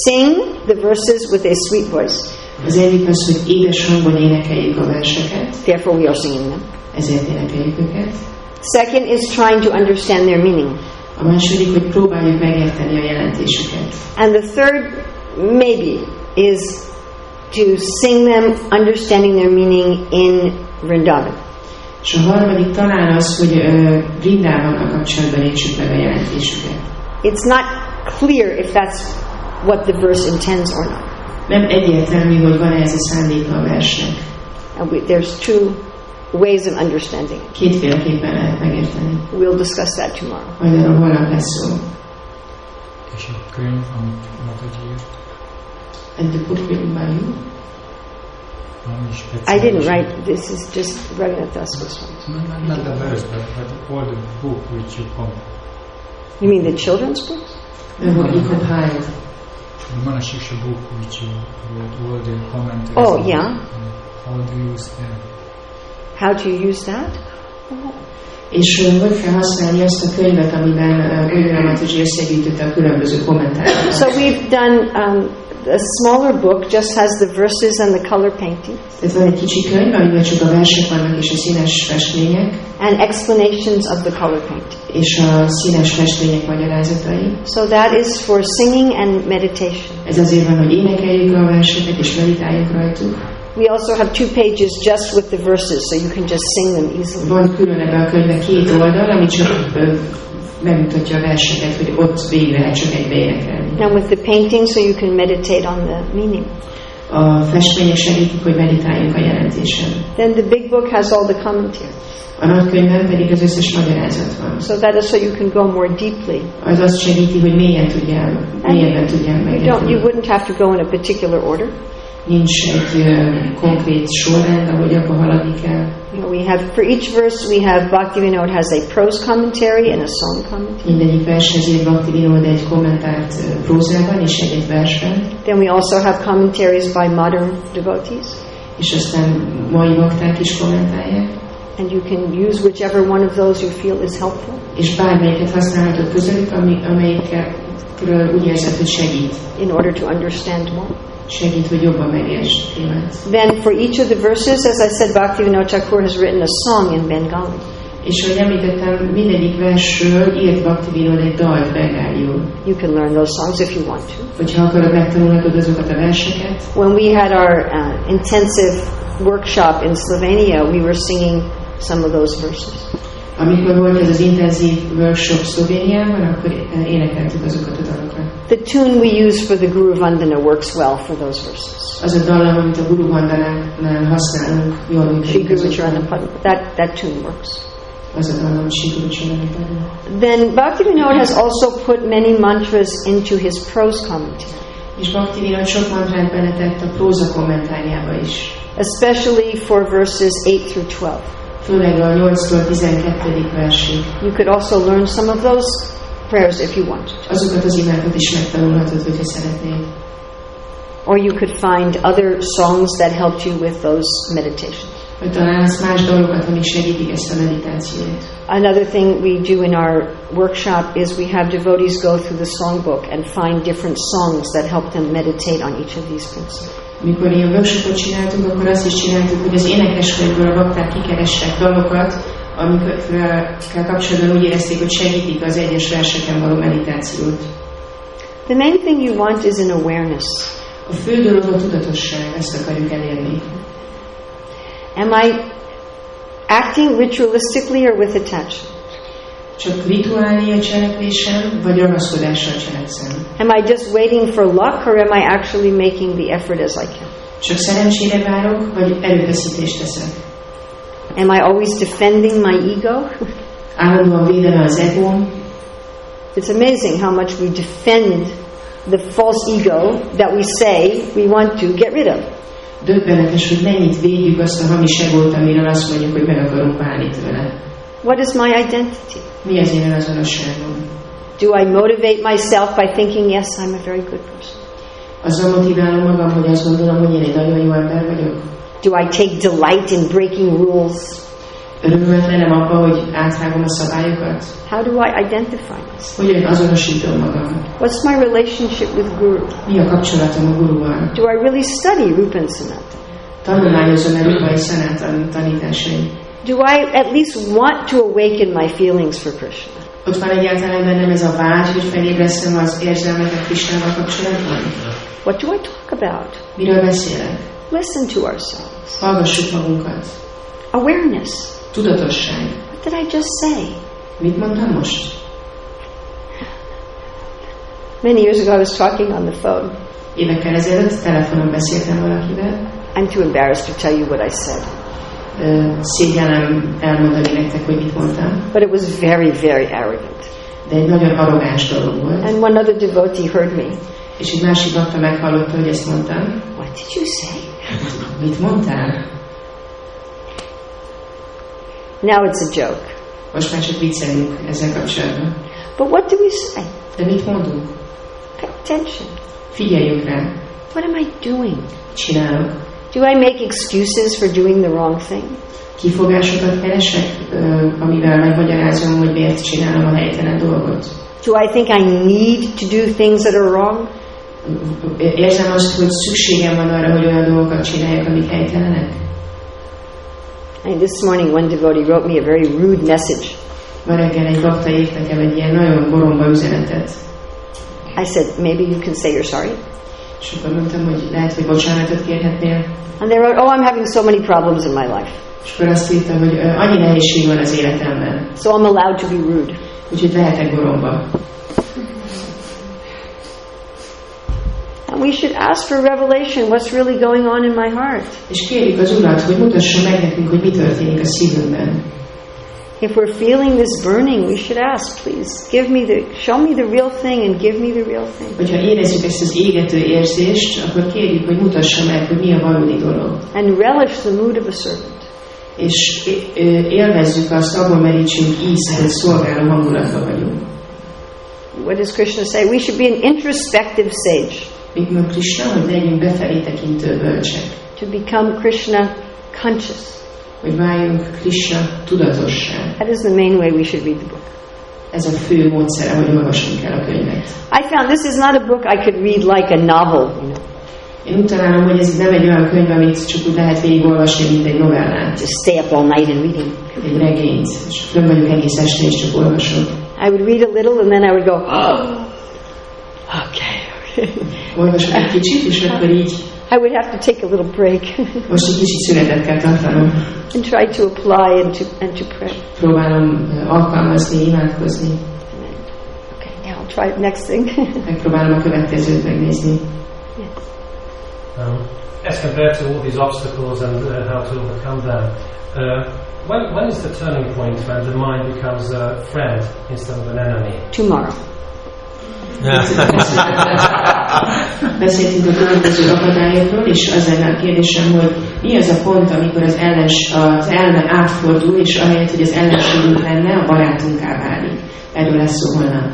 [SPEAKER 1] sing the verses with a sweet voice.
[SPEAKER 7] Az egyik az, hogy édes hangon énekeljük a verseket,
[SPEAKER 1] Therefore we are singing them.
[SPEAKER 7] ezért énekeljük őket.
[SPEAKER 1] Second is trying to understand their meaning.
[SPEAKER 7] A második, hogy próbáljuk megérteni a jelentésüket.
[SPEAKER 1] And the third maybe is to sing them understanding their meaning in Vrindavan.
[SPEAKER 7] És a harmadik talán az, hogy Vrindávannal kapcsolatban értsük meg a jelentésüket.
[SPEAKER 1] It's not clear if that's what the verse intends or not.
[SPEAKER 7] Nem egyértelmű, hogy van-e ez a szándéka a versnek.
[SPEAKER 1] And there's 2 ways of understanding it.
[SPEAKER 7] Kétféleképpen lehet megérteni.
[SPEAKER 1] We'll discuss that tomorrow.
[SPEAKER 7] Majd erről holnap lesz szó.
[SPEAKER 3] és a könyv, amit mataji írt.
[SPEAKER 7] And the book written by you?
[SPEAKER 1] I didn't write, this is just Raghunath Goswami.
[SPEAKER 3] Not the verse, but all the book which you compiled.
[SPEAKER 1] You mean the children's books?
[SPEAKER 7] What you compiled.
[SPEAKER 3] The Manashiksha book which you wrote, all the commentaries.
[SPEAKER 1] Oh, yeah.
[SPEAKER 3] How do you use them?
[SPEAKER 1] How do you use that?
[SPEAKER 7] És hogy kell használni azt a könyvet, amiben mataji összegyűjtötte a különböző kommentárokat.
[SPEAKER 1] So we've done a smaller book, just has the verses and the color paintings.
[SPEAKER 7] Ez van egy kicsi könyv, amiben csak a versek vannak és a színes festmények.
[SPEAKER 1] And explanations of the color painting.
[SPEAKER 7] És a színes festmények magyarázatai.
[SPEAKER 1] So that is for singing and meditation.
[SPEAKER 7] Ez azért van, hogy énekeljük a verseket és meditáljunk rajtuk.
[SPEAKER 1] We also have 2 pages just with the verses, so you can just sing them easily.
[SPEAKER 7] Van külön ebben a könyvben 2 oldal, ami csak megmutatja a verseket, hogy ott végig lehet csak egybe énekelni.
[SPEAKER 1] And with the painting, so you can meditate on the meaning.
[SPEAKER 7] A festmények segítik, hogy meditáljunk a jelentésen.
[SPEAKER 1] Then the big book has all the commentary.
[SPEAKER 7] A nagy könyvben pedig az összes magyarázat van.
[SPEAKER 1] So that is so you can go more deeply.
[SPEAKER 7] Az azt segíti, hogy mélyebben tudjál megérteni.
[SPEAKER 1] You wouldn't have to go in a particular order.
[SPEAKER 7] Nincs egy konkrét sorrend, ahogy abba haladni kell.
[SPEAKER 1] We have, for each verse, we have Bhaktivinoda has a prose commentary and a song commentary.
[SPEAKER 7] Mindegyik vershez ír Bhaktivinoda egy kommentárt prózában és egy versben.
[SPEAKER 1] Then we also have commentaries by modern devotees.
[SPEAKER 7] És aztán mai bakták is kommentálják.
[SPEAKER 1] And you can use whichever one of those you feel is helpful.
[SPEAKER 7] És bármelyiket használhatod közülük, amelyikről úgy érzed, hogy segít.
[SPEAKER 1] In order to understand more.
[SPEAKER 7] Segít, hogy jobban megértsd témát.
[SPEAKER 1] Then for each of the verses, as I said, Bhaktivinoda Thakur has written a song in Bengali.
[SPEAKER 7] És ahogy említettem, mindegyik versről írt Bhaktivinoda egy dalt bengáliul.
[SPEAKER 1] You can learn those songs if you want to.
[SPEAKER 7] Hogyha akarod, megtanulhatod azokat a verseket.
[SPEAKER 1] When we had our intensive workshop in Slovenia, we were singing some of those verses.
[SPEAKER 7] Amikor volt ez az intenzív workshop Szlovéniában, akkor énekeltük azokat a dalokat.
[SPEAKER 1] The tune we use for the Guru Vandana works well for those verses.
[SPEAKER 7] Az a dallam, amit a Guru Vandanánál használunk, jól működik.
[SPEAKER 1] That tune works.
[SPEAKER 7] Az a dallam, Shri Guru Charanapada.
[SPEAKER 1] Then Bhaktivinoda has also put many mantras into his prose commentary.
[SPEAKER 7] És Bhaktivinoda sok mantrát beletett a próza kommentárjába is.
[SPEAKER 1] Especially for verses 8 through 12.
[SPEAKER 7] Főleg a 8-tól 12. versig.
[SPEAKER 1] You could also learn some of those prayers if you wanted.
[SPEAKER 7] Azokat az imákat is megtanulhatod, hogyha szeretnéd.
[SPEAKER 1] Or you could find other songs that helped you with those meditations.
[SPEAKER 7] Vagy találsz más dalokat, amik segítik ezt a meditációt.
[SPEAKER 1] Another thing we do in our workshop is we have devotees go through the songbook and find different songs that help them meditate on each of these principles.
[SPEAKER 7] Mikor ilyen workshopot csináltunk, akkor azt is csináltuk, hogy az énekeskönyvből a bakták kikerestek dalokat, amikkel kapcsolatban úgy érezték, hogy segítik az egyes verseken való meditációt.
[SPEAKER 1] The main thing you want is an awareness.
[SPEAKER 7] A fő dolog a tudatosság, ezt akarjuk elérni.
[SPEAKER 1] Am I acting ritualistically or with attention?
[SPEAKER 7] Csak rituálni a cselekvésem, vagy ragaszkodással cselekszem?
[SPEAKER 1] Am I just waiting for luck, or am I actually making the effort as I can?
[SPEAKER 7] Csak szerencsére várok, vagy erőfeszítést teszek?
[SPEAKER 1] Am I always defending my ego?
[SPEAKER 7] Állandóan védene az egóm?
[SPEAKER 1] It's amazing how much we defend the false ego that we say we want to get rid of.
[SPEAKER 7] Döbbenetes, hogy mennyit védjük azt a hamis egót, amiről azt mondjuk, hogy meg akarunk válni tőle.
[SPEAKER 1] What is my identity?
[SPEAKER 7] Mi az én azonosságom?
[SPEAKER 1] Do I motivate myself by thinking, yes, I'm a very good person?
[SPEAKER 7] Azzal motiválom magam, hogy azt gondolom, hogy én egy nagyon jó ember vagyok.
[SPEAKER 1] Do I take delight in breaking rules?
[SPEAKER 7] Örülhetlenem abba, hogy áthágom a szabályokat?
[SPEAKER 1] How do I identify myself?
[SPEAKER 7] Hogyan azonosítom magam?
[SPEAKER 1] What's my relationship with Guru?
[SPEAKER 7] Mi a kapcsolatom a Guruval?
[SPEAKER 1] Do I really study Rupa and Sanatana?
[SPEAKER 7] Tanulmányozom-e Rupa és Sanatana tanításait?
[SPEAKER 1] Do I at least want to awaken my feelings for Krishna?
[SPEAKER 7] Ott van egyáltalán bennem ez a vágy, hogy felébresztem az érzelmeket Krishnával kapcsolatban?
[SPEAKER 1] What do I talk about?
[SPEAKER 7] Miről beszélek?
[SPEAKER 1] Listen to ourselves.
[SPEAKER 7] Hallgassuk magunkat.
[SPEAKER 1] Awareness.
[SPEAKER 7] Tudatosság.
[SPEAKER 1] What did I just say?
[SPEAKER 7] Mit mondtam most?
[SPEAKER 1] Many years ago I was talking on the phone.
[SPEAKER 7] Évekkel ezelőtt telefonon beszéltem valakivel.
[SPEAKER 1] I'm too embarrassed to tell you what I said.
[SPEAKER 7] Szégyellem elmondani nektek, hogy mit mondtam.
[SPEAKER 1] But it was very, very arrogant.
[SPEAKER 7] De egy nagyon arrogáns dolog volt.
[SPEAKER 1] And one other devotee heard me.
[SPEAKER 7] És egy másik bakta meghallotta, hogy ezt mondtam.
[SPEAKER 1] What did you say?
[SPEAKER 7] Mit mondtál?
[SPEAKER 1] Now it's a joke.
[SPEAKER 7] Most már csak viccelünk ezzel kapcsolatban.
[SPEAKER 1] But what do we say?
[SPEAKER 7] De mit mondunk?
[SPEAKER 1] Pay attention.
[SPEAKER 7] Figyeljünk rá.
[SPEAKER 1] What am I doing?
[SPEAKER 7] Csinálok.
[SPEAKER 1] Do I make excuses for doing the wrong thing?
[SPEAKER 7] Kifogásokat keresek, amivel megmagyarázom, hogy miért csinálom a helytelen dolgot.
[SPEAKER 1] Do I think I need to do things that are wrong?
[SPEAKER 7] Érzem azt, hogy szükségem van arra, hogy olyan dolgokat csináljak, amik helytelenek.
[SPEAKER 1] And this morning one devotee wrote me a very rude message.
[SPEAKER 7] Ma reggel egy bakta írt nekem egy ilyen nagyon boromba üzenetet.
[SPEAKER 1] I said, maybe you can say you're sorry.
[SPEAKER 7] És akkor mondtam, hogy lehet, hogy bocsánatot kérhetnél.
[SPEAKER 1] And they wrote, oh, I'm having so many problems in my life.
[SPEAKER 7] És akkor azt írtam, hogy annyi nehézség van az életemben.
[SPEAKER 1] So I'm allowed to be rude.
[SPEAKER 7] Úgyhogy lehetek boromba.
[SPEAKER 1] And we should ask for revelation, what's really going on in my heart.
[SPEAKER 7] És kérjük az Urat, hogy mutassa meg nekünk, hogy mi történik a szívünkben.
[SPEAKER 1] If we're feeling this burning, we should ask, please, show me the real thing and give me the real thing.
[SPEAKER 7] Hogyha érezzük ezt az égető érzést, akkor kérjük, hogy mutassa meg, hogy mi a valódi dolog.
[SPEAKER 1] And relish the mood of a servant.
[SPEAKER 7] És élvezzük azt, abban merítsünk ízt, hogy szolgáló hangulatban vagyunk.
[SPEAKER 1] What does Krishna say? We should be an introspective sage.
[SPEAKER 7] Mit mond Krishna, hogy legyünk befelé tekintő bölcsek.
[SPEAKER 1] To become Krishna conscious.
[SPEAKER 7] Hogy váljunk Krishna tudatossá.
[SPEAKER 1] That is the main way we should read the book.
[SPEAKER 7] Ez a fő módszer, hogy olvasunk el a könyvet.
[SPEAKER 1] I found this is not a book I could read like a novel, you know.
[SPEAKER 7] Én úgy találom, hogy ez nem egy olyan könyv, amit csak úgy lehet végigolvasni, mint egy novellát.
[SPEAKER 1] Just stay up all night and reading.
[SPEAKER 7] Egy regényt, és fönn vagyok egész este, és csak olvasok.
[SPEAKER 1] I would read a little and then I would go, oh, okay.
[SPEAKER 7] Olvasok egy kicsit, és akkor így
[SPEAKER 1] I would have to take a little break
[SPEAKER 7] most egy kicsit szünetet kell tartanom.
[SPEAKER 1] and try to apply and to pray.
[SPEAKER 7] Próbálom alkalmazni, imádkozni.
[SPEAKER 1] Okay, now I'll try the next thing.
[SPEAKER 7] Megpróbálom a következőt megnézni.
[SPEAKER 1] Yes.
[SPEAKER 5] As compared to all these obstacles and how to overcome them, when is the turning point when the mind becomes a friend instead of an enemy?
[SPEAKER 1] Tomorrow.
[SPEAKER 7] Beszéltünk a különböző akadályokról, és az lenne a kérdésem, hogy mi az a pont, amikor az elme átfordul, és ahelyett, hogy az ellenségünk lenne, a barátunká válik. Erről lesz szó holnap.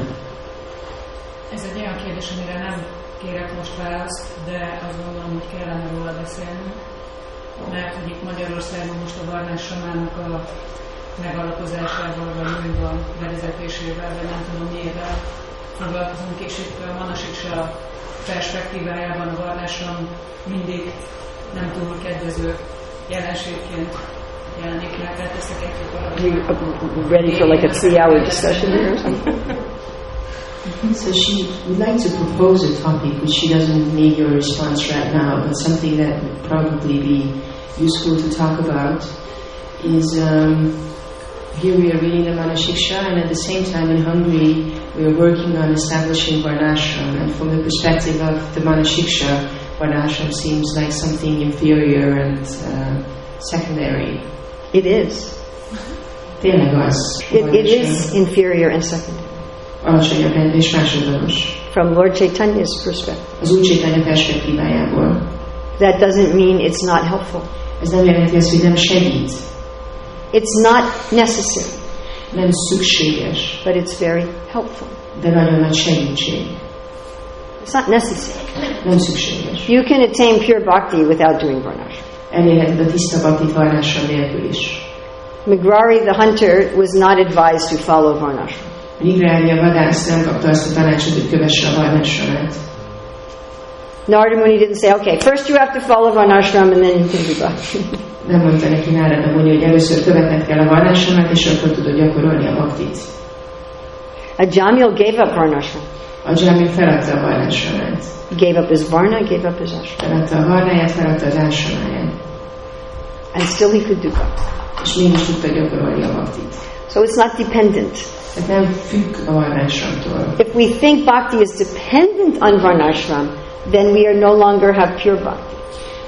[SPEAKER 6] Ez egy olyan kérdés, amire nem kérek most választ, de azt gondolom, hogy kellene róla beszélni. Mert hogy itt Magyarországon most a varnássamának a megalapozásával, vagy újra bevezetésével, vagy nem tudom miért foglalkozunk, és itt a Manasiksa perspektívájában a varnásram mindig nem túl kedvező jelenségként jelenik meg, tehát ezt a kettőt
[SPEAKER 1] You ready for like a 3-hour discussion here or something?
[SPEAKER 7] So she would like to propose a topic which she doesn't need your response right now, but something that would probably be useful to talk about is here we are reading the Manasiksha, and at the same time in Hungary we are working on establishing Varnashram, and from the perspective of the Manasiksha, Varnashram seems like something inferior and secondary.
[SPEAKER 1] It is.
[SPEAKER 7] Tényleg az.
[SPEAKER 1] It is inferior and secondary.
[SPEAKER 7] Alacsonyabb és másodlagos.
[SPEAKER 1] From Lord Chaitanya's perspective.
[SPEAKER 7] Az Úr Chaitanya perspektívájából.
[SPEAKER 1] That doesn't mean it's not helpful.
[SPEAKER 7] Ez nem jelenti azt, hogy nem segít.
[SPEAKER 1] It's not necessary.
[SPEAKER 7] Nem szükséges.
[SPEAKER 1] But it's very helpful.
[SPEAKER 7] De nagyon nagy segítség.
[SPEAKER 1] It's not necessary.
[SPEAKER 7] Nem szükséges.
[SPEAKER 1] You can attain pure bhakti without doing varnashram.
[SPEAKER 7] Elérheted a tiszta bhaktit varnashram nélkül is.
[SPEAKER 1] Migrari the hunter was not advised to follow varnashram.
[SPEAKER 7] Migrari a vadász nem kapta azt a tanácsot, hogy kövesse a varnashramát.
[SPEAKER 1] Narada Muni didn't say, okay, first you have to follow varnashram and then you can do bhakti.
[SPEAKER 7] Nem mondta neki Narada Muni, hogy először követned kell a varnashramát, és akkor tudod gyakorolni a bhaktit.
[SPEAKER 1] Jamil gave up varnashram.
[SPEAKER 7] A Jamil feladta a varnashramát.
[SPEAKER 1] He gave up his varna, gave up his ashram.
[SPEAKER 7] Feladta a varnáját, feladta az ashramáját.
[SPEAKER 1] And still he could do bhakti.
[SPEAKER 7] És mégis tudta gyakorolni a bhaktit.
[SPEAKER 1] So it's not dependent.
[SPEAKER 7] Tehát nem függ a varnashramtól.
[SPEAKER 1] If we think bhakti is dependent on varnashram, then we are no longer have pure bhakti.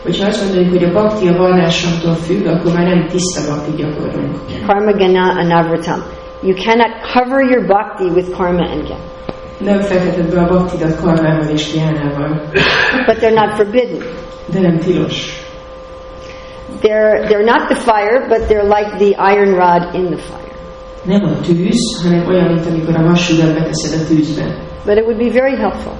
[SPEAKER 7] Hogyha azt mondjuk, hogy a bhakti a varnashramtól függ, akkor már nem tiszta bhakti gyakorlunk.
[SPEAKER 1] Karma gana anavratam. You cannot cover your bhakti with karma and gana.
[SPEAKER 7] Nem fekteted be a bhaktidat karmával és gyánával.
[SPEAKER 1] But they're not forbidden.
[SPEAKER 7] De nem tilos.
[SPEAKER 1] They're not the fire, but they're like the iron rod in the fire.
[SPEAKER 7] Nem a tűz, hanem olyan, mint amikor a vasrudat beteszed a tűzbe.
[SPEAKER 1] But it would be very helpful.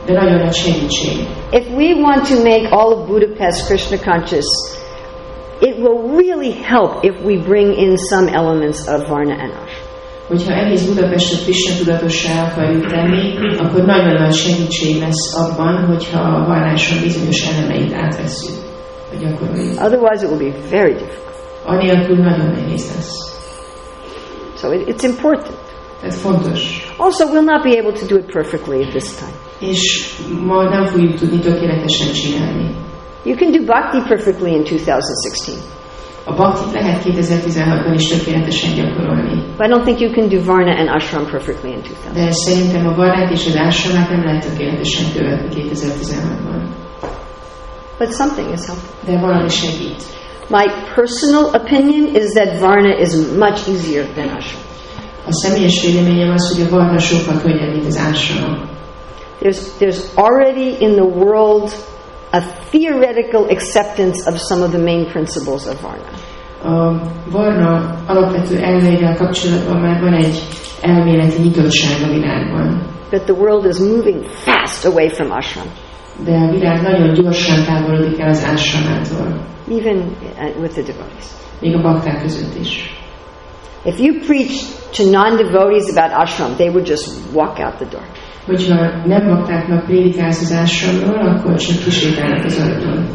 [SPEAKER 7] De nagyon nagy segítség.
[SPEAKER 1] If we want to make all of Budapest Krishna conscious, it will really help if we bring in some elements of Varna and Ashram.
[SPEAKER 7] Hogyha egész Budapestet Krishna tudatossá akarjuk tenni, akkor nagyon nagy segítség lesz abban, hogyha a varnásra bizonyos elemeit átvesszük, vagy gyakoroljuk.
[SPEAKER 1] Otherwise it will be very difficult.
[SPEAKER 7] Anélkül nagyon nehéz lesz.
[SPEAKER 1] So it's important.
[SPEAKER 7] Ez fontos.
[SPEAKER 1] Also, we'll not be able to do it perfectly at this time.
[SPEAKER 7] És ma nem fogjuk tudni tökéletesen csinálni.
[SPEAKER 1] You can do bhakti perfectly in 2016.
[SPEAKER 7] A bhaktit lehet 2016-ban is tökéletesen gyakorolni.
[SPEAKER 1] But I don't think you can do Varna and Ashram perfectly in 2016.
[SPEAKER 7] De szerintem a varnát és az ashramát nem lehet tökéletesen követni 2016-ban.
[SPEAKER 1] But something is helpful.
[SPEAKER 7] De valami segít.
[SPEAKER 1] My personal opinion is that Varna is much easier than ashram.
[SPEAKER 7] A személyes véleményem az, hogy a varna sokkal könnyebb, mint az ashram.
[SPEAKER 1] There's already in the world a theoretical acceptance of some of the main principles of Varna.
[SPEAKER 7] A varna alapvető elveivel kapcsolatban már van egy elméleti nyitottság a világban.
[SPEAKER 1] But the world is moving fast away from ashram.
[SPEAKER 7] De a világ nagyon gyorsan távolodik el az ashramától.
[SPEAKER 1] Even with the devotees.
[SPEAKER 7] Még a bakták között is.
[SPEAKER 1] If you preach to non-devotees about ashram, they would just walk out the door.
[SPEAKER 7] Hogyha nem baktáknak prédikálsz az ashramról, akkor csak kisétálnak az ajtón.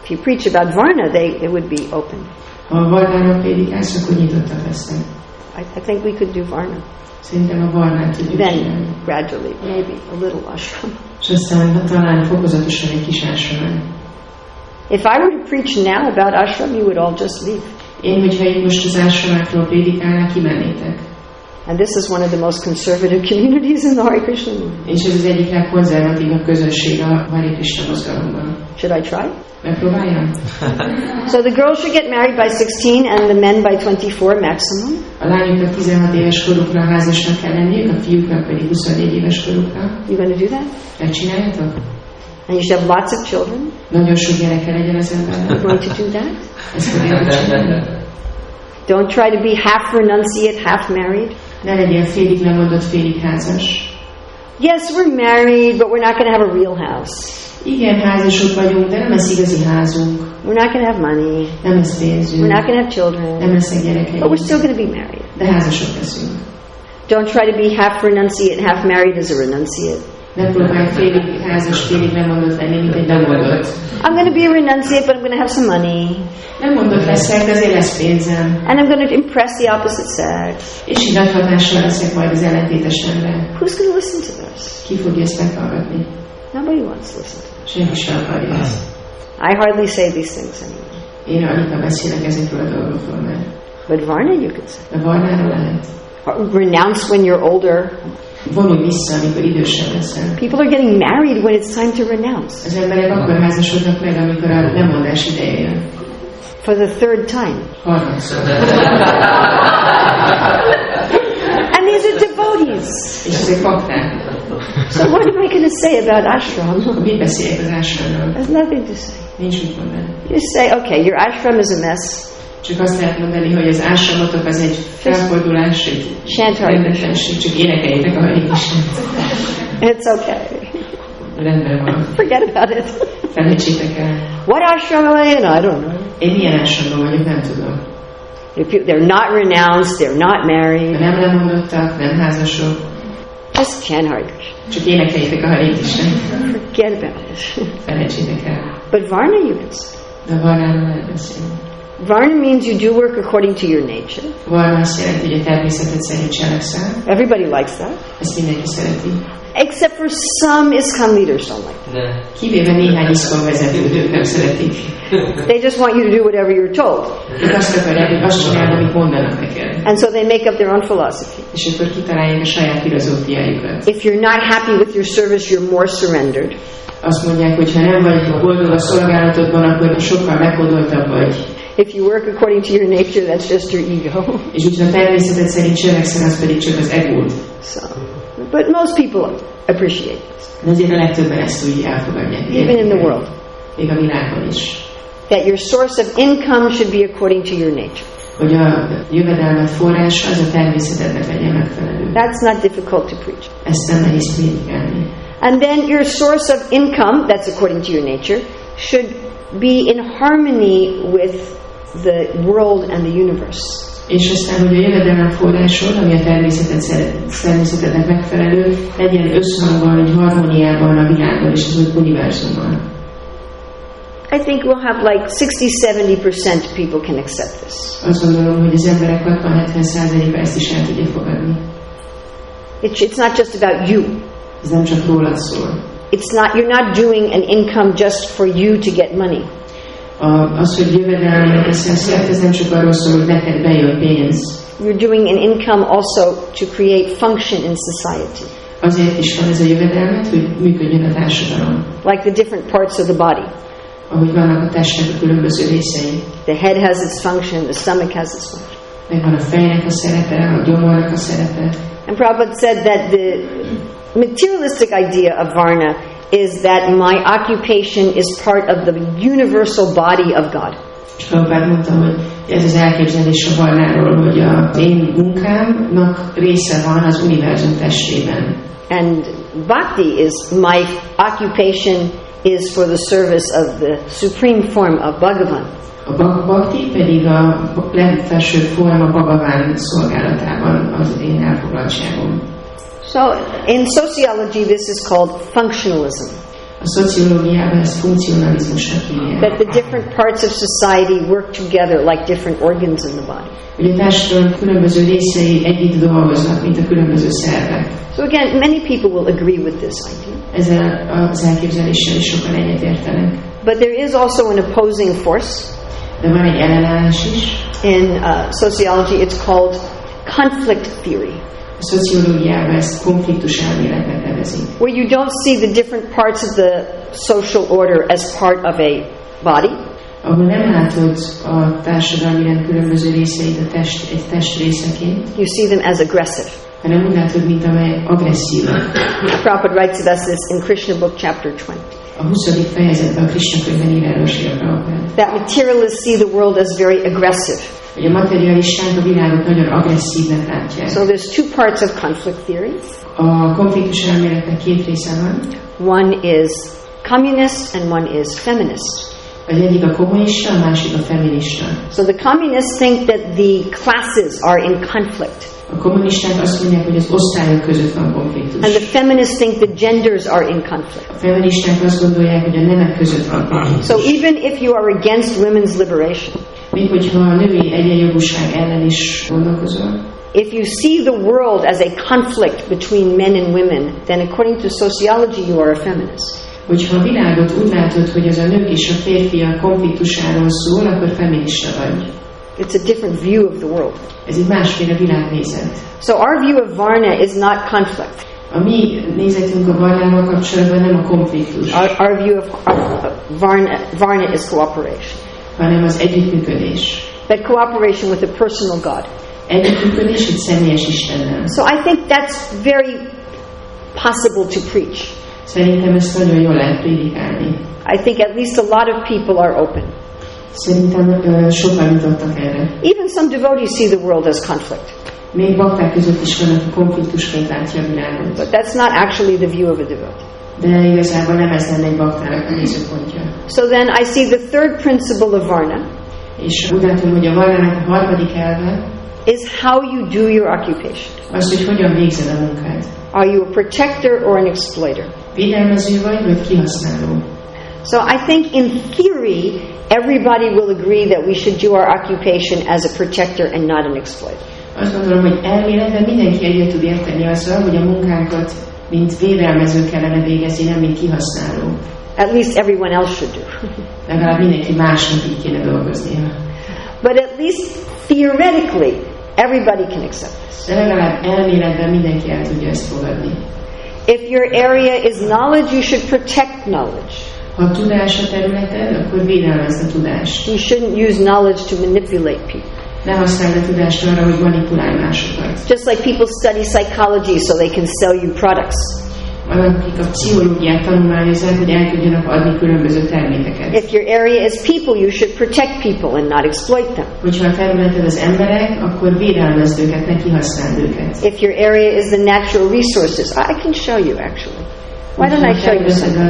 [SPEAKER 1] If you preach about Varna, they would be open.
[SPEAKER 7] Ha a varnának prédikálsz, akkor nyitottak lesznek.
[SPEAKER 1] I think we could do Varna.
[SPEAKER 7] Szerintem a varnát tudjuk csinálni.
[SPEAKER 1] Then, gradually, maybe a little ashram.
[SPEAKER 7] És aztán talán fokozatosan egy kis ashram.
[SPEAKER 1] If I were to preach now about ashram, you would all just leave.
[SPEAKER 7] Én, hogyha itt most az ashramától prédikálnák, kimennétek.
[SPEAKER 1] And this is one of the most conservative communities in the Hare Krishna movement.
[SPEAKER 7] És ez az egyik legkonzervatívabb közösség a Hare Krishna mozgalomban.
[SPEAKER 1] Should I try?
[SPEAKER 7] Megpróbáljam?
[SPEAKER 1] So the girls should get married by 16 and the men by 24 maximum.
[SPEAKER 7] A lányoknak 16 éves korukra házasnak kell lenniük, a fiúknak pedig 24 éves korukra.
[SPEAKER 1] You going to do that?
[SPEAKER 7] Megcsináljátok?
[SPEAKER 1] And you should have lots of children.
[SPEAKER 7] Nagyon sok gyereke legyen az embernek.
[SPEAKER 1] You're going to do that?
[SPEAKER 7] Ezt fogják csinálni.
[SPEAKER 1] Don't try to be half renunciate, half married.
[SPEAKER 7] Ne legyél félig lemondott, félig házas.
[SPEAKER 1] Yes, we're married, but we're not going to have a real house.
[SPEAKER 7] Igen, házasok vagyunk, de nem lesz igazi házunk.
[SPEAKER 1] We're not going to have money.
[SPEAKER 7] Nem lesz pénzünk.
[SPEAKER 1] We're not going to have children.
[SPEAKER 7] Nem lesznek gyerekeink.
[SPEAKER 1] But we're still going to be married.
[SPEAKER 7] De házasok leszünk.
[SPEAKER 1] Don't try to be half renunciate and half married as a renunciate.
[SPEAKER 7] Nem próbálj félig házas, félig lemondott lenni, mint egy lemondott.
[SPEAKER 1] I'm going to be a renunciate, but I'm going to have some money.
[SPEAKER 7] Nem mondott leszek, de azért lesz pénzem.
[SPEAKER 1] And I'm going to impress the opposite sex.
[SPEAKER 7] És így nagy hatással leszek majd az ellentétes nemre.
[SPEAKER 1] Who's going to listen to this?
[SPEAKER 7] Ki fogja ezt meghallgatni?
[SPEAKER 1] Nobody wants to listen to this.
[SPEAKER 7] Senki sem akarja ezt.
[SPEAKER 1] I hardly say these things anymore.
[SPEAKER 7] Én annyira beszélek ezekről a dolgokról, mert
[SPEAKER 1] But Varna you could say.
[SPEAKER 7] a varnáról lehet.
[SPEAKER 1] Renounce when you're older.
[SPEAKER 7] Vonulj vissza, amikor idősebb leszel.
[SPEAKER 1] People are getting married when it's time to renounce.
[SPEAKER 7] Az emberek akkor házasodnak meg, amikor a lemondás ideje jön.
[SPEAKER 1] For the third time.
[SPEAKER 7] Harmadszor.
[SPEAKER 1] And these are devotees.
[SPEAKER 7] És ezek bakták.
[SPEAKER 1] So what am I going to say about ashram?
[SPEAKER 7] Mit beszéljek az ashramról?
[SPEAKER 1] There's nothing to say.
[SPEAKER 7] Nincs mit mondani.
[SPEAKER 1] You just say, okay, your ashram is a mess.
[SPEAKER 7] Csak azt lehet mondani, hogy az ashramotok az egy felfordulás, egy rendetlenség, csak énekeljétek a Hare Krishnát.
[SPEAKER 1] It's okay.
[SPEAKER 7] Rendben van.
[SPEAKER 1] Forget about it.
[SPEAKER 7] Felejtsétek el.
[SPEAKER 1] What ashram am I in? I don't know.
[SPEAKER 7] Én milyen ashramban vagyok, nem tudom.
[SPEAKER 1] They're not renounced, they're not married.
[SPEAKER 7] Nem lemondottak, nem házasok.
[SPEAKER 1] Just chant Hare Krishna.
[SPEAKER 7] Csak énekeljétek a Hare Krishnát.
[SPEAKER 1] Forget about it.
[SPEAKER 7] Felejtsétek el.
[SPEAKER 1] But Varna you can say.
[SPEAKER 7] De varnáról lehet beszélni.
[SPEAKER 1] Varna means you do work according to your nature.
[SPEAKER 7] Varna azt jelenti, hogy a természetet szerint cselekszel.
[SPEAKER 1] Everybody likes that.
[SPEAKER 7] Ezt mindenki szereti.
[SPEAKER 1] Except for some ISKCON leaders don't like that.
[SPEAKER 7] Kivéve néhány iszkon vezetőt, ők nem szeretik.
[SPEAKER 1] They just want you to do whatever you're told.
[SPEAKER 7] Ők azt akarják, hogy azt csinálni, amit mondanak neked.
[SPEAKER 1] And so they make up their own philosophy.
[SPEAKER 7] És akkor kitalálják a saját filozófiájukat.
[SPEAKER 1] If you're not happy with your service, you're more surrendered.
[SPEAKER 7] Azt mondják, hogy ha nem vagy boldog a szolgálatodban, akkor sokkal meghódoltabb vagy.
[SPEAKER 1] If you work according to your nature, that's just your ego.
[SPEAKER 7] És úgy, ha természetet szerint cselekszel, az pedig csak az egód.
[SPEAKER 1] So, but most people appreciate this.
[SPEAKER 7] De azért a legtöbben ezt úgy elfogadják.
[SPEAKER 1] Even in the world.
[SPEAKER 7] Még a világban is.
[SPEAKER 1] That your source of income should be according to your nature.
[SPEAKER 7] Hogy a jövedelmet forrása az a természetednek legyen megfelelő.
[SPEAKER 1] That's not difficult to preach.
[SPEAKER 7] Ezt nem nehéz prédikálni.
[SPEAKER 1] And then your source of income, that's according to your nature, should be in harmony with the world and the universe.
[SPEAKER 7] És aztán, hogy a jövedelem forrásod, ami a természetednek megfelelő, legyen összhangban, egy harmóniában a világban és az univerzumban.
[SPEAKER 1] I think we'll have like 60-70% people can accept this.
[SPEAKER 7] Azt gondolom, hogy az emberek 60-70%-a ezt is el tudja fogadni.
[SPEAKER 1] It's not just about you.
[SPEAKER 7] Ez nem csak rólad szól.
[SPEAKER 1] You're not doing an income just for you to get money.
[SPEAKER 7] Az, hogy jövedelmet teszel, ez nem csak arról szól, hogy neked bejön pénz.
[SPEAKER 1] You're doing an income also to create function in society.
[SPEAKER 7] Azért is van ez a jövedelmet, hogy működjön a társadalom.
[SPEAKER 1] Like the different parts of the body.
[SPEAKER 7] ahogy vannak a testnek a különböző részei.
[SPEAKER 1] The head has its function, the stomach has its function.
[SPEAKER 7] Megvan a fejnek a szerepe, a gyomornak a szerepe.
[SPEAKER 1] And Prabhupada said that the materialistic idea of varna is that my occupation is part of the universal body of God.
[SPEAKER 7] És Prabhupada mondta, hogy ez az elképzelés a varnáról, hogy az én munkámnak része van az univerzum testében.
[SPEAKER 1] And bhakti is my occupation is for the service of the supreme form of Bhagavan.
[SPEAKER 7] A bhakti pedig a legfelsőbb forma Bhagavan szolgálatában az én elfoglaltságom.
[SPEAKER 1] So in sociology this is called functionalism.
[SPEAKER 7] A szociológiában ezt funkcionalizmusnak hívják.
[SPEAKER 1] That the different parts of society work together like different organs in the body.
[SPEAKER 7] Ugye a társadalom különböző részei együtt dolgoznak, mint a különböző szervek.
[SPEAKER 1] So again, many people will agree with this idea.
[SPEAKER 7] Ezzel az elképzeléssel is sokan egyetértenek.
[SPEAKER 1] But there is also an opposing force.
[SPEAKER 7] De van egy ellenállás is.
[SPEAKER 1] In sociology it's called conflict theory.
[SPEAKER 7] A szociológiában ezt konfliktus elméletnek nevezik.
[SPEAKER 1] Where you don't see the different parts of the social order as part of a body.
[SPEAKER 7] Ahol nem látod a társadalmi rend különböző részeit egy test részeként.
[SPEAKER 1] You see them as aggressive.
[SPEAKER 7] Hanem úgy látod, mint amely agresszívak.
[SPEAKER 1] Prabhupada writes to us this in Krishna book chapter 20.
[SPEAKER 7] A 20. fejezetben a Krishna könyvben ír erről Srila Prabhupada.
[SPEAKER 1] That materialists see the world as very aggressive.
[SPEAKER 7] Hogy a materialisták a világot nagyon agresszívnek látják.
[SPEAKER 1] So there's two parts of conflict theory.
[SPEAKER 7] A konfliktus elméletnek két része van.
[SPEAKER 1] One is communist and one is feminist.
[SPEAKER 7] Az egyik a kommunista, a másik a feminista.
[SPEAKER 1] So the communists think that the classes are in conflict.
[SPEAKER 7] A kommunisták azt mondják, hogy az osztályok között van konfliktus.
[SPEAKER 1] And the feminists think the genders are in conflict.
[SPEAKER 7] A feministák azt gondolják, hogy a nemek között van konfliktus.
[SPEAKER 1] So even if you are against women's liberation,
[SPEAKER 7] még hogyha a női egyenjogúság ellen is gondolkozol,
[SPEAKER 1] if you see the world as a conflict between men and women, then according to sociology you are a feminist.
[SPEAKER 7] Hogyha a világot úgy látod, hogy az a nők és a férfiak konfliktusáról szól, akkor feminista vagy.
[SPEAKER 1] It's a different view of the world.
[SPEAKER 7] Ez egy másféle világnézet.
[SPEAKER 1] So our view of varna is not conflict.
[SPEAKER 7] A mi nézetünk a varnával kapcsolatban nem a konfliktus.
[SPEAKER 1] Our view of varna is cooperation.
[SPEAKER 7] Hanem az együttműködés.
[SPEAKER 1] But cooperation with a personal God.
[SPEAKER 7] Együttműködés egy személyes Istennel.
[SPEAKER 1] So I think that's very possible to preach.
[SPEAKER 7] Szerintem ezt nagyon jól lehet prédikálni.
[SPEAKER 1] I think at least a lot of people are open.
[SPEAKER 7] Szerintem sokan jutottak erre.
[SPEAKER 1] Even some devotees see the world as conflict.
[SPEAKER 7] Még bakták között is van, aki konfliktusként látja a világot.
[SPEAKER 1] But that's not actually the view of a devotee.
[SPEAKER 7] De igazából nem ez lenne egy baktának a nézőpontja.
[SPEAKER 1] So then I see the third principle of varna.
[SPEAKER 7] És úgy látom, hogy a varnának a harmadik elve
[SPEAKER 1] is how you do your occupation.
[SPEAKER 7] Az, hogy hogyan végzed a munkát.
[SPEAKER 1] Are you a protector or an exploiter?
[SPEAKER 7] Védelmező vagy kihasználó?
[SPEAKER 1] So I think in theory everybody will agree that we should do our occupation as a protector and not an exploiter.
[SPEAKER 7] Azt gondolom, hogy elméletben mindenki egyet tud érteni azzal, hogy a munkánkat mint védelmező kellene végezni, nem mint kihasználó.
[SPEAKER 1] At least everyone else should do.
[SPEAKER 7] Legalább mindenki másnak így kéne dolgoznia.
[SPEAKER 1] But at least theoretically everybody can accept this.
[SPEAKER 7] De legalább elméletben mindenki el tudja ezt fogadni.
[SPEAKER 1] If your area is knowledge, you should protect knowledge.
[SPEAKER 7] Ha a tudás a területed, akkor védelmezd a tudást.
[SPEAKER 1] You shouldn't use knowledge to manipulate people.
[SPEAKER 7] Ne használd a tudást arra, hogy manipulálj másokat.
[SPEAKER 1] Just like people study psychology so they can sell you products.
[SPEAKER 7] Akik a pszichológiát tanulmányozzák, hogy el tudjanak adni különböző termékeket.
[SPEAKER 1] If your area is people, you should protect people and not exploit them.
[SPEAKER 7] Hogyha a területed az emberek, akkor védelmezd őket, ne kihasználd őket.
[SPEAKER 1] If your area is the natural resources, I can show you actually. Why don't I show you something?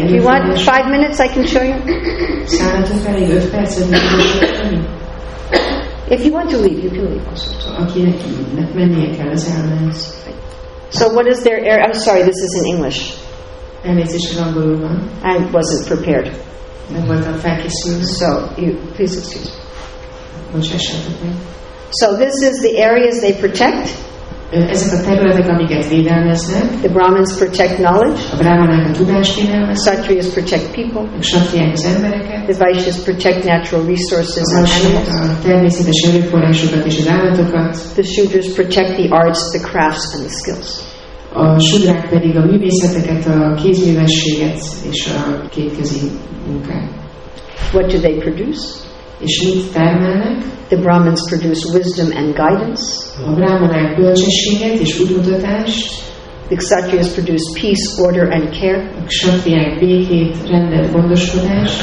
[SPEAKER 1] If you want 5 minutes, I can show you.
[SPEAKER 7] Szállnatok elég 5 percet,
[SPEAKER 1] If you want to leave, you can leave also.
[SPEAKER 7] Akinek mennie kell, az elmensz.
[SPEAKER 1] So what is their area? I'm sorry, this is in English.
[SPEAKER 7] Elnézést, az angolul van.
[SPEAKER 1] I wasn't prepared.
[SPEAKER 7] Nem voltam felkészülve.
[SPEAKER 1] So, you, please excuse me.
[SPEAKER 7] Bocsássatok meg.
[SPEAKER 1] So this is the areas they protect.
[SPEAKER 7] Ezek a területek, amiket védelmeznek.
[SPEAKER 1] The Brahmins protect knowledge.
[SPEAKER 7] A brahmanák a tudást védelmeznek.
[SPEAKER 1] Satriyas protect people.
[SPEAKER 7] A satriák az embereket.
[SPEAKER 1] The Vaishyas protect natural resources and animals.
[SPEAKER 7] A természetes erőforrásokat és az állatokat.
[SPEAKER 1] The Shudras protect the arts, the crafts and the skills.
[SPEAKER 7] A sudrák pedig a művészeteket, a kézművességet és a kétkezi munkát.
[SPEAKER 1] What do they produce?
[SPEAKER 7] És mit termelnek?
[SPEAKER 1] The Brahmins produce wisdom and guidance.
[SPEAKER 7] A brámanák bölcsességet és útmutatást,
[SPEAKER 1] The Kshatriyas produce peace, order and care.
[SPEAKER 7] a ksatriák békét, rendet, gondoskodást,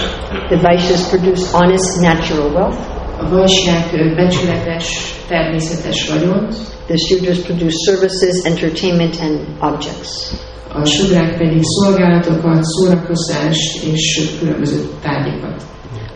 [SPEAKER 1] The Vaishyas produce honest natural wealth.
[SPEAKER 7] a vajsják becsületes, természetes vagyont,
[SPEAKER 1] The Shudras produce services, entertainment and objects.
[SPEAKER 7] a sudrák pedig szolgálatokat, szórakozást és különböző tárgyakat.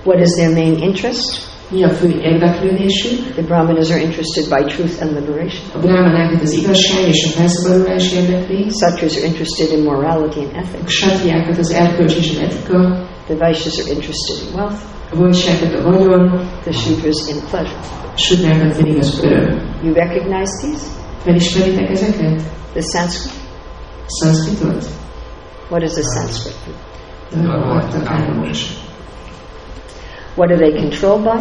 [SPEAKER 1] What is their main interest?
[SPEAKER 7] Mi a fő érdeklődésük?
[SPEAKER 1] The Brahmanas are interested by truth and liberation.
[SPEAKER 7] A brámanákat az igazság és a felszabadulás érdekli,
[SPEAKER 1] Kshatriyas are interested in morality and
[SPEAKER 7] a
[SPEAKER 1] ethics.
[SPEAKER 7] ksatriákat az erkölcs és az etika,
[SPEAKER 1] The Vaishyas are interested in wealth.
[SPEAKER 7] a vajsjákat a vagyon,
[SPEAKER 1] The Shudras in pleasure.
[SPEAKER 7] a sudrákat pedig az öröm.
[SPEAKER 1] You recognize these?
[SPEAKER 7] Felismeritek ezeket?
[SPEAKER 1] The Sanskrit?
[SPEAKER 7] Szanszkritot?
[SPEAKER 1] What is the Sanskrit? What are they controlled by?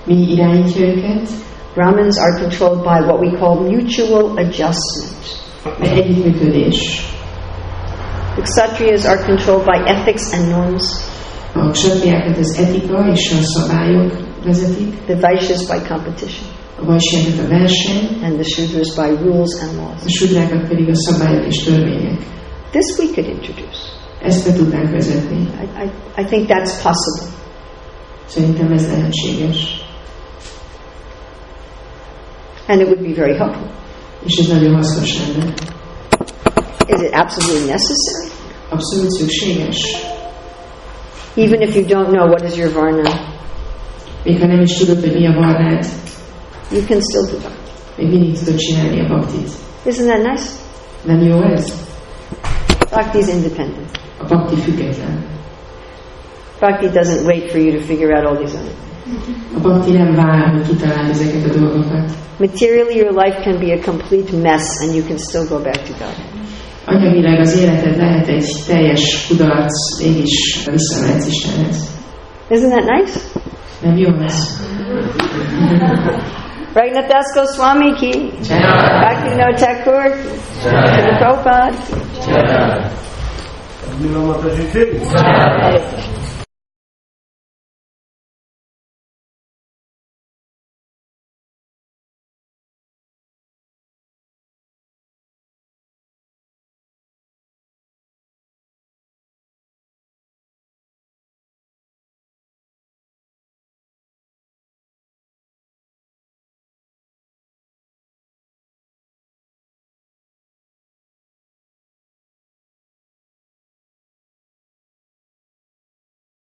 [SPEAKER 7] Mi irányítja őket?
[SPEAKER 1] Brahmins are controlled by what we call mutual adjustment.
[SPEAKER 7] De együttműködés.
[SPEAKER 1] The Kshatriyas are controlled by ethics and norms.
[SPEAKER 7] A ksatriákat az etika és a szabályok vezetik,
[SPEAKER 1] The Vaishyas by competition.
[SPEAKER 7] a vajsjákat a verseny,
[SPEAKER 1] And the Shudras by rules and
[SPEAKER 7] a
[SPEAKER 1] laws.
[SPEAKER 7] sudrákat pedig a szabályok és törvények.
[SPEAKER 1] This we could introduce.
[SPEAKER 7] Ezt be tudnánk vezetni.
[SPEAKER 1] I think that's possible.
[SPEAKER 7] Szerintem ez lehetséges.
[SPEAKER 1] And it would be very helpful.
[SPEAKER 7] És ez nagyon hasznos lenne.
[SPEAKER 1] Is it absolutely necessary?
[SPEAKER 7] Abszolút szükséges.
[SPEAKER 1] Even if you don't know what is your varna,
[SPEAKER 7] Még ha nem is tudod, hogy mi a varrád,
[SPEAKER 1] you can still do that.
[SPEAKER 7] még mindig tudod csinálni a baktit.
[SPEAKER 1] Isn't that nice?
[SPEAKER 7] Nem jó ez?
[SPEAKER 1] Bhakti is independent.
[SPEAKER 7] A bakti független.
[SPEAKER 1] Bhakti doesn't wait for you to figure out all these other things.
[SPEAKER 7] A bakti nem vár, hogy kitalálj ezeket a dolgokat.
[SPEAKER 1] Materially, your life can be a complete mess and you can still go back to God.
[SPEAKER 7] Anyagilag az életed lehet egy teljes kudarc, mégis visszamehetsz Istenhez.
[SPEAKER 1] Isn't that nice?
[SPEAKER 7] Nem jó ez?
[SPEAKER 1] Raghunath Goswami ki, Bhaktivinoda Thakur ki, Srila Prabhupada ki.
[SPEAKER 8] Urmila mataji ki.